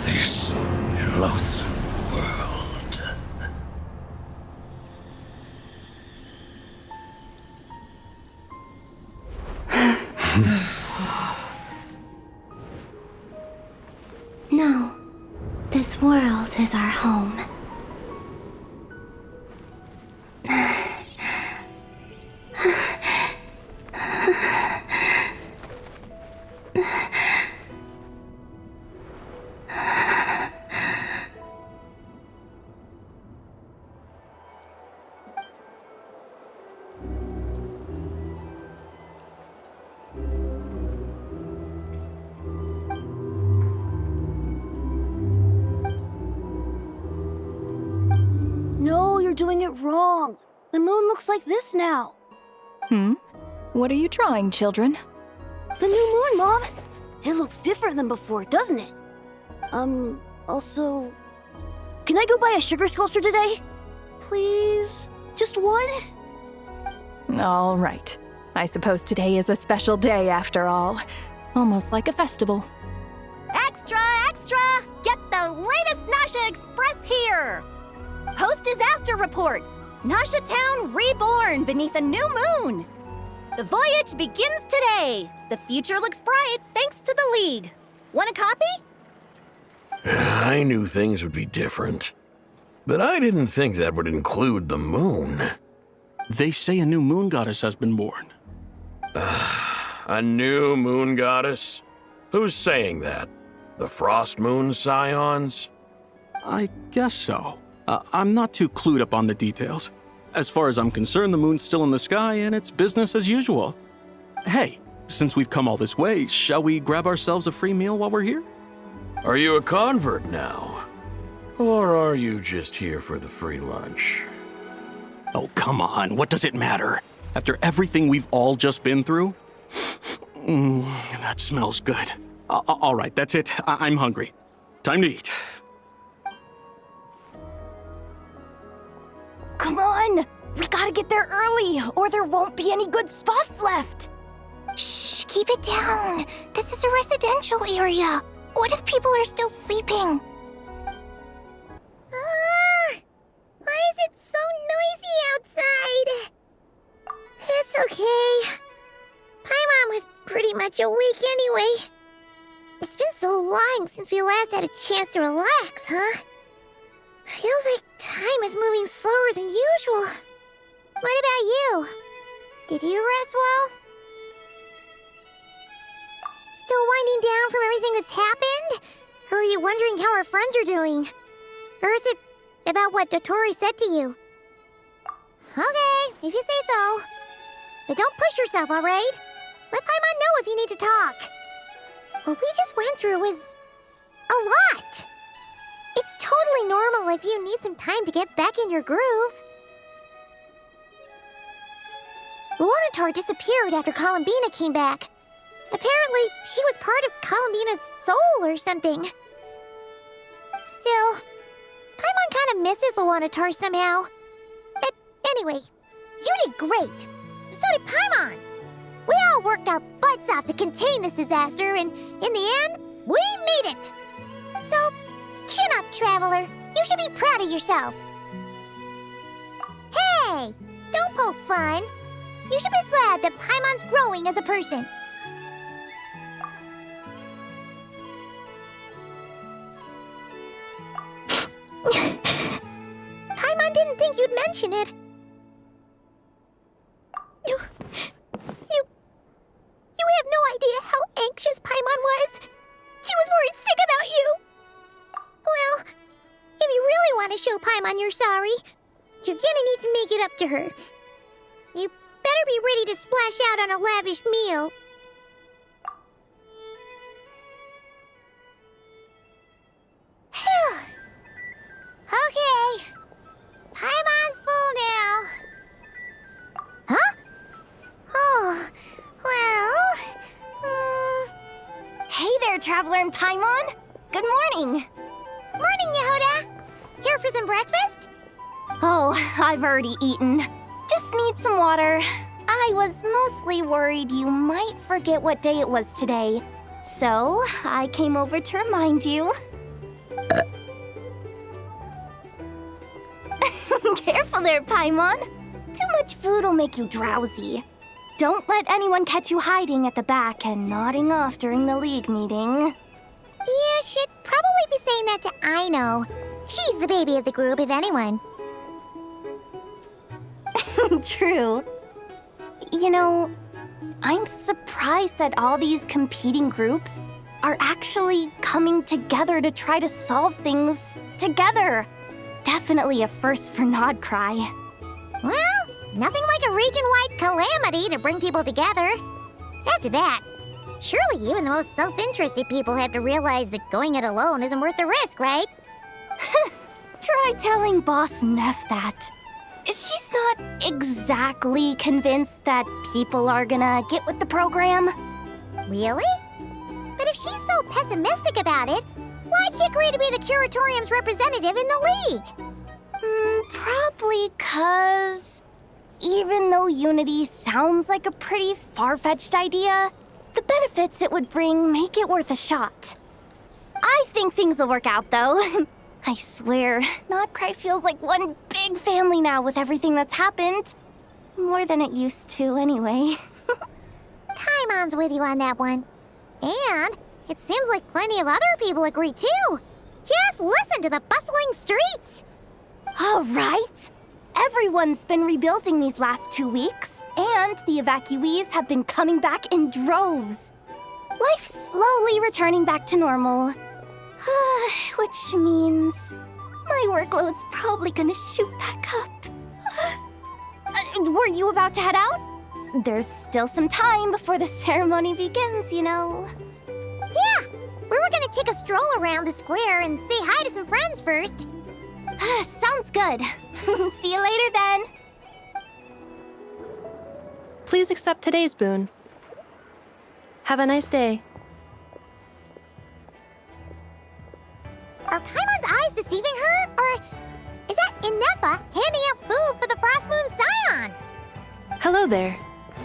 U: This loathsome world.
L: No, this world is our home.
M: No, you're doing it wrong. The moon looks like this now.
G: What are you drawing, children?
M: The new moon, Mom. It looks different than before, doesn't it? Also... Can I go buy a sugar sculpture today? Please? Just one?
G: All right. I suppose today is a special day after all. Almost like a festival.
V: Extra, extra! Get the latest Nasha Express here! Post-disaster report! Nasha Town reborn beneath a new moon! The voyage begins today! The future looks bright thanks to the League. Want a copy?
U: I knew things would be different, but I didn't think that would include the moon.
W: They say a new moon goddess has been born.
U: A new moon goddess? Who's saying that? The Frost Moon Scions?
W: I guess so. I'm not too clued up on the details. As far as I'm concerned, the moon's still in the sky and it's business as usual. Hey, since we've come all this way, shall we grab ourselves a free meal while we're here?
U: Are you a convert now? Or are you just here for the free lunch?
W: Oh, come on. What does it matter? After everything we've all just been through? That smells good. All right, that's it. I'm hungry. Time to eat.
O: Come on! We gotta get there early, or there won't be any good spots left!
P: Shh, keep it down. This is a residential area. What if people are still sleeping?
L: Why is it so noisy outside? It's okay. Paimon was pretty much awake anyway. It's been so long since we last had a chance to relax, huh? Feels like time is moving slower than usual. What about you? Did you rest well? Still winding down from everything that's happened? Or are you wondering how our friends are doing? Or is it about what Dottore said to you? Okay, if you say so. But don't push yourself, alright? Let Paimon know if you need to talk. What we just went through was a lot. It's totally normal if you need some time to get back in your groove. Luanatar disappeared after Columbina came back. Apparently, she was part of Columbina's soul or something. Still, Paimon kind of misses Luanatar somehow. But anyway, you did great. So did Paimon. We all worked our butts off to contain this disaster, and in the end, we made it. So, chin up, Traveler. You should be proud of yourself. Hey! Don't
C: poke fun. You should be glad that Paimon's growing as a person. Paimon didn't think you'd mention it. You have no idea how anxious Paimon was. She was worried sick about you. Well, if you really want to show Paimon you're sorry, you're gonna need to make it up to her. You better be ready to splash out on a lavish meal. Okay. Paimon's full now. Huh? Oh, well...
O: Hey there, Traveler and Paimon! Good morning!
C: Morning, Yehuda! Here for some breakfast?
O: Oh, I've already eaten. Just need some water. I was mostly worried you might forget what day it was today. So, I came over to remind you. Careful there, Paimon. Too much food will make you drowsy. Don't let anyone catch you hiding at the back and nodding off during the league meeting.
C: You should probably be saying that to Aino. She's the baby of the group, if anyone.
O: True. You know, I'm surprised that all these competing groups are actually coming together to try to solve things together. Definitely a first for Nod Krai.
C: Well, nothing like a region-wide calamity to bring people together. After that, surely even the most self-interested people have to realize that going it alone isn't worth the risk, right?
O: Try telling Boss Neff that. She's not exactly convinced that people are gonna get with the program.
C: Really? But if she's so pessimistic about it, why'd she agree to be the Curatorium's representative in the league?
O: Probably 'cause even though unity sounds like a pretty far-fetched idea, the benefits it would bring make it worth a shot. I think things will work out, though. I swear, Nod Krai feels like one big family now with everything that's happened. More than it used to, anyway.
C: Paimon's with you on that one. And it seems like plenty of other people agree, too. Just listen to the bustling streets.
O: All right. Everyone's been rebuilding these last 2 weeks, and the evacuees have been coming back in droves. Life's slowly returning back to normal. Which means my workload's probably gonna shoot back up. Were you about to head out? There's still some time before the ceremony begins, you know.
C: Yeah, we were gonna take a stroll around the square and say hi to some friends first.
O: Sounds good. See you later then.
N: Please accept today's boon. Have a nice day.
C: Are Paimon's eyes deceiving her? Or is that Inefa handing out food for the Frost Moon Scions?
N: Hello there.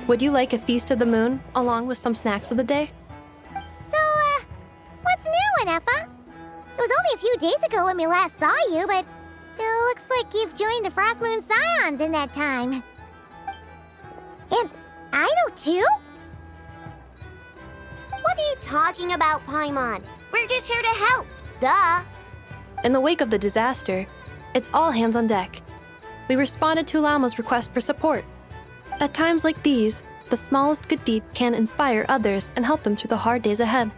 N: Would you like a feast of the moon, along with some snacks of the day?
C: So, what's new, Inefa? It was only a few days ago when we last saw you, but it looks like you've joined the Frost Moon Scions in that time. And Aino, too?
L: What are you talking about, Paimon? We're just here to help, duh.
N: In the wake of the disaster, it's all hands on deck. We responded to Lama's request for support. At times like these, the smallest good deed can inspire others and help them through the hard days ahead.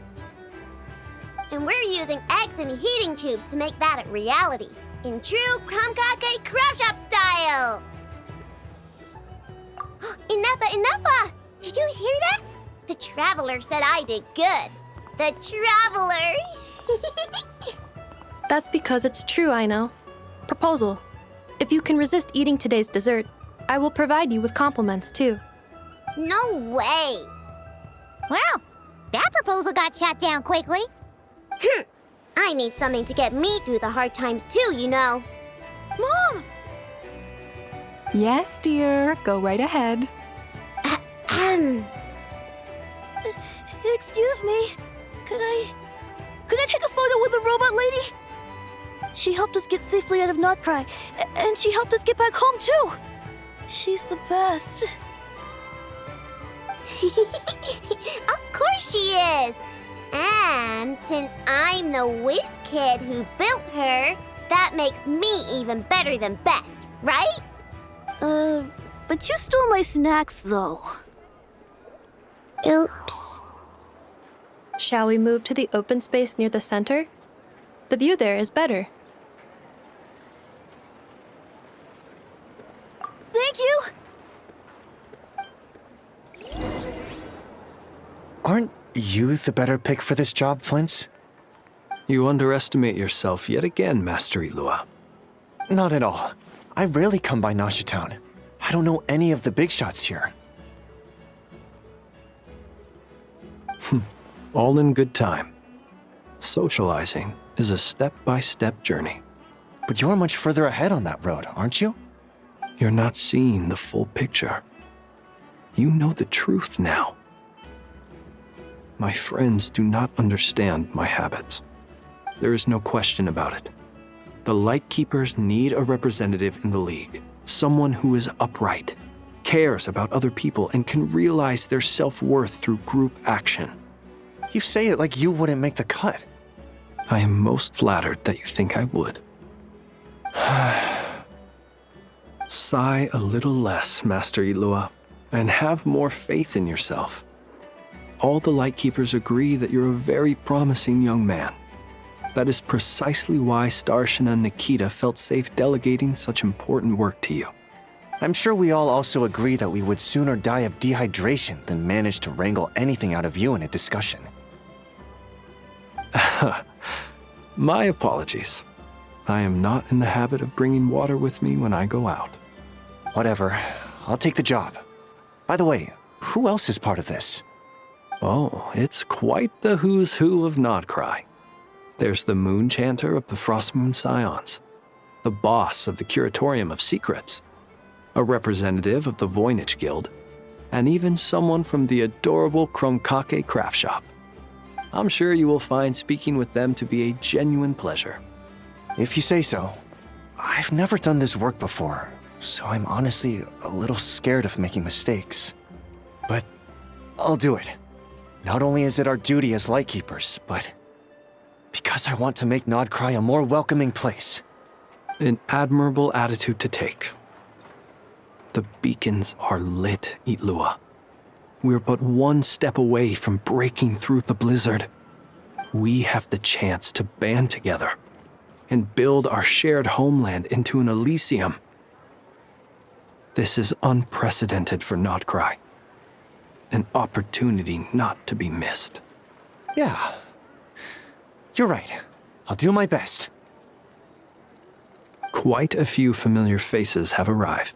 L: And we're using eggs and heating tubes to make that a reality, in true Kromkake Crab Shop style! Inefa! Did you hear that? The Traveler said I did good. The Traveler!
N: That's because it's true, I know. Proposal. If you can resist eating today's dessert, I will provide you with compliments, too.
L: No way!
C: Well, that proposal got shot down quickly.
L: I need something to get me through the hard times, too, you know.
M: Mom!
G: Yes, dear. Go right ahead.
M: Excuse me. Could I take a photo with the robot lady? She helped us get safely out of Nod Krai, and she helped us get back home, too. She's the best.
C: Of course she is! And since I'm the whiz kid who built her, that makes me even better than best, right?
M: But you stole my snacks, though.
C: Oops.
N: Shall we move to the open space near the center? The view there is better.
M: Thank you!
J: Aren't you the better pick for this job, Flint?
H: You underestimate yourself yet again, Master Ilua.
J: Not at all. I rarely come by Nasha Town. I don't know any of the big shots here.
H: All in good time. Socializing is a step-by-step journey.
J: But you're much further ahead on that road, aren't you?
H: You're not seeing the full picture. You know the truth now. My friends do not understand my habits. There is no question about it. The Lightkeepers need a representative in the League. Someone who is upright, cares about other people, and can realize their self-worth through group action.
J: You say it like you wouldn't make the cut.
H: I am most flattered that you think I would. Sigh a little less, Master Ilua, and have more faith in yourself. All the Lightkeepers agree that you're a very promising young man. That is precisely why Starshina Nikita felt safe delegating such important work to you.
J: I'm sure we all also agree that we would sooner die of dehydration than manage to wrangle anything out of you in a discussion.
H: My apologies. I am not in the habit of bringing water with me when I go out.
J: Whatever. I'll take the job. By the way, who else is part of this?
H: Oh, it's quite the who's who of Nod Krai. There's the Moon Chanter of the Frost Moon Scions, the boss of the Curatorium of Secrets, a representative of the Voynich Guild, and even someone from the adorable Krumkake craft shop. I'm sure you will find speaking with them to be a genuine pleasure.
J: If you say so. I've never done this work before, so I'm honestly a little scared of making mistakes. But I'll do it. Not only is it our duty as Lightkeepers, but because I want to make Nod Krai a more welcoming place.
H: An admirable attitude to take. The beacons are lit, Ilua. We're but one step away from breaking through the blizzard. We have the chance to band together and build our shared homeland into an Elysium. This is unprecedented for Nod Krai. An opportunity not to be missed.
J: Yeah. You're right. I'll do my best.
H: Quite a few familiar faces have arrived.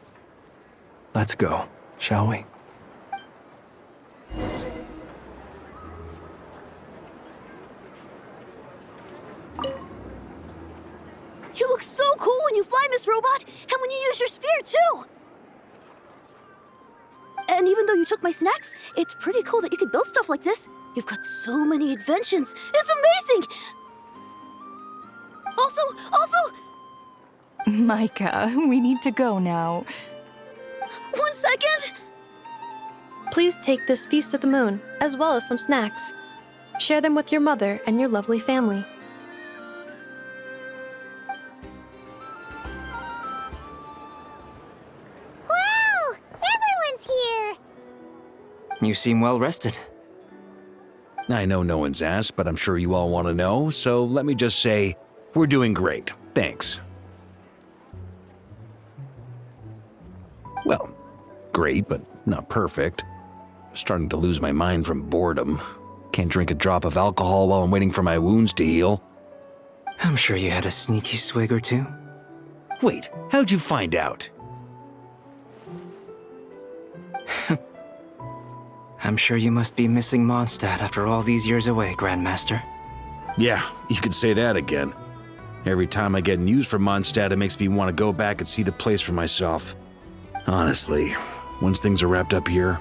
H: Let's go, shall we?
M: You look so cool when you fly, Miss Robot, and when you use your spear, too! And even though you took my snacks, it's pretty cool that you can build stuff like this. You've got so many inventions. It's amazing! Also...
Q: Micah, we need to go now.
M: 1 second!
N: Please take this feast of the moon, as well as some snacks. Share them with your mother and your lovely family.
C: Wow! Everyone's here!
E: You seem well rested.
A: I know no one's asked, but I'm sure you all want to know, so let me just say, we're doing great. Thanks. Well, great, but not perfect. I'm starting to lose my mind from boredom. Can't drink a drop of alcohol while I'm waiting for my wounds to heal.
E: I'm sure you had a sneaky swig or two.
A: Wait, how'd you find out?
E: I'm sure you must be missing Mondstadt after all these years away, Grandmaster.
A: Yeah, you could say that again. Every time I get news from Mondstadt, it makes me want to go back and see the place for myself. Honestly, once things are wrapped up here,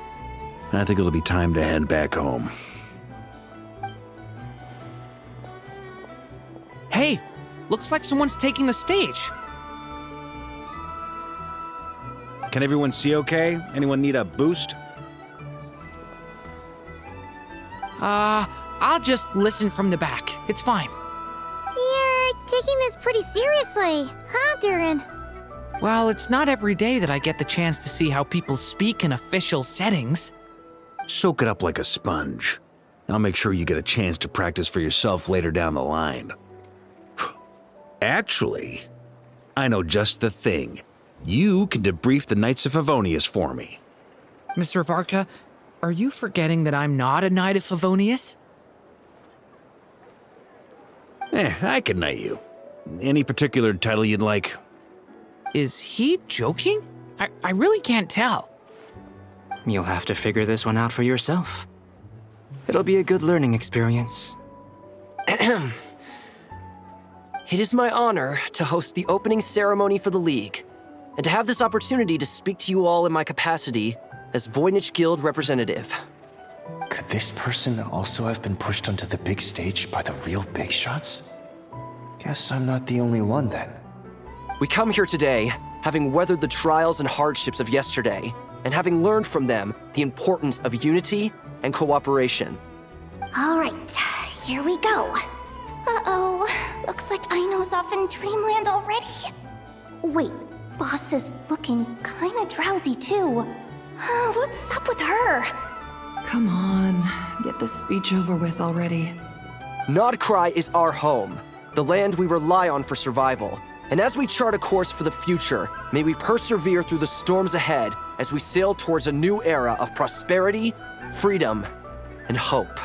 A: I think it'll be time to head back home.
D: Hey, looks like someone's taking the stage.
I: Can everyone see okay? Anyone need a boost?
D: I'll just listen from the back. It's fine.
C: You're taking this pretty seriously, huh, Durin?
D: Well, it's not every day that I get the chance to see how people speak in official settings.
U: Soak it up like a sponge. I'll make sure you get a chance to practice for yourself later down the line. Actually, I know just the thing. You can debrief the Knights of Favonius for me.
D: Mr. Varka, are you forgetting that I'm not a Knight of Favonius?
U: I can knight you. Any particular title you'd like?
D: Is he joking? I really can't tell.
E: You'll have to figure this one out for yourself. It'll be a good learning experience.
B: It is my honor to host the opening ceremony for the League, and to have this opportunity to speak to you all in my capacity as Voynich Guild representative.
J: Could this person also have been pushed onto the big stage by the real big shots? Guess I'm not the only one then.
B: We come here today, having weathered the trials and hardships of yesterday, and having learned from them the importance of unity and cooperation.
O: All right, here we go. Uh-oh, looks like Aino's off in Dreamland already. Wait, Boss is looking kinda drowsy too. What's up with her?
G: Come on, get this speech over with already.
B: Nod Krai is our home, the land we rely on for survival. And as we chart a course for the future, may we persevere through the storms ahead as we sail towards a new era of prosperity, freedom, and hope.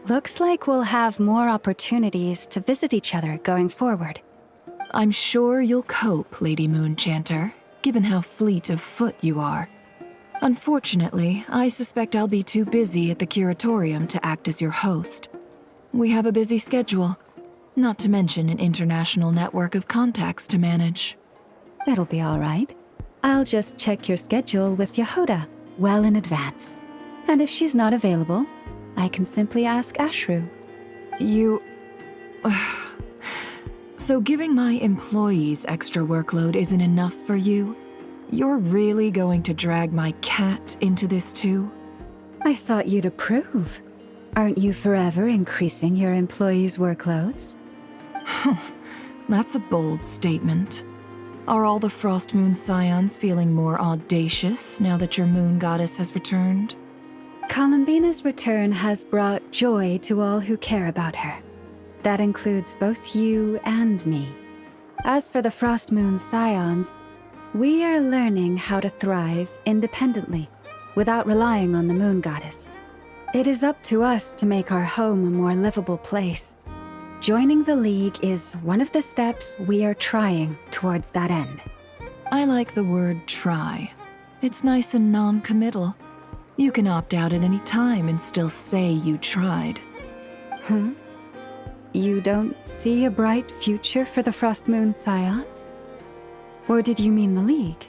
K: Looks like we'll have more opportunities to visit each other going forward.
G: I'm sure you'll cope, Lady Moonchanter, given how fleet of foot you are. Unfortunately, I suspect I'll be too busy at the curatorium to act as your host. We have a busy schedule, not to mention an international network of contacts to manage.
K: It'll be all right. I'll just check your schedule with Yehoda well in advance. And if she's not available, I can simply ask Ashru.
G: So giving my employees extra workload isn't enough for you? You're really going to drag my cat into this too?
K: I thought you'd approve. Aren't you forever increasing your employees' workloads?
G: That's a bold statement. Are all the Frost Moon Scions feeling more audacious now that your moon goddess has returned?
K: Columbina's return has brought joy to all who care about her. That includes both you and me. As for the Frost Moon Scions, we are learning how to thrive independently, without relying on the moon goddess. It is up to us to make our home a more livable place. Joining the League is one of the steps we are trying towards that end.
G: I like the word try. It's nice and non-committal. You can opt out at any time and still say you tried.
K: You don't see a bright future for the Frost Moon Scions? Or did you mean the League?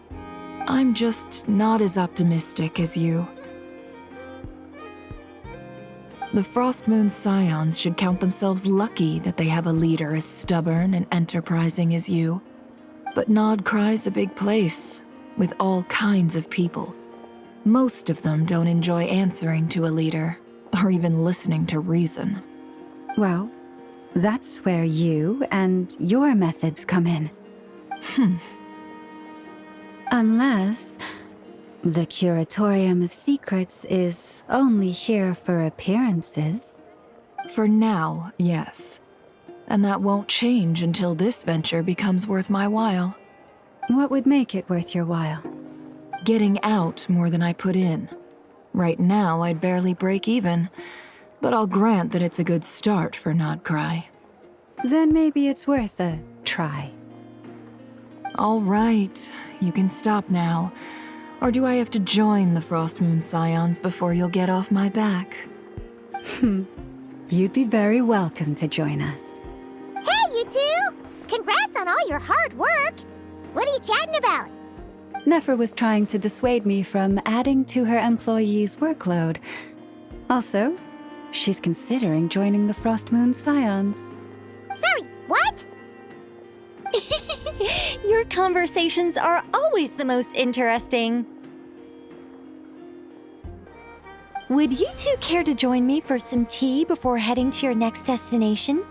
G: I'm just not as optimistic as you. The Frost Moon Scions should count themselves lucky that they have a leader as stubborn and enterprising as you. But Nod Krai's a big place, with all kinds of people. Most of them don't enjoy answering to a leader, or even listening to reason.
K: Well, that's where you and your methods come in. Unless the Curatorium of Secrets is only here for appearances.
G: For now, yes. And that won't change until this venture becomes worth my while.
K: What would make it worth your while?
G: Getting out more than I put in. Right now, I'd barely break even, but I'll grant that it's a good start for Nod Krai.
K: Then maybe it's worth a try.
G: All right, you can stop now. Or do I have to join the Frost Moon Scions before you'll get off my back?
K: You'd be very welcome to join us.
C: Hey, you two! Congrats on all your hard work! What are you chatting about?
K: Nefer was trying to dissuade me from adding to her employees' workload. Also, she's considering joining the Frost Moon Scions.
C: Sorry, what?
R: Your conversations are always the most interesting. Would you two care to join me for some tea before heading to your next destination?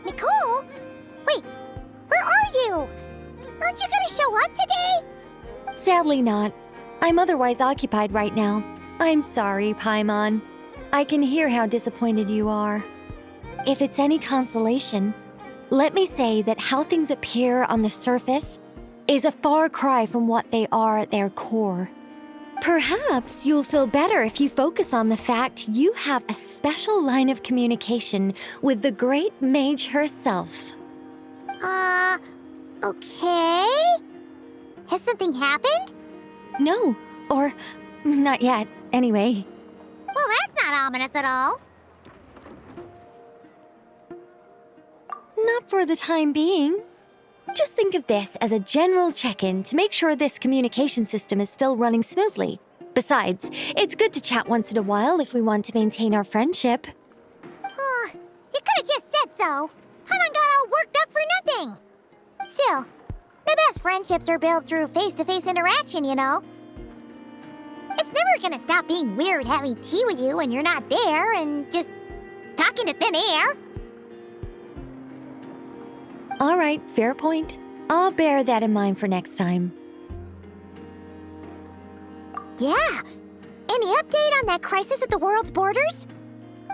C: Nicole? Wait, where are you? Aren't you gonna show up today?
R: Sadly not. I'm otherwise occupied right now. I'm sorry, Paimon. I can hear how disappointed you are. If it's any consolation, let me say that how things appear on the surface is a far cry from what they are at their core. Perhaps you'll feel better if you focus on the fact you have a special line of communication with the great mage herself.
C: Okay? Has something happened?
R: No, or not yet, anyway.
C: Well, that's not ominous at all.
R: Not for the time being. Just think of this as a general check-in to make sure this communication system is still running smoothly. Besides, it's good to chat once in a while if we want to maintain our friendship.
C: You could have just said so. Paimon got all worked up for nothing. Still, the best friendships are built through face-to-face interaction, you know. It's never gonna stop being weird having tea with you when you're not there and just talking to thin air.
R: All right, fair point. I'll bear that in mind for next time.
C: Yeah. Any update on that crisis at the world's borders?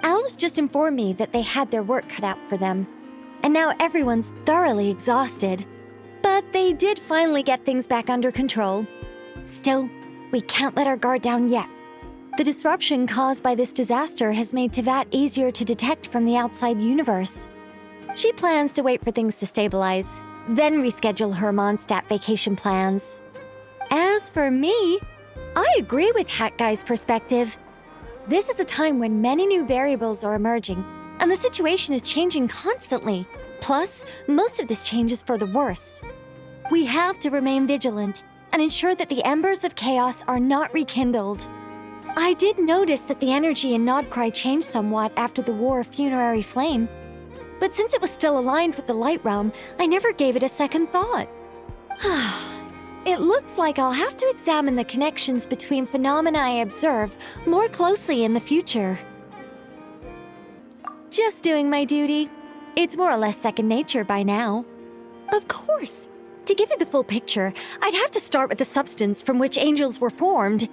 R: Alice just informed me that they had their work cut out for them. And now everyone's thoroughly exhausted. But they did finally get things back under control. Still, we can't let our guard down yet. The disruption caused by this disaster has made Tevat easier to detect from the outside universe. She plans to wait for things to stabilize, then reschedule her Mondstadt vacation plans. As for me, I agree with Hat Guy's perspective. This is a time when many new variables are emerging, and the situation is changing constantly. Plus, most of this change is for the worse. We have to remain vigilant and ensure that the embers of chaos are not rekindled. I did notice that the energy in Nod Krai changed somewhat after the War of Funerary Flame, but since it was still aligned with the Light Realm, I never gave it a second thought. It looks like I'll have to examine the connections between phenomena I observe more closely in the future. Just doing my duty. It's more or less second nature by now. Of course. To give you the full picture, I'd have to start with the substance from which angels were formed.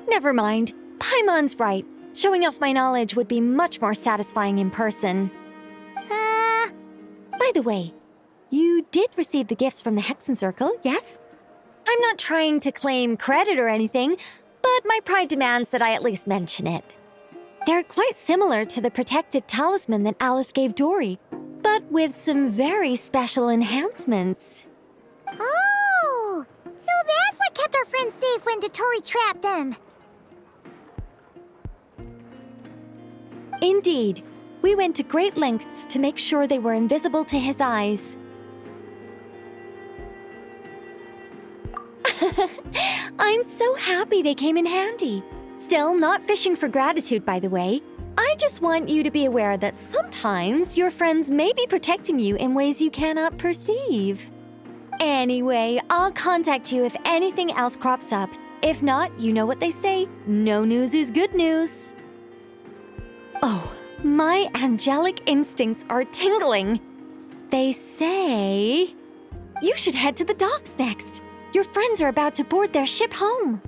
R: Never mind. Paimon's right. Showing off my knowledge would be much more satisfying in person. By the way, you did receive the gifts from the Hexen Circle, yes? I'm not trying to claim credit or anything, but my pride demands that I at least mention it. They're quite similar to the protective talisman that Alice gave Dory, but with some very special enhancements.
C: Oh! So that's what kept our friends safe when Dottore trapped them.
R: Indeed. We went to great lengths to make sure they were invisible to his eyes. I'm so happy they came in handy. Still, not fishing for gratitude, by the way. I just want you to be aware that sometimes your friends may be protecting you in ways you cannot perceive. Anyway, I'll contact you if anything else crops up. If not, you know what they say, no news is good news. Oh, my angelic instincts are tingling. They say you should head to the docks next. Your friends are about to board their ship home.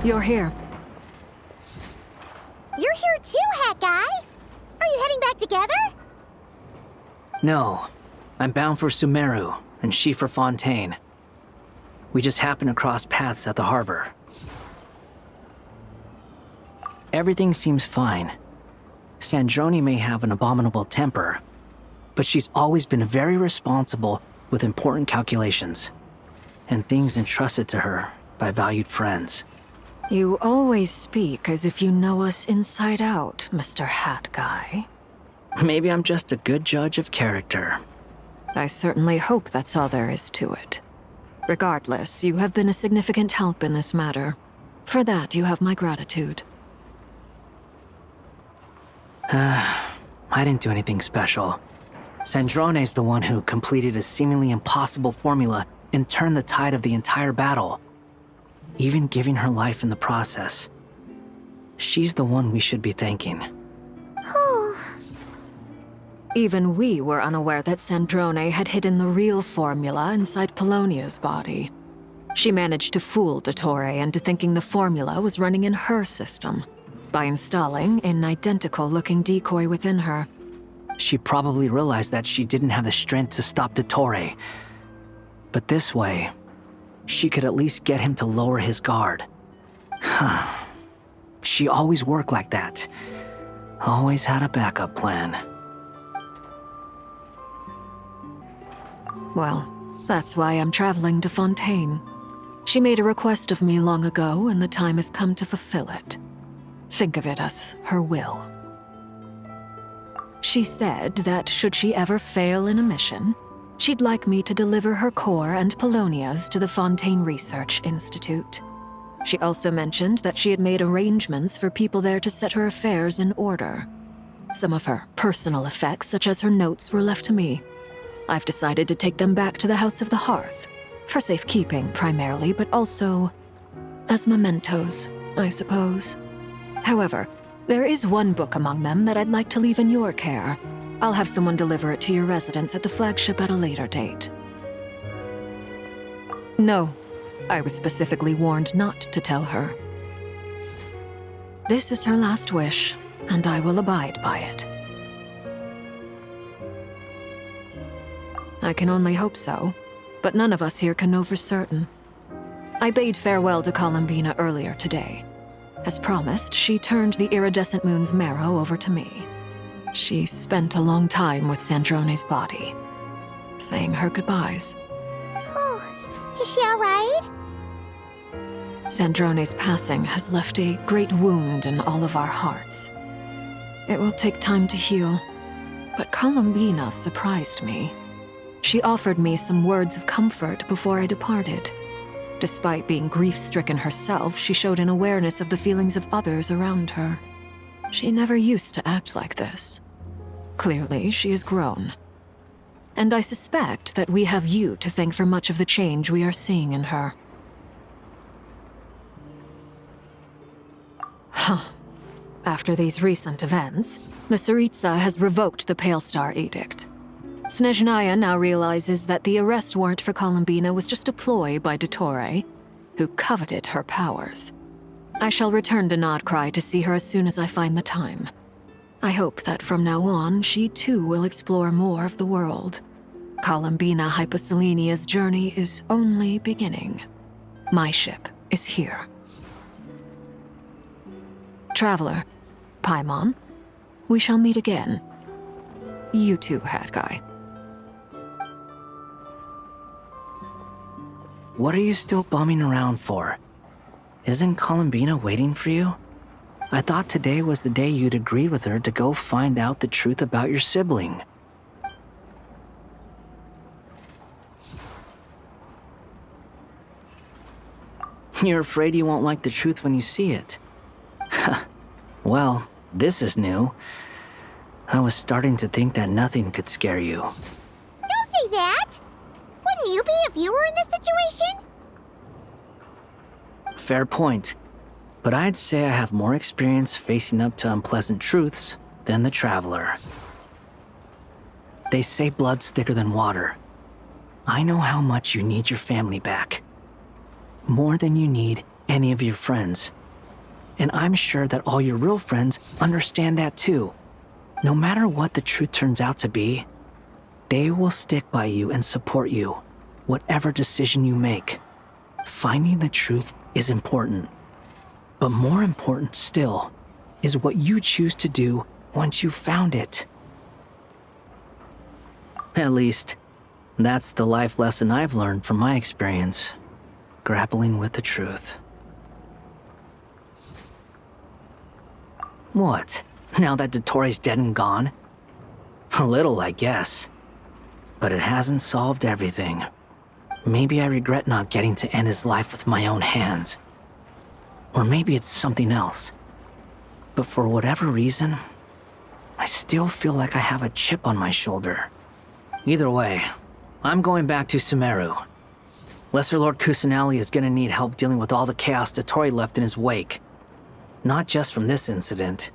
G: You're here.
C: You're here too, Hat Guy. Are you heading back together?
E: No. I'm bound for Sumeru, and she for Fontaine. We just happened to cross paths at the harbor. Everything seems fine. Sandrone may have an abominable temper, but she's always been very responsible with important calculations and things entrusted to her by valued friends.
G: You always speak as if you know us inside out, Mr. Hat Guy.
E: Maybe I'm just a good judge of character.
G: I certainly hope that's all there is to it. Regardless, you have been a significant help in this matter. For that, you have my gratitude.
E: I didn't do anything special. Sandrone's the one who completed a seemingly impossible formula and turned the tide of the entire battle, even giving her life in the process. She's the one we should be thanking.
G: Even we were unaware that Sandrone had hidden the real formula inside Polonia's body. She managed to fool Dottore into thinking the formula was running in her system by installing an identical-looking decoy within her.
E: She probably realized that she didn't have the strength to stop Dottore. But this way, she could at least get him to lower his guard. She always worked like that. Always had a backup plan.
G: Well, that's why I'm traveling to Fontaine. She made a request of me long ago, and the time has come to fulfill it. Think of it as her will. She said that should she ever fail in a mission, she'd like me to deliver her core and Polonia's to the Fontaine Research Institute. She also mentioned that she had made arrangements for people there to set her affairs in order. Some of her personal effects, such as her notes, were left to me. I've decided to take them back to the House of the Hearth, for safekeeping primarily, but also as mementos, I suppose. However, there is one book among them that I'd like to leave in your care. I'll have someone deliver it to your residence at the flagship at a later date. No, I was specifically warned not to tell her. This is her last wish, and I will abide by it. I can only hope so, but none of us here can know for certain. I bade farewell to Columbina earlier today. As promised, she turned the iridescent moon's marrow over to me. She spent a long time with Sandrone's body, saying her goodbyes.
C: Oh, is she alright?
G: Sandrone's passing has left a great wound in all of our hearts. It will take time to heal, but Columbina surprised me. She offered me some words of comfort before I departed. Despite being grief-stricken herself, she showed an awareness of the feelings of others around her. She never used to act like this. Clearly, she has grown. And I suspect that we have you to thank for much of the change we are seeing in her. After these recent events, the Tsaritsa has revoked the Pale Star Edict. Snezhnaya now realizes that the arrest warrant for Columbina was just a ploy by Dottore, who coveted her powers. I shall return to Nod Krai to see her as soon as I find the time. I hope that from now on, she too will explore more of the world. Columbina Hyposelenia's journey is only beginning. My ship is here. Traveler, Paimon, we shall meet again. You too, Hat Guy.
E: What are you still bumming around for? Isn't Columbina waiting for you? I thought today was the day you'd agreed with her to go find out the truth about your sibling. You're afraid you won't like the truth when you see it. Well, this is new. I was starting to think that nothing could scare you.
C: Don't say that! Wouldn't you be if you were in this situation?
E: Fair point. But I'd say I have more experience facing up to unpleasant truths than the Traveler. They say blood's thicker than water. I know how much you need your family back. More than you need any of your friends. And I'm sure that all your real friends understand that too. No matter what the truth turns out to be, they will stick by you and support you, whatever decision you make. Finding the truth is important. But more important still is what you choose to do once you've found it. At least, that's the life lesson I've learned from my experience, grappling with the truth. What? Now that Dottore's dead and gone? A little, I guess. But it hasn't solved everything. Maybe I regret not getting to end his life with my own hands. Or maybe it's something else. But for whatever reason, I still feel like I have a chip on my shoulder. Either way, I'm going back to Sumeru. Lesser Lord Kusanali is gonna need help dealing with all the chaos Dottore left in his wake. Not just from this incident,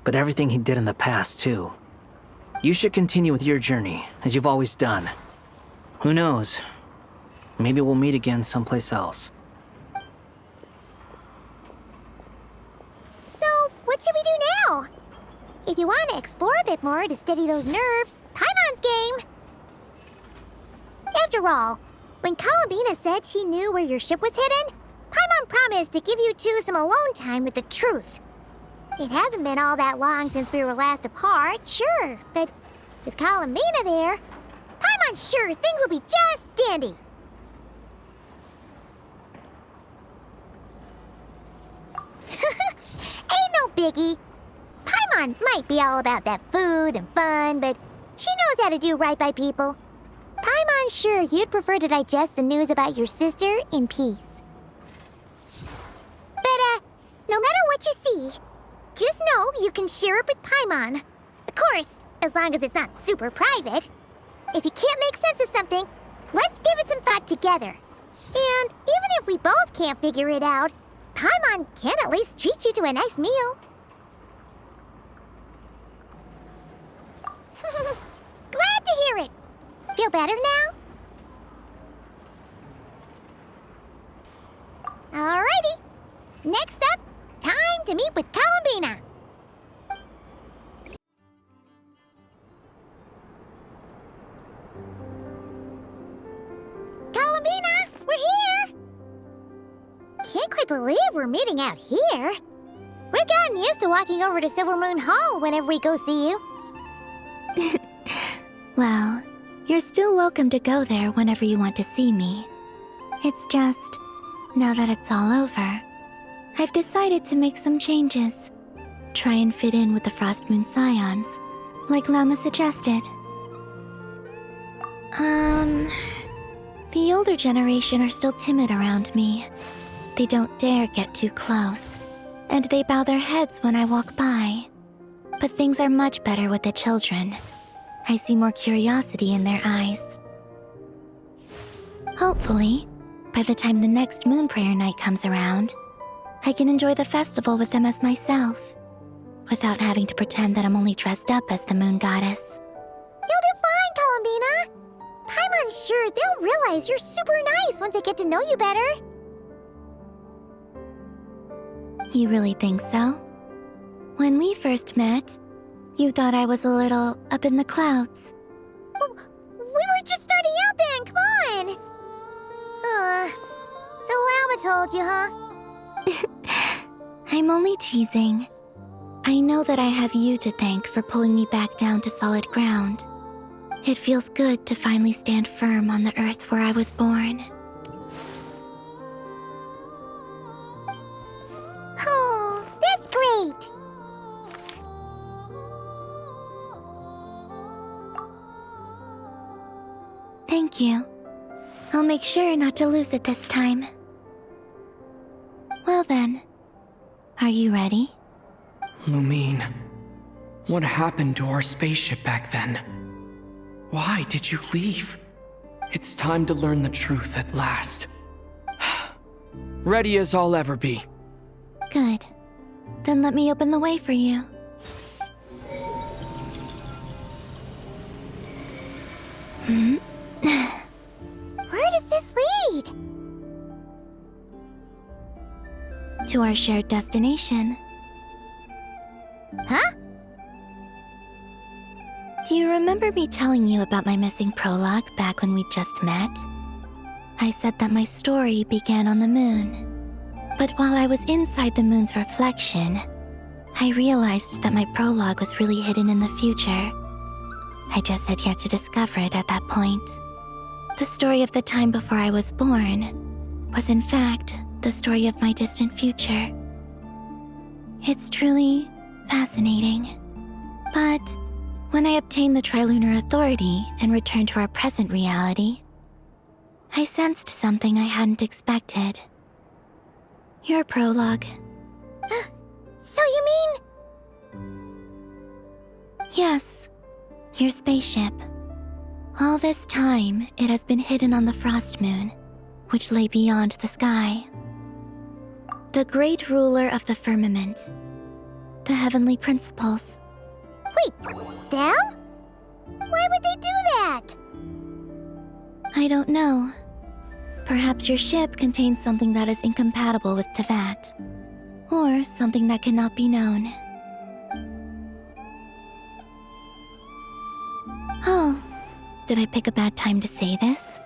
E: but everything he did in the past, too. You should continue with your journey, as you've always done. Who knows? Maybe we'll meet again someplace else.
C: So, what should we do now? If you want to explore a bit more to steady those nerves, Paimon's game! After all, when Columbina said she knew where your ship was hidden, Paimon promised to give you two some alone time with the truth. It hasn't been all that long since we were last apart, sure, but with Columbina there, Paimon's sure things will be just dandy. Ain't no biggie. Paimon might be all about that food and fun, but she knows how to do right by people. Paimon's sure you'd prefer to digest the news about your sister in peace. But, no matter what you see, just know you can share it with Paimon. Of course, as long as it's not super private. If you can't make sense of something, let's give it some thought together. And even if we both can't figure it out, Paimon can at least treat you to a nice meal. Glad to hear it. Feel better now? Alrighty. Next up, time to meet with Columbina. Columbina, we're here! Can't quite believe we're meeting out here. We've gotten used to walking over to Silver Moon Hall whenever we go see you.
L: Well, you're still welcome to go there whenever you want to see me. It's just, now that it's all over, I've decided to make some changes. Try and fit in with the Frost Moon Scions, like Llama suggested. The older generation are still timid around me. They don't dare get too close, and they bow their heads when I walk by. But things are much better with the children. I see more curiosity in their eyes. Hopefully, by the time the next Moon Prayer Night comes around, I can enjoy the festival with them as myself, without having to pretend that I'm only dressed up as the Moon Goddess.
C: You'll do fine, Columbina. Paimon's sure they'll realize you're super nice once they get to know you better.
L: You really think so? When we first met, you thought I was a little up in the clouds.
C: Oh, we were just starting out then, come on! So Llama told you, huh?
L: I'm only teasing. I know that I have you to thank for pulling me back down to solid ground. It feels good to finally stand firm on the earth where I was born.
C: Oh, that's great!
L: Thank you. I'll make sure not to lose it this time. Well then, are you ready?
B: Lumine, what happened to our spaceship back then? Why did you leave? It's time to learn the truth at last. Ready as I'll ever be.
L: Good. Then let me open the way for you.
C: Where does this lead?
L: To our shared destination.
C: Huh?
L: Do you remember me telling you about my missing prologue back when we just met? I said that my story began on the moon. But while I was inside the moon's reflection, I realized that my prologue was really hidden in the future. I just had yet to discover it at that point. The story of the time before I was born was in fact the story of my distant future. It's truly fascinating. But when I obtained the Trilunar Authority and returned to our present reality, I sensed something I hadn't expected. Your prologue.
C: So you mean?
L: Yes, your spaceship. All this time, it has been hidden on the Frost Moon, which lay beyond the sky. The great ruler of the firmament. The heavenly principles.
C: Wait, them? Why would they do that?
L: I don't know. Perhaps your ship contains something that is incompatible with Teyvat. Or something that cannot be known. Oh, did I pick a bad time to say this?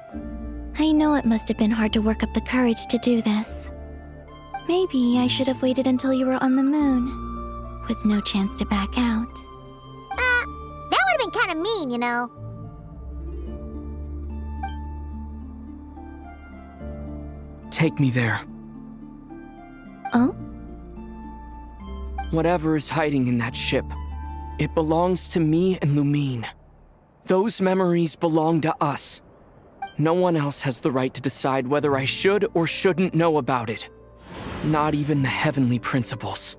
L: I know it must have been hard to work up the courage to do this. Maybe I should have waited until you were on the moon, with no chance to back out.
C: That would have been kind of mean, you know.
B: Take me there.
L: Oh?
B: Whatever is hiding in that ship, it belongs to me and Lumine. Those memories belong to us. No one else has the right to decide whether I should or shouldn't know about it. Not even the heavenly principles.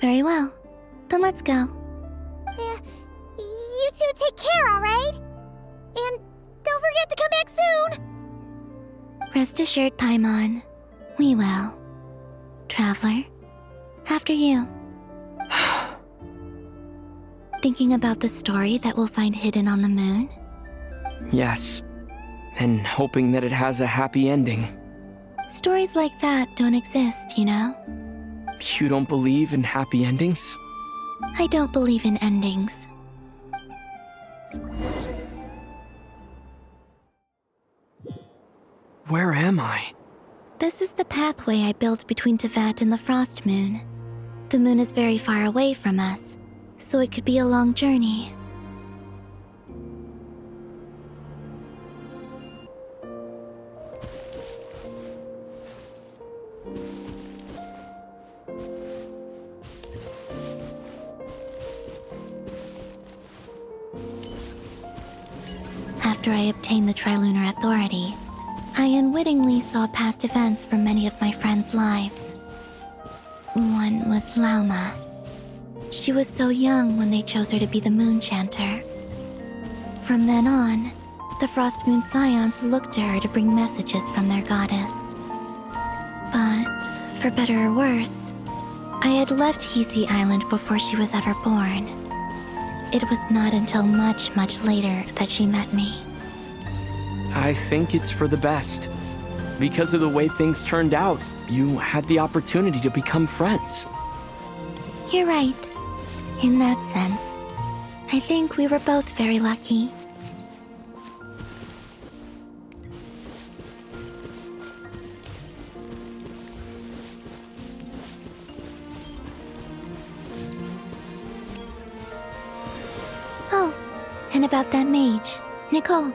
L: Very well. Then let's go.
C: You two take care, alright? And don't forget to come back soon!
L: Rest assured, Paimon. We will. Traveler, after you. Thinking about the story that we'll find hidden on the moon?
B: Yes, and hoping that it has a happy ending.
L: Stories like that don't exist, you know?
B: You don't believe in happy endings?
L: I don't believe in endings.
B: Where am I?
L: This is the pathway I built between Teyvat and the Frost Moon. The moon is very far away from us, so it could be a long journey. After I obtained the Trilunar Authority, I unwittingly saw past events from many of my friends' lives. One was Lauma. She was so young when they chose her to be the Moon Chanter. From then on, the Frost Moon Scions looked to her to bring messages from their goddess. But, for better or worse, I had left Hisi Island before she was ever born. It was not until much, much later that she met me.
B: I think it's for the best. Because of the way things turned out, you had the opportunity to become friends.
L: You're right. In that sense, I think we were both very lucky. Oh, and about that mage, Nicole.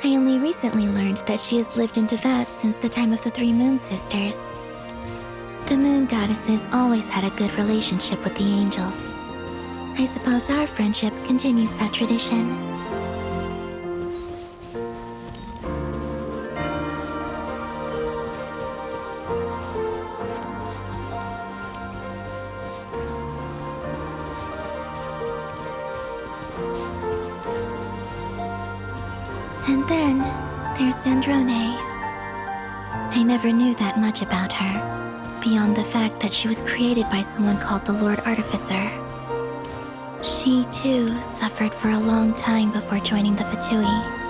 L: I only recently learned that she has lived in Teyvat since the time of the Three Moon Sisters. The Moon Goddesses always had a good relationship with the angels. I suppose our friendship continues that tradition. And then there's Sandrone. I never knew that much about her, beyond the fact that she was created by someone called the Lord Artificer. She, too, suffered for a long time before joining the Fatui.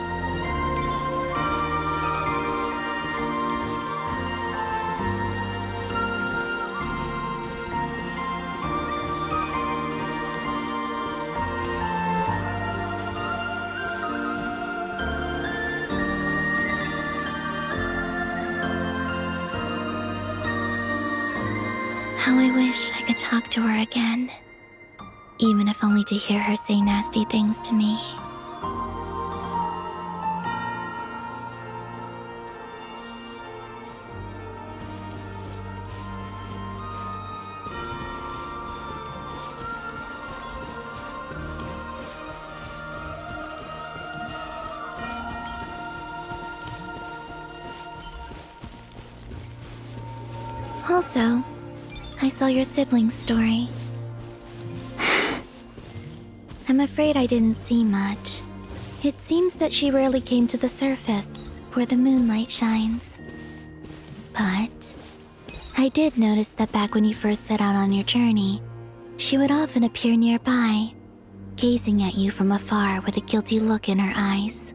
L: How I wish I could talk to her again. Even if only to hear her say nasty things to me. Also, I saw your sibling's story. I'm afraid I didn't see much. It seems that she rarely came to the surface, where the moonlight shines. But I did notice that back when you first set out on your journey, she would often appear nearby, gazing at you from afar with a guilty look in her eyes.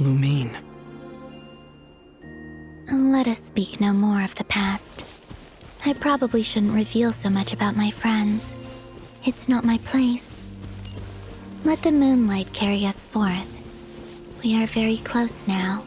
B: Lumine.
L: Let us speak no more of the past. I probably shouldn't reveal so much about my friends. It's not my place. Let the moonlight carry us forth. We are very close now.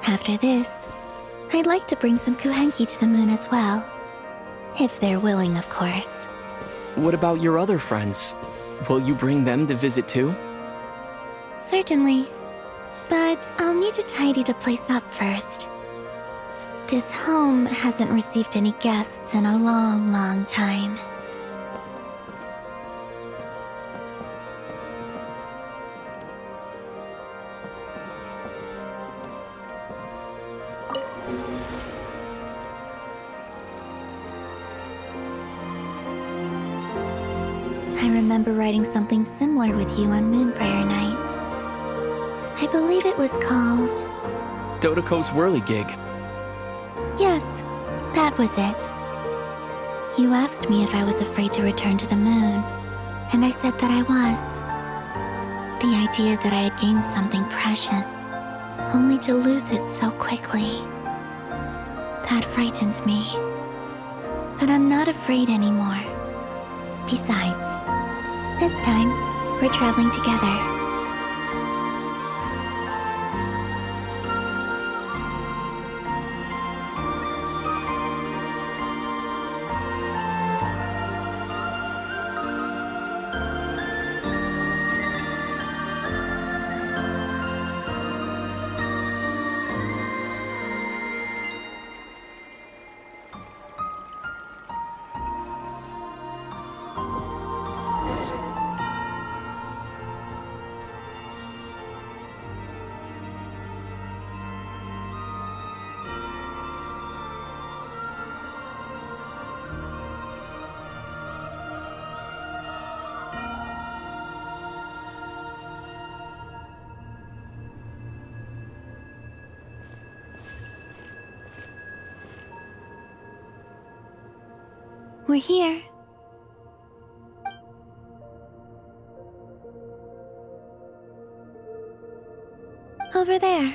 L: After this, I'd like to bring some kuhenki to the moon as well. If they're willing, of course.
B: What about your other friends? Will you bring them to visit too?
L: Certainly. But I'll need to tidy the place up first. This home hasn't received any guests in a long, long time. I remember writing something similar with you on Moon Prayer Night. I believe it was called...
B: Dodoko's Whirligig.
L: Yes, that was it. You asked me if I was afraid to return to the moon, and I said that I was. The idea that I had gained something precious, only to lose it so quickly. That frightened me. But I'm not afraid anymore. Besides, this time, we're traveling together. We're here. Over there.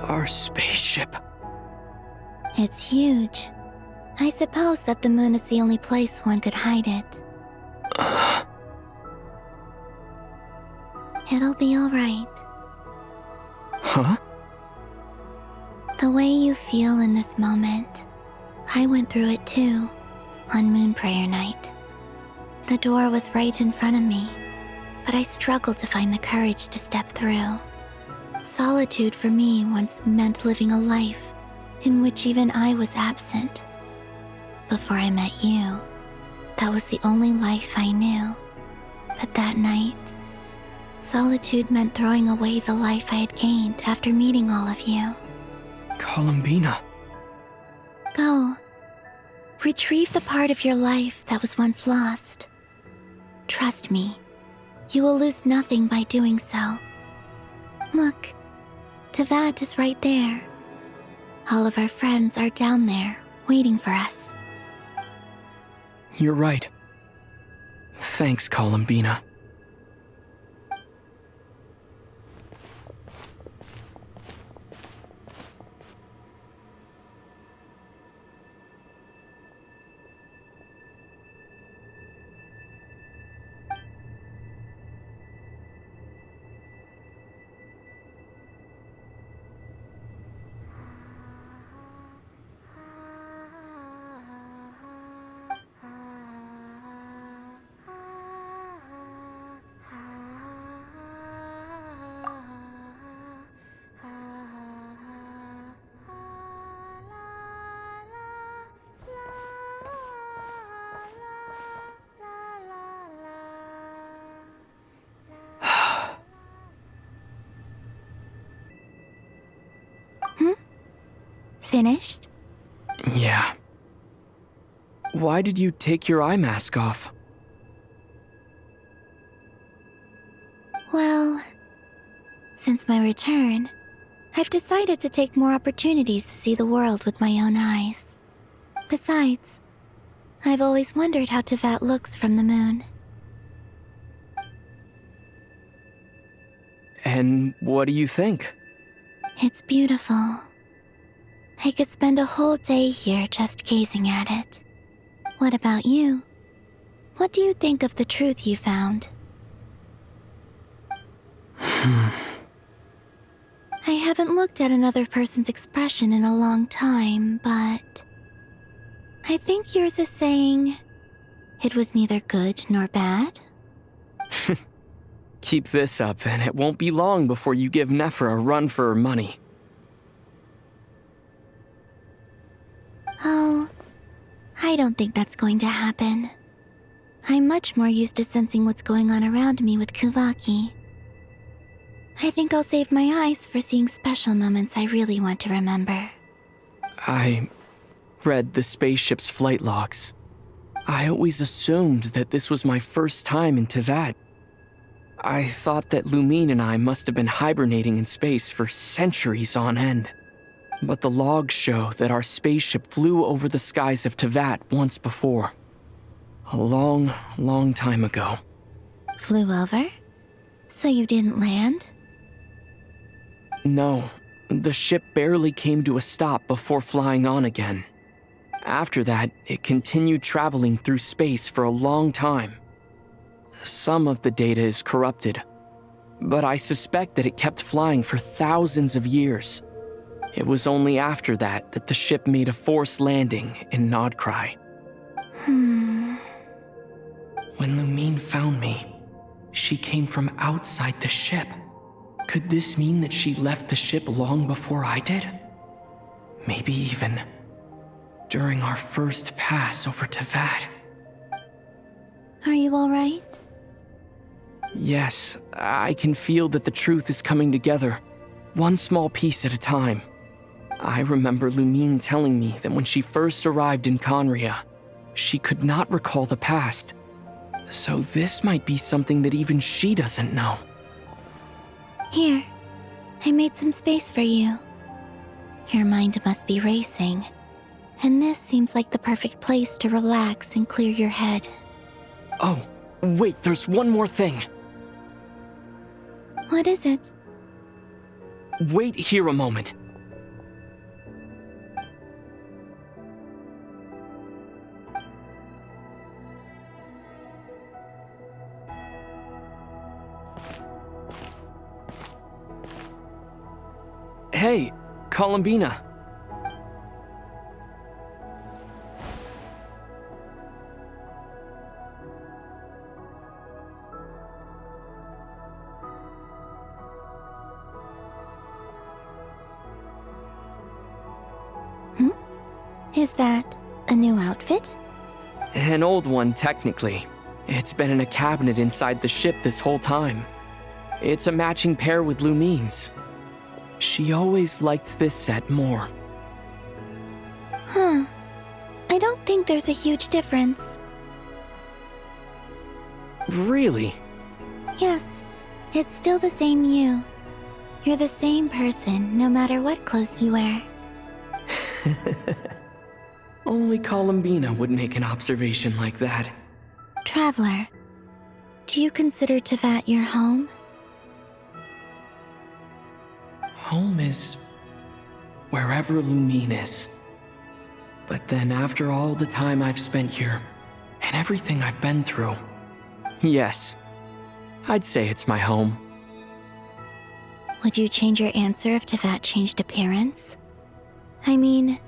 B: Our spaceship.
L: It's huge. I suppose that the moon is the only place one could hide it. It'll be alright.
B: Huh?
L: The way you feel in this moment, I went through it too, on Moon Prayer Night. The door was right in front of me, but I struggled to find the courage to step through. Solitude for me once meant living a life in which even I was absent. Before I met you, that was the only life I knew. But that night, solitude meant throwing away the life I had gained after meeting all of you.
B: Columbina.
L: Go. Retrieve the part of your life that was once lost. Trust me, you will lose nothing by doing so. Look, Teyvat is right there. All of our friends are down there, waiting for us.
B: You're right. Thanks, Columbina.
L: Finished?
B: Yeah. Why did you take your eye mask off?
L: Well, since my return, I've decided to take more opportunities to see the world with my own eyes. Besides, I've always wondered how Teyvat looks from the moon.
B: And what do you think?
L: It's beautiful. I could spend a whole day here just gazing at it. What about you? What do you think of the truth you found? I haven't looked at another person's expression in a long time, but I think yours is saying it was neither good nor bad.
B: Keep this up, and it won't be long before you give Nefer a run for her money.
L: Oh, I don't think that's going to happen. I'm much more used to sensing what's going on around me with Kuvaki. I think I'll save my eyes for seeing special moments I really want to remember.
B: I read the spaceship's flight logs. I always assumed that this was my first time in Teyvat. I thought that Lumine and I must have been hibernating in space for centuries on end. But the logs show that our spaceship flew over the skies of Teyvat once before. A long, long time ago.
L: Flew over? So you didn't land?
B: No, the ship barely came to a stop before flying on again. After that, it continued traveling through space for a long time. Some of the data is corrupted, but I suspect that it kept flying for thousands of years. It was only after that that the ship made a forced landing in Nod Krai. When Lumine found me, she came from outside the ship. Could this mean that she left the ship long before I did? Maybe even during our first pass over Teyvat.
L: Are you alright?
B: Yes, I can feel that the truth is coming together, one small piece at a time. I remember Lumine telling me that when she first arrived in Conria, she could not recall the past. So this might be something that even she doesn't know.
L: Here, I made some space for you. Your mind must be racing, and this seems like the perfect place to relax and clear your head.
B: Oh, wait, there's one more thing.
L: What is it?
B: Wait here a moment. Hey, Columbina.
L: Is that a new outfit?
B: An old one, technically. It's been in a cabinet inside the ship this whole time. It's a matching pair with Lumine's. She always liked this set more.
L: Huh. I don't think there's a huge difference.
B: Really?
L: Yes, it's still the same you. You're the same person, no matter what clothes you wear.
B: Only Columbina would make an observation like that.
L: Traveler, do you consider Tevat your home?
B: Home is wherever Lumine is. But then after all the time I've spent here, and everything I've been through, yes, I'd say it's my home.
L: Would you change your answer if Tevat changed appearance? I mean,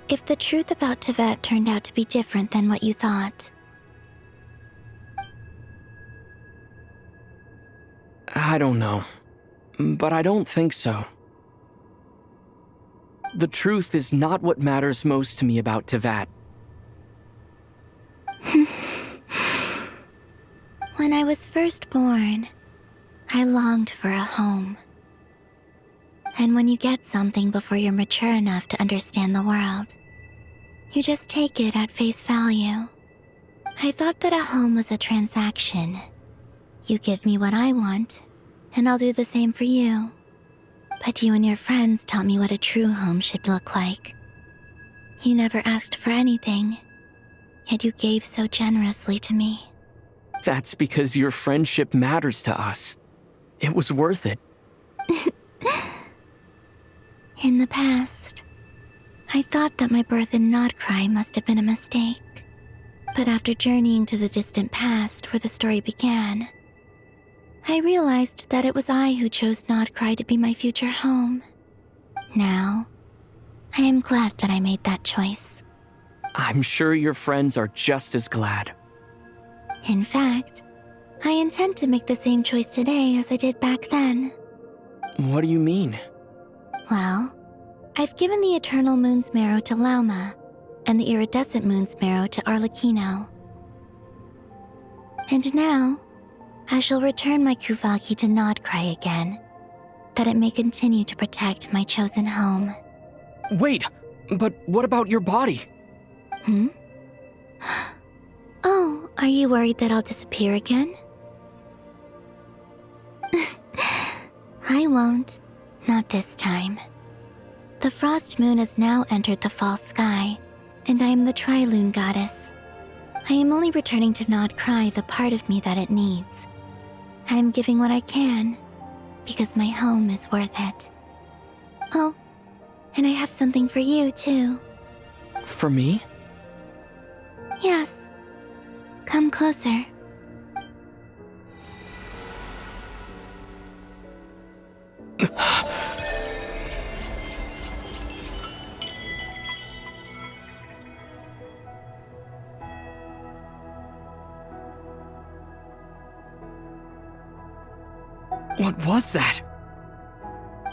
L: if the truth about Tevat turned out to be different than what you thought.
B: I don't know, but I don't think so. The truth is not what matters most to me about Tevat.
L: When I was first born, I longed for a home. And when you get something before you're mature enough to understand the world, you just take it at face value. I thought that a home was a transaction. You give me what I want, and I'll do the same for you. But you and your friends taught me what a true home should look like. You never asked for anything, yet you gave so generously to me.
B: That's because your friendship matters to us. It was worth it.
L: In the past, I thought that my birth in Nod Krai must have been a mistake. But after journeying to the distant past where the story began, I realized that it was I who chose Nod Krai to be my future home. Now, I am glad that I made that choice.
B: I'm sure your friends are just as glad.
L: In fact, I intend to make the same choice today as I did back then.
B: What do you mean?
L: Well, I've given the Eternal Moon's marrow to Lauma, and the Iridescent Moon's marrow to Arlecchino. And now, I shall return my Kuvagi to Nod Krai again, that it may continue to protect my chosen home.
B: Wait, but what about your body?
L: Oh, are you worried that I'll disappear again? I won't. Not this time. The Frost Moon has now entered the fall sky, and I am the Tri-Lune Goddess. I am only returning to Nod Krai the part of me that it needs. I am giving what I can, because my home is worth it. Oh, and I have something for you, too.
B: For me?
L: Yes. Come closer.
B: What was that?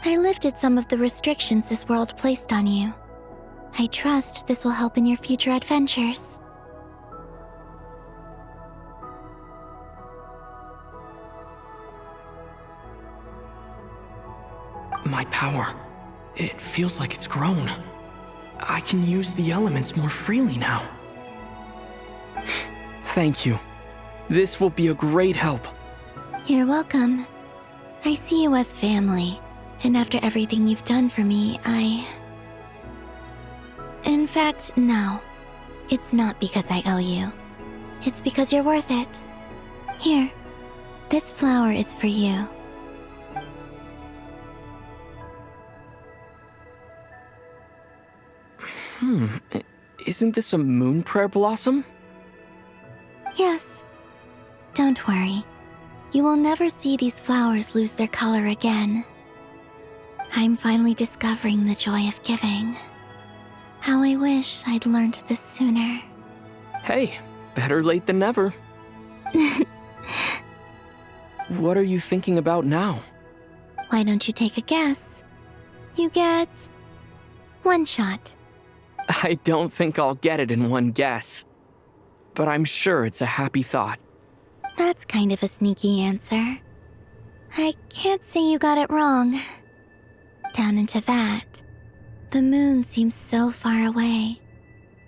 L: I lifted some of the restrictions this world placed on you. I trust this will help in your future adventures.
B: My power. It feels like it's grown. I can use the elements more freely now. Thank you. This will be a great help.
L: You're welcome. I see you as family, and after everything you've done for me, In fact, no. It's not because I owe you. It's because you're worth it. Here, this flower is for you.
B: Isn't this a moon prayer blossom?
L: Yes. Don't worry. You will never see these flowers lose their color again. I'm finally discovering the joy of giving. How I wish I'd learned this sooner.
B: Hey, better late than never. What are you thinking about now?
L: Why don't you take a guess? You get 1 shot.
B: I don't think I'll get it in one guess. But I'm sure it's a happy thought.
L: That's kind of a sneaky answer. I can't say you got it wrong. Down into that, the moon seems so far away.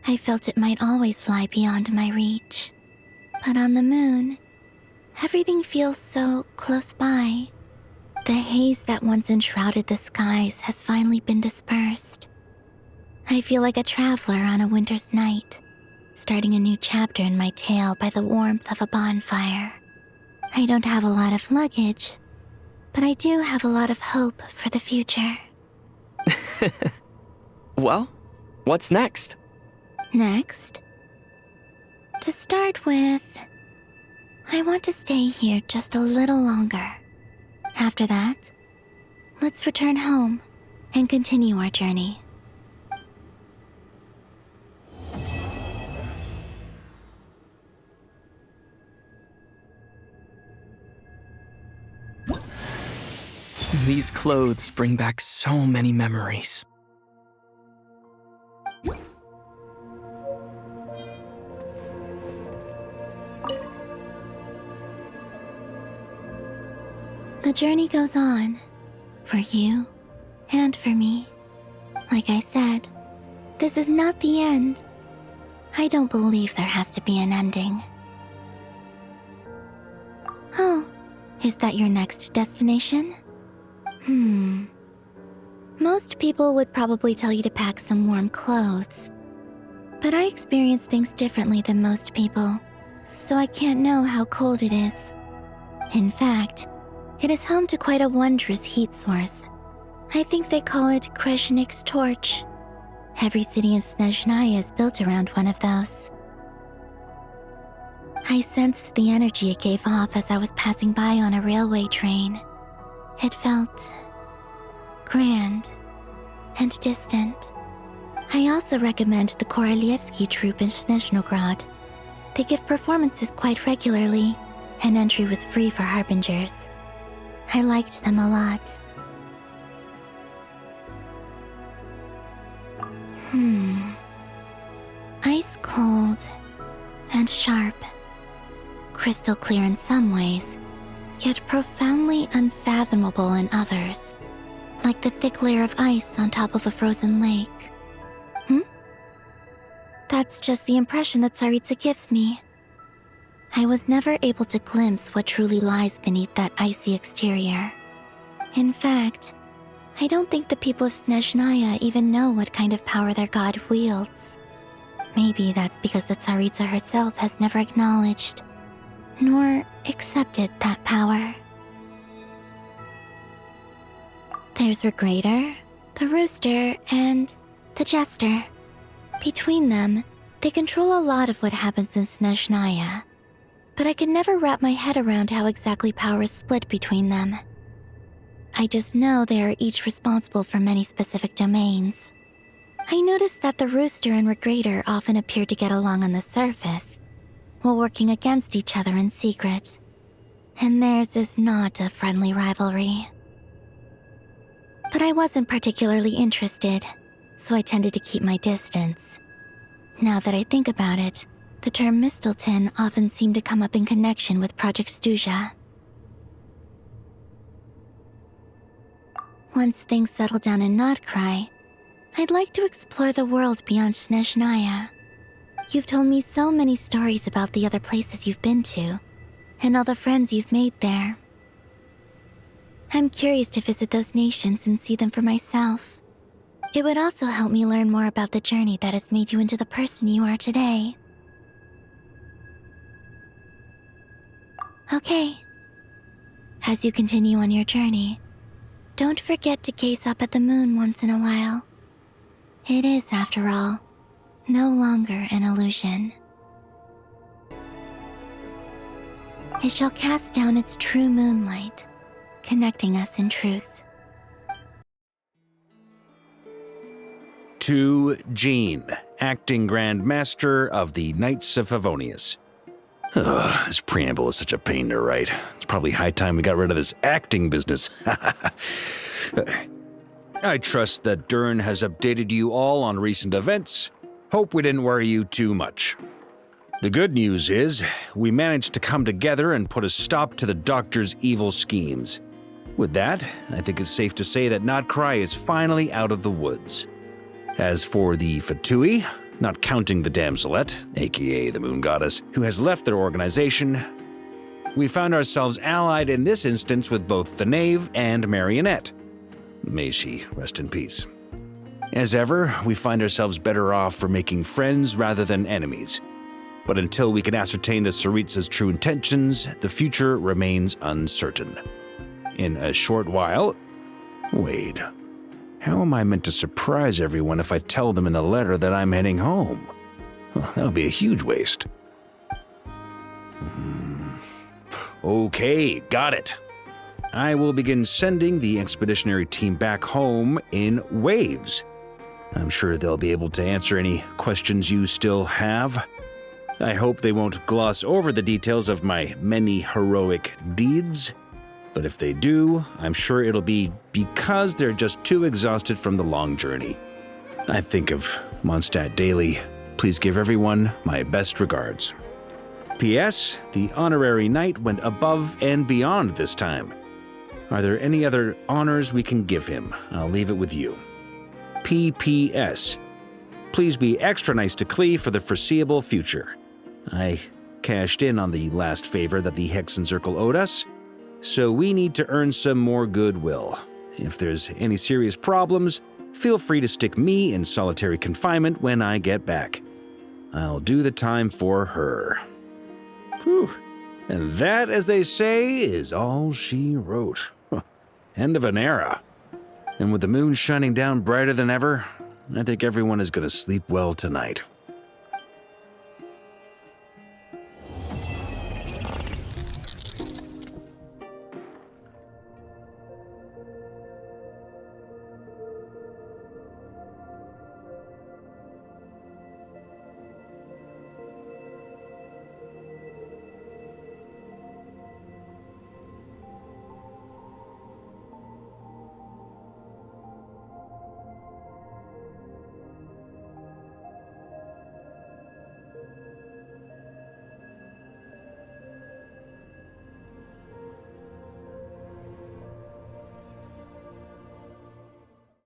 L: I felt it might always lie beyond my reach. But on the moon, everything feels so close by. The haze that once enshrouded the skies has finally been dispersed. I feel like a traveler on a winter's night, starting a new chapter in my tale by the warmth of a bonfire. I don't have a lot of luggage, but I do have a lot of hope for the future.
B: Well, what's next?
L: Next? To start with, I want to stay here just a little longer. After that, let's return home and continue our journey.
B: These clothes bring back so many memories.
L: The journey goes on, for you and for me. Like I said, this is not the end. I don't believe there has to be an ending. Oh, is that your next destination? Most people would probably tell you to pack some warm clothes. But I experience things differently than most people, so I can't know how cold it is. In fact, it is home to quite a wondrous heat source. I think they call it Kreshnik's torch. Every city in Snezhnaya is built around one of those. I sensed the energy it gave off as I was passing by on a railway train. It felt grand and distant. I also recommend the Korolievsky troupe in Snezhnograd. They give performances quite regularly, and entry was free for harbingers. I liked them a lot. Ice cold and sharp. Crystal clear in some ways, yet profoundly unfathomable in others. Like the thick layer of ice on top of a frozen lake. That's just the impression that Tsaritsa gives me. I was never able to glimpse what truly lies beneath that icy exterior. In fact, I don't think the people of Snezhnaya even know what kind of power their god wields. Maybe that's because the Tsaritsa herself has never acknowledged, nor accepted that power. There's Regrator, the Rooster, and the Jester. Between them, they control a lot of what happens in Snezhnaya, but I can never wrap my head around how exactly power is split between them. I just know they are each responsible for many specific domains. I noticed that the Rooster and Regrator often appear to get along on the surface, while working against each other in secret, and theirs is not a friendly rivalry. But I wasn't particularly interested, so I tended to keep my distance. Now that I think about it, the term Mistelton often seemed to come up in connection with Project Stuja. Once things settle down in Nod Krai, I'd like to explore the world beyond Snezhnaya. You've told me so many stories about the other places you've been to, and all the friends you've made there. I'm curious to visit those nations and see them for myself. It would also help me learn more about the journey that has made you into the person you are today. Okay. As you continue on your journey, don't forget to gaze up at the moon once in a while. It is, after all, no longer an illusion. It shall cast down its true moonlight, connecting us in truth.
I: to Jean, acting Grand Master of the Knights of Favonius. Ugh, this preamble is such a pain to write. It's probably high time we got rid of this acting business. I trust that Dern has updated you all on recent events. Hope we didn't worry you too much. The good news is, we managed to come together and put a stop to the Doctor's evil schemes. With that, I think it's safe to say that Nod Krai is finally out of the woods. As for the Fatui, not counting the damselette, aka the Moon Goddess, who has left their organization, we found ourselves allied in this instance with both the Knave and Marionette. May she rest in peace. As ever, we find ourselves better off for making friends rather than enemies. But until we can ascertain the Tsaritsa's true intentions, the future remains uncertain. In a short while... Wait. How am I meant to surprise everyone if I tell them in a letter that I'm heading home? Well, that would be a huge waste. Okay, got it. I will begin sending the expeditionary team back home in waves. I'm sure they'll be able to answer any questions you still have. I hope they won't gloss over the details of my many heroic deeds. But if they do, I'm sure it'll be because they're just too exhausted from the long journey. I think of Mondstadt daily. Please give everyone my best regards. P.S. The honorary knight went above and beyond this time. Are there any other honors we can give him? I'll leave it with you. P.P.S. Please be extra nice to Klee for the foreseeable future. I cashed in on the last favor that the Hexen Circle owed us, so we need to earn some more goodwill. If there's any serious problems, feel free to stick me in solitary confinement when I get back. I'll do the time for her. Whew. And that, as they say, is all she wrote. End of an era. And with the moon shining down brighter than ever, I think everyone is going to sleep well tonight.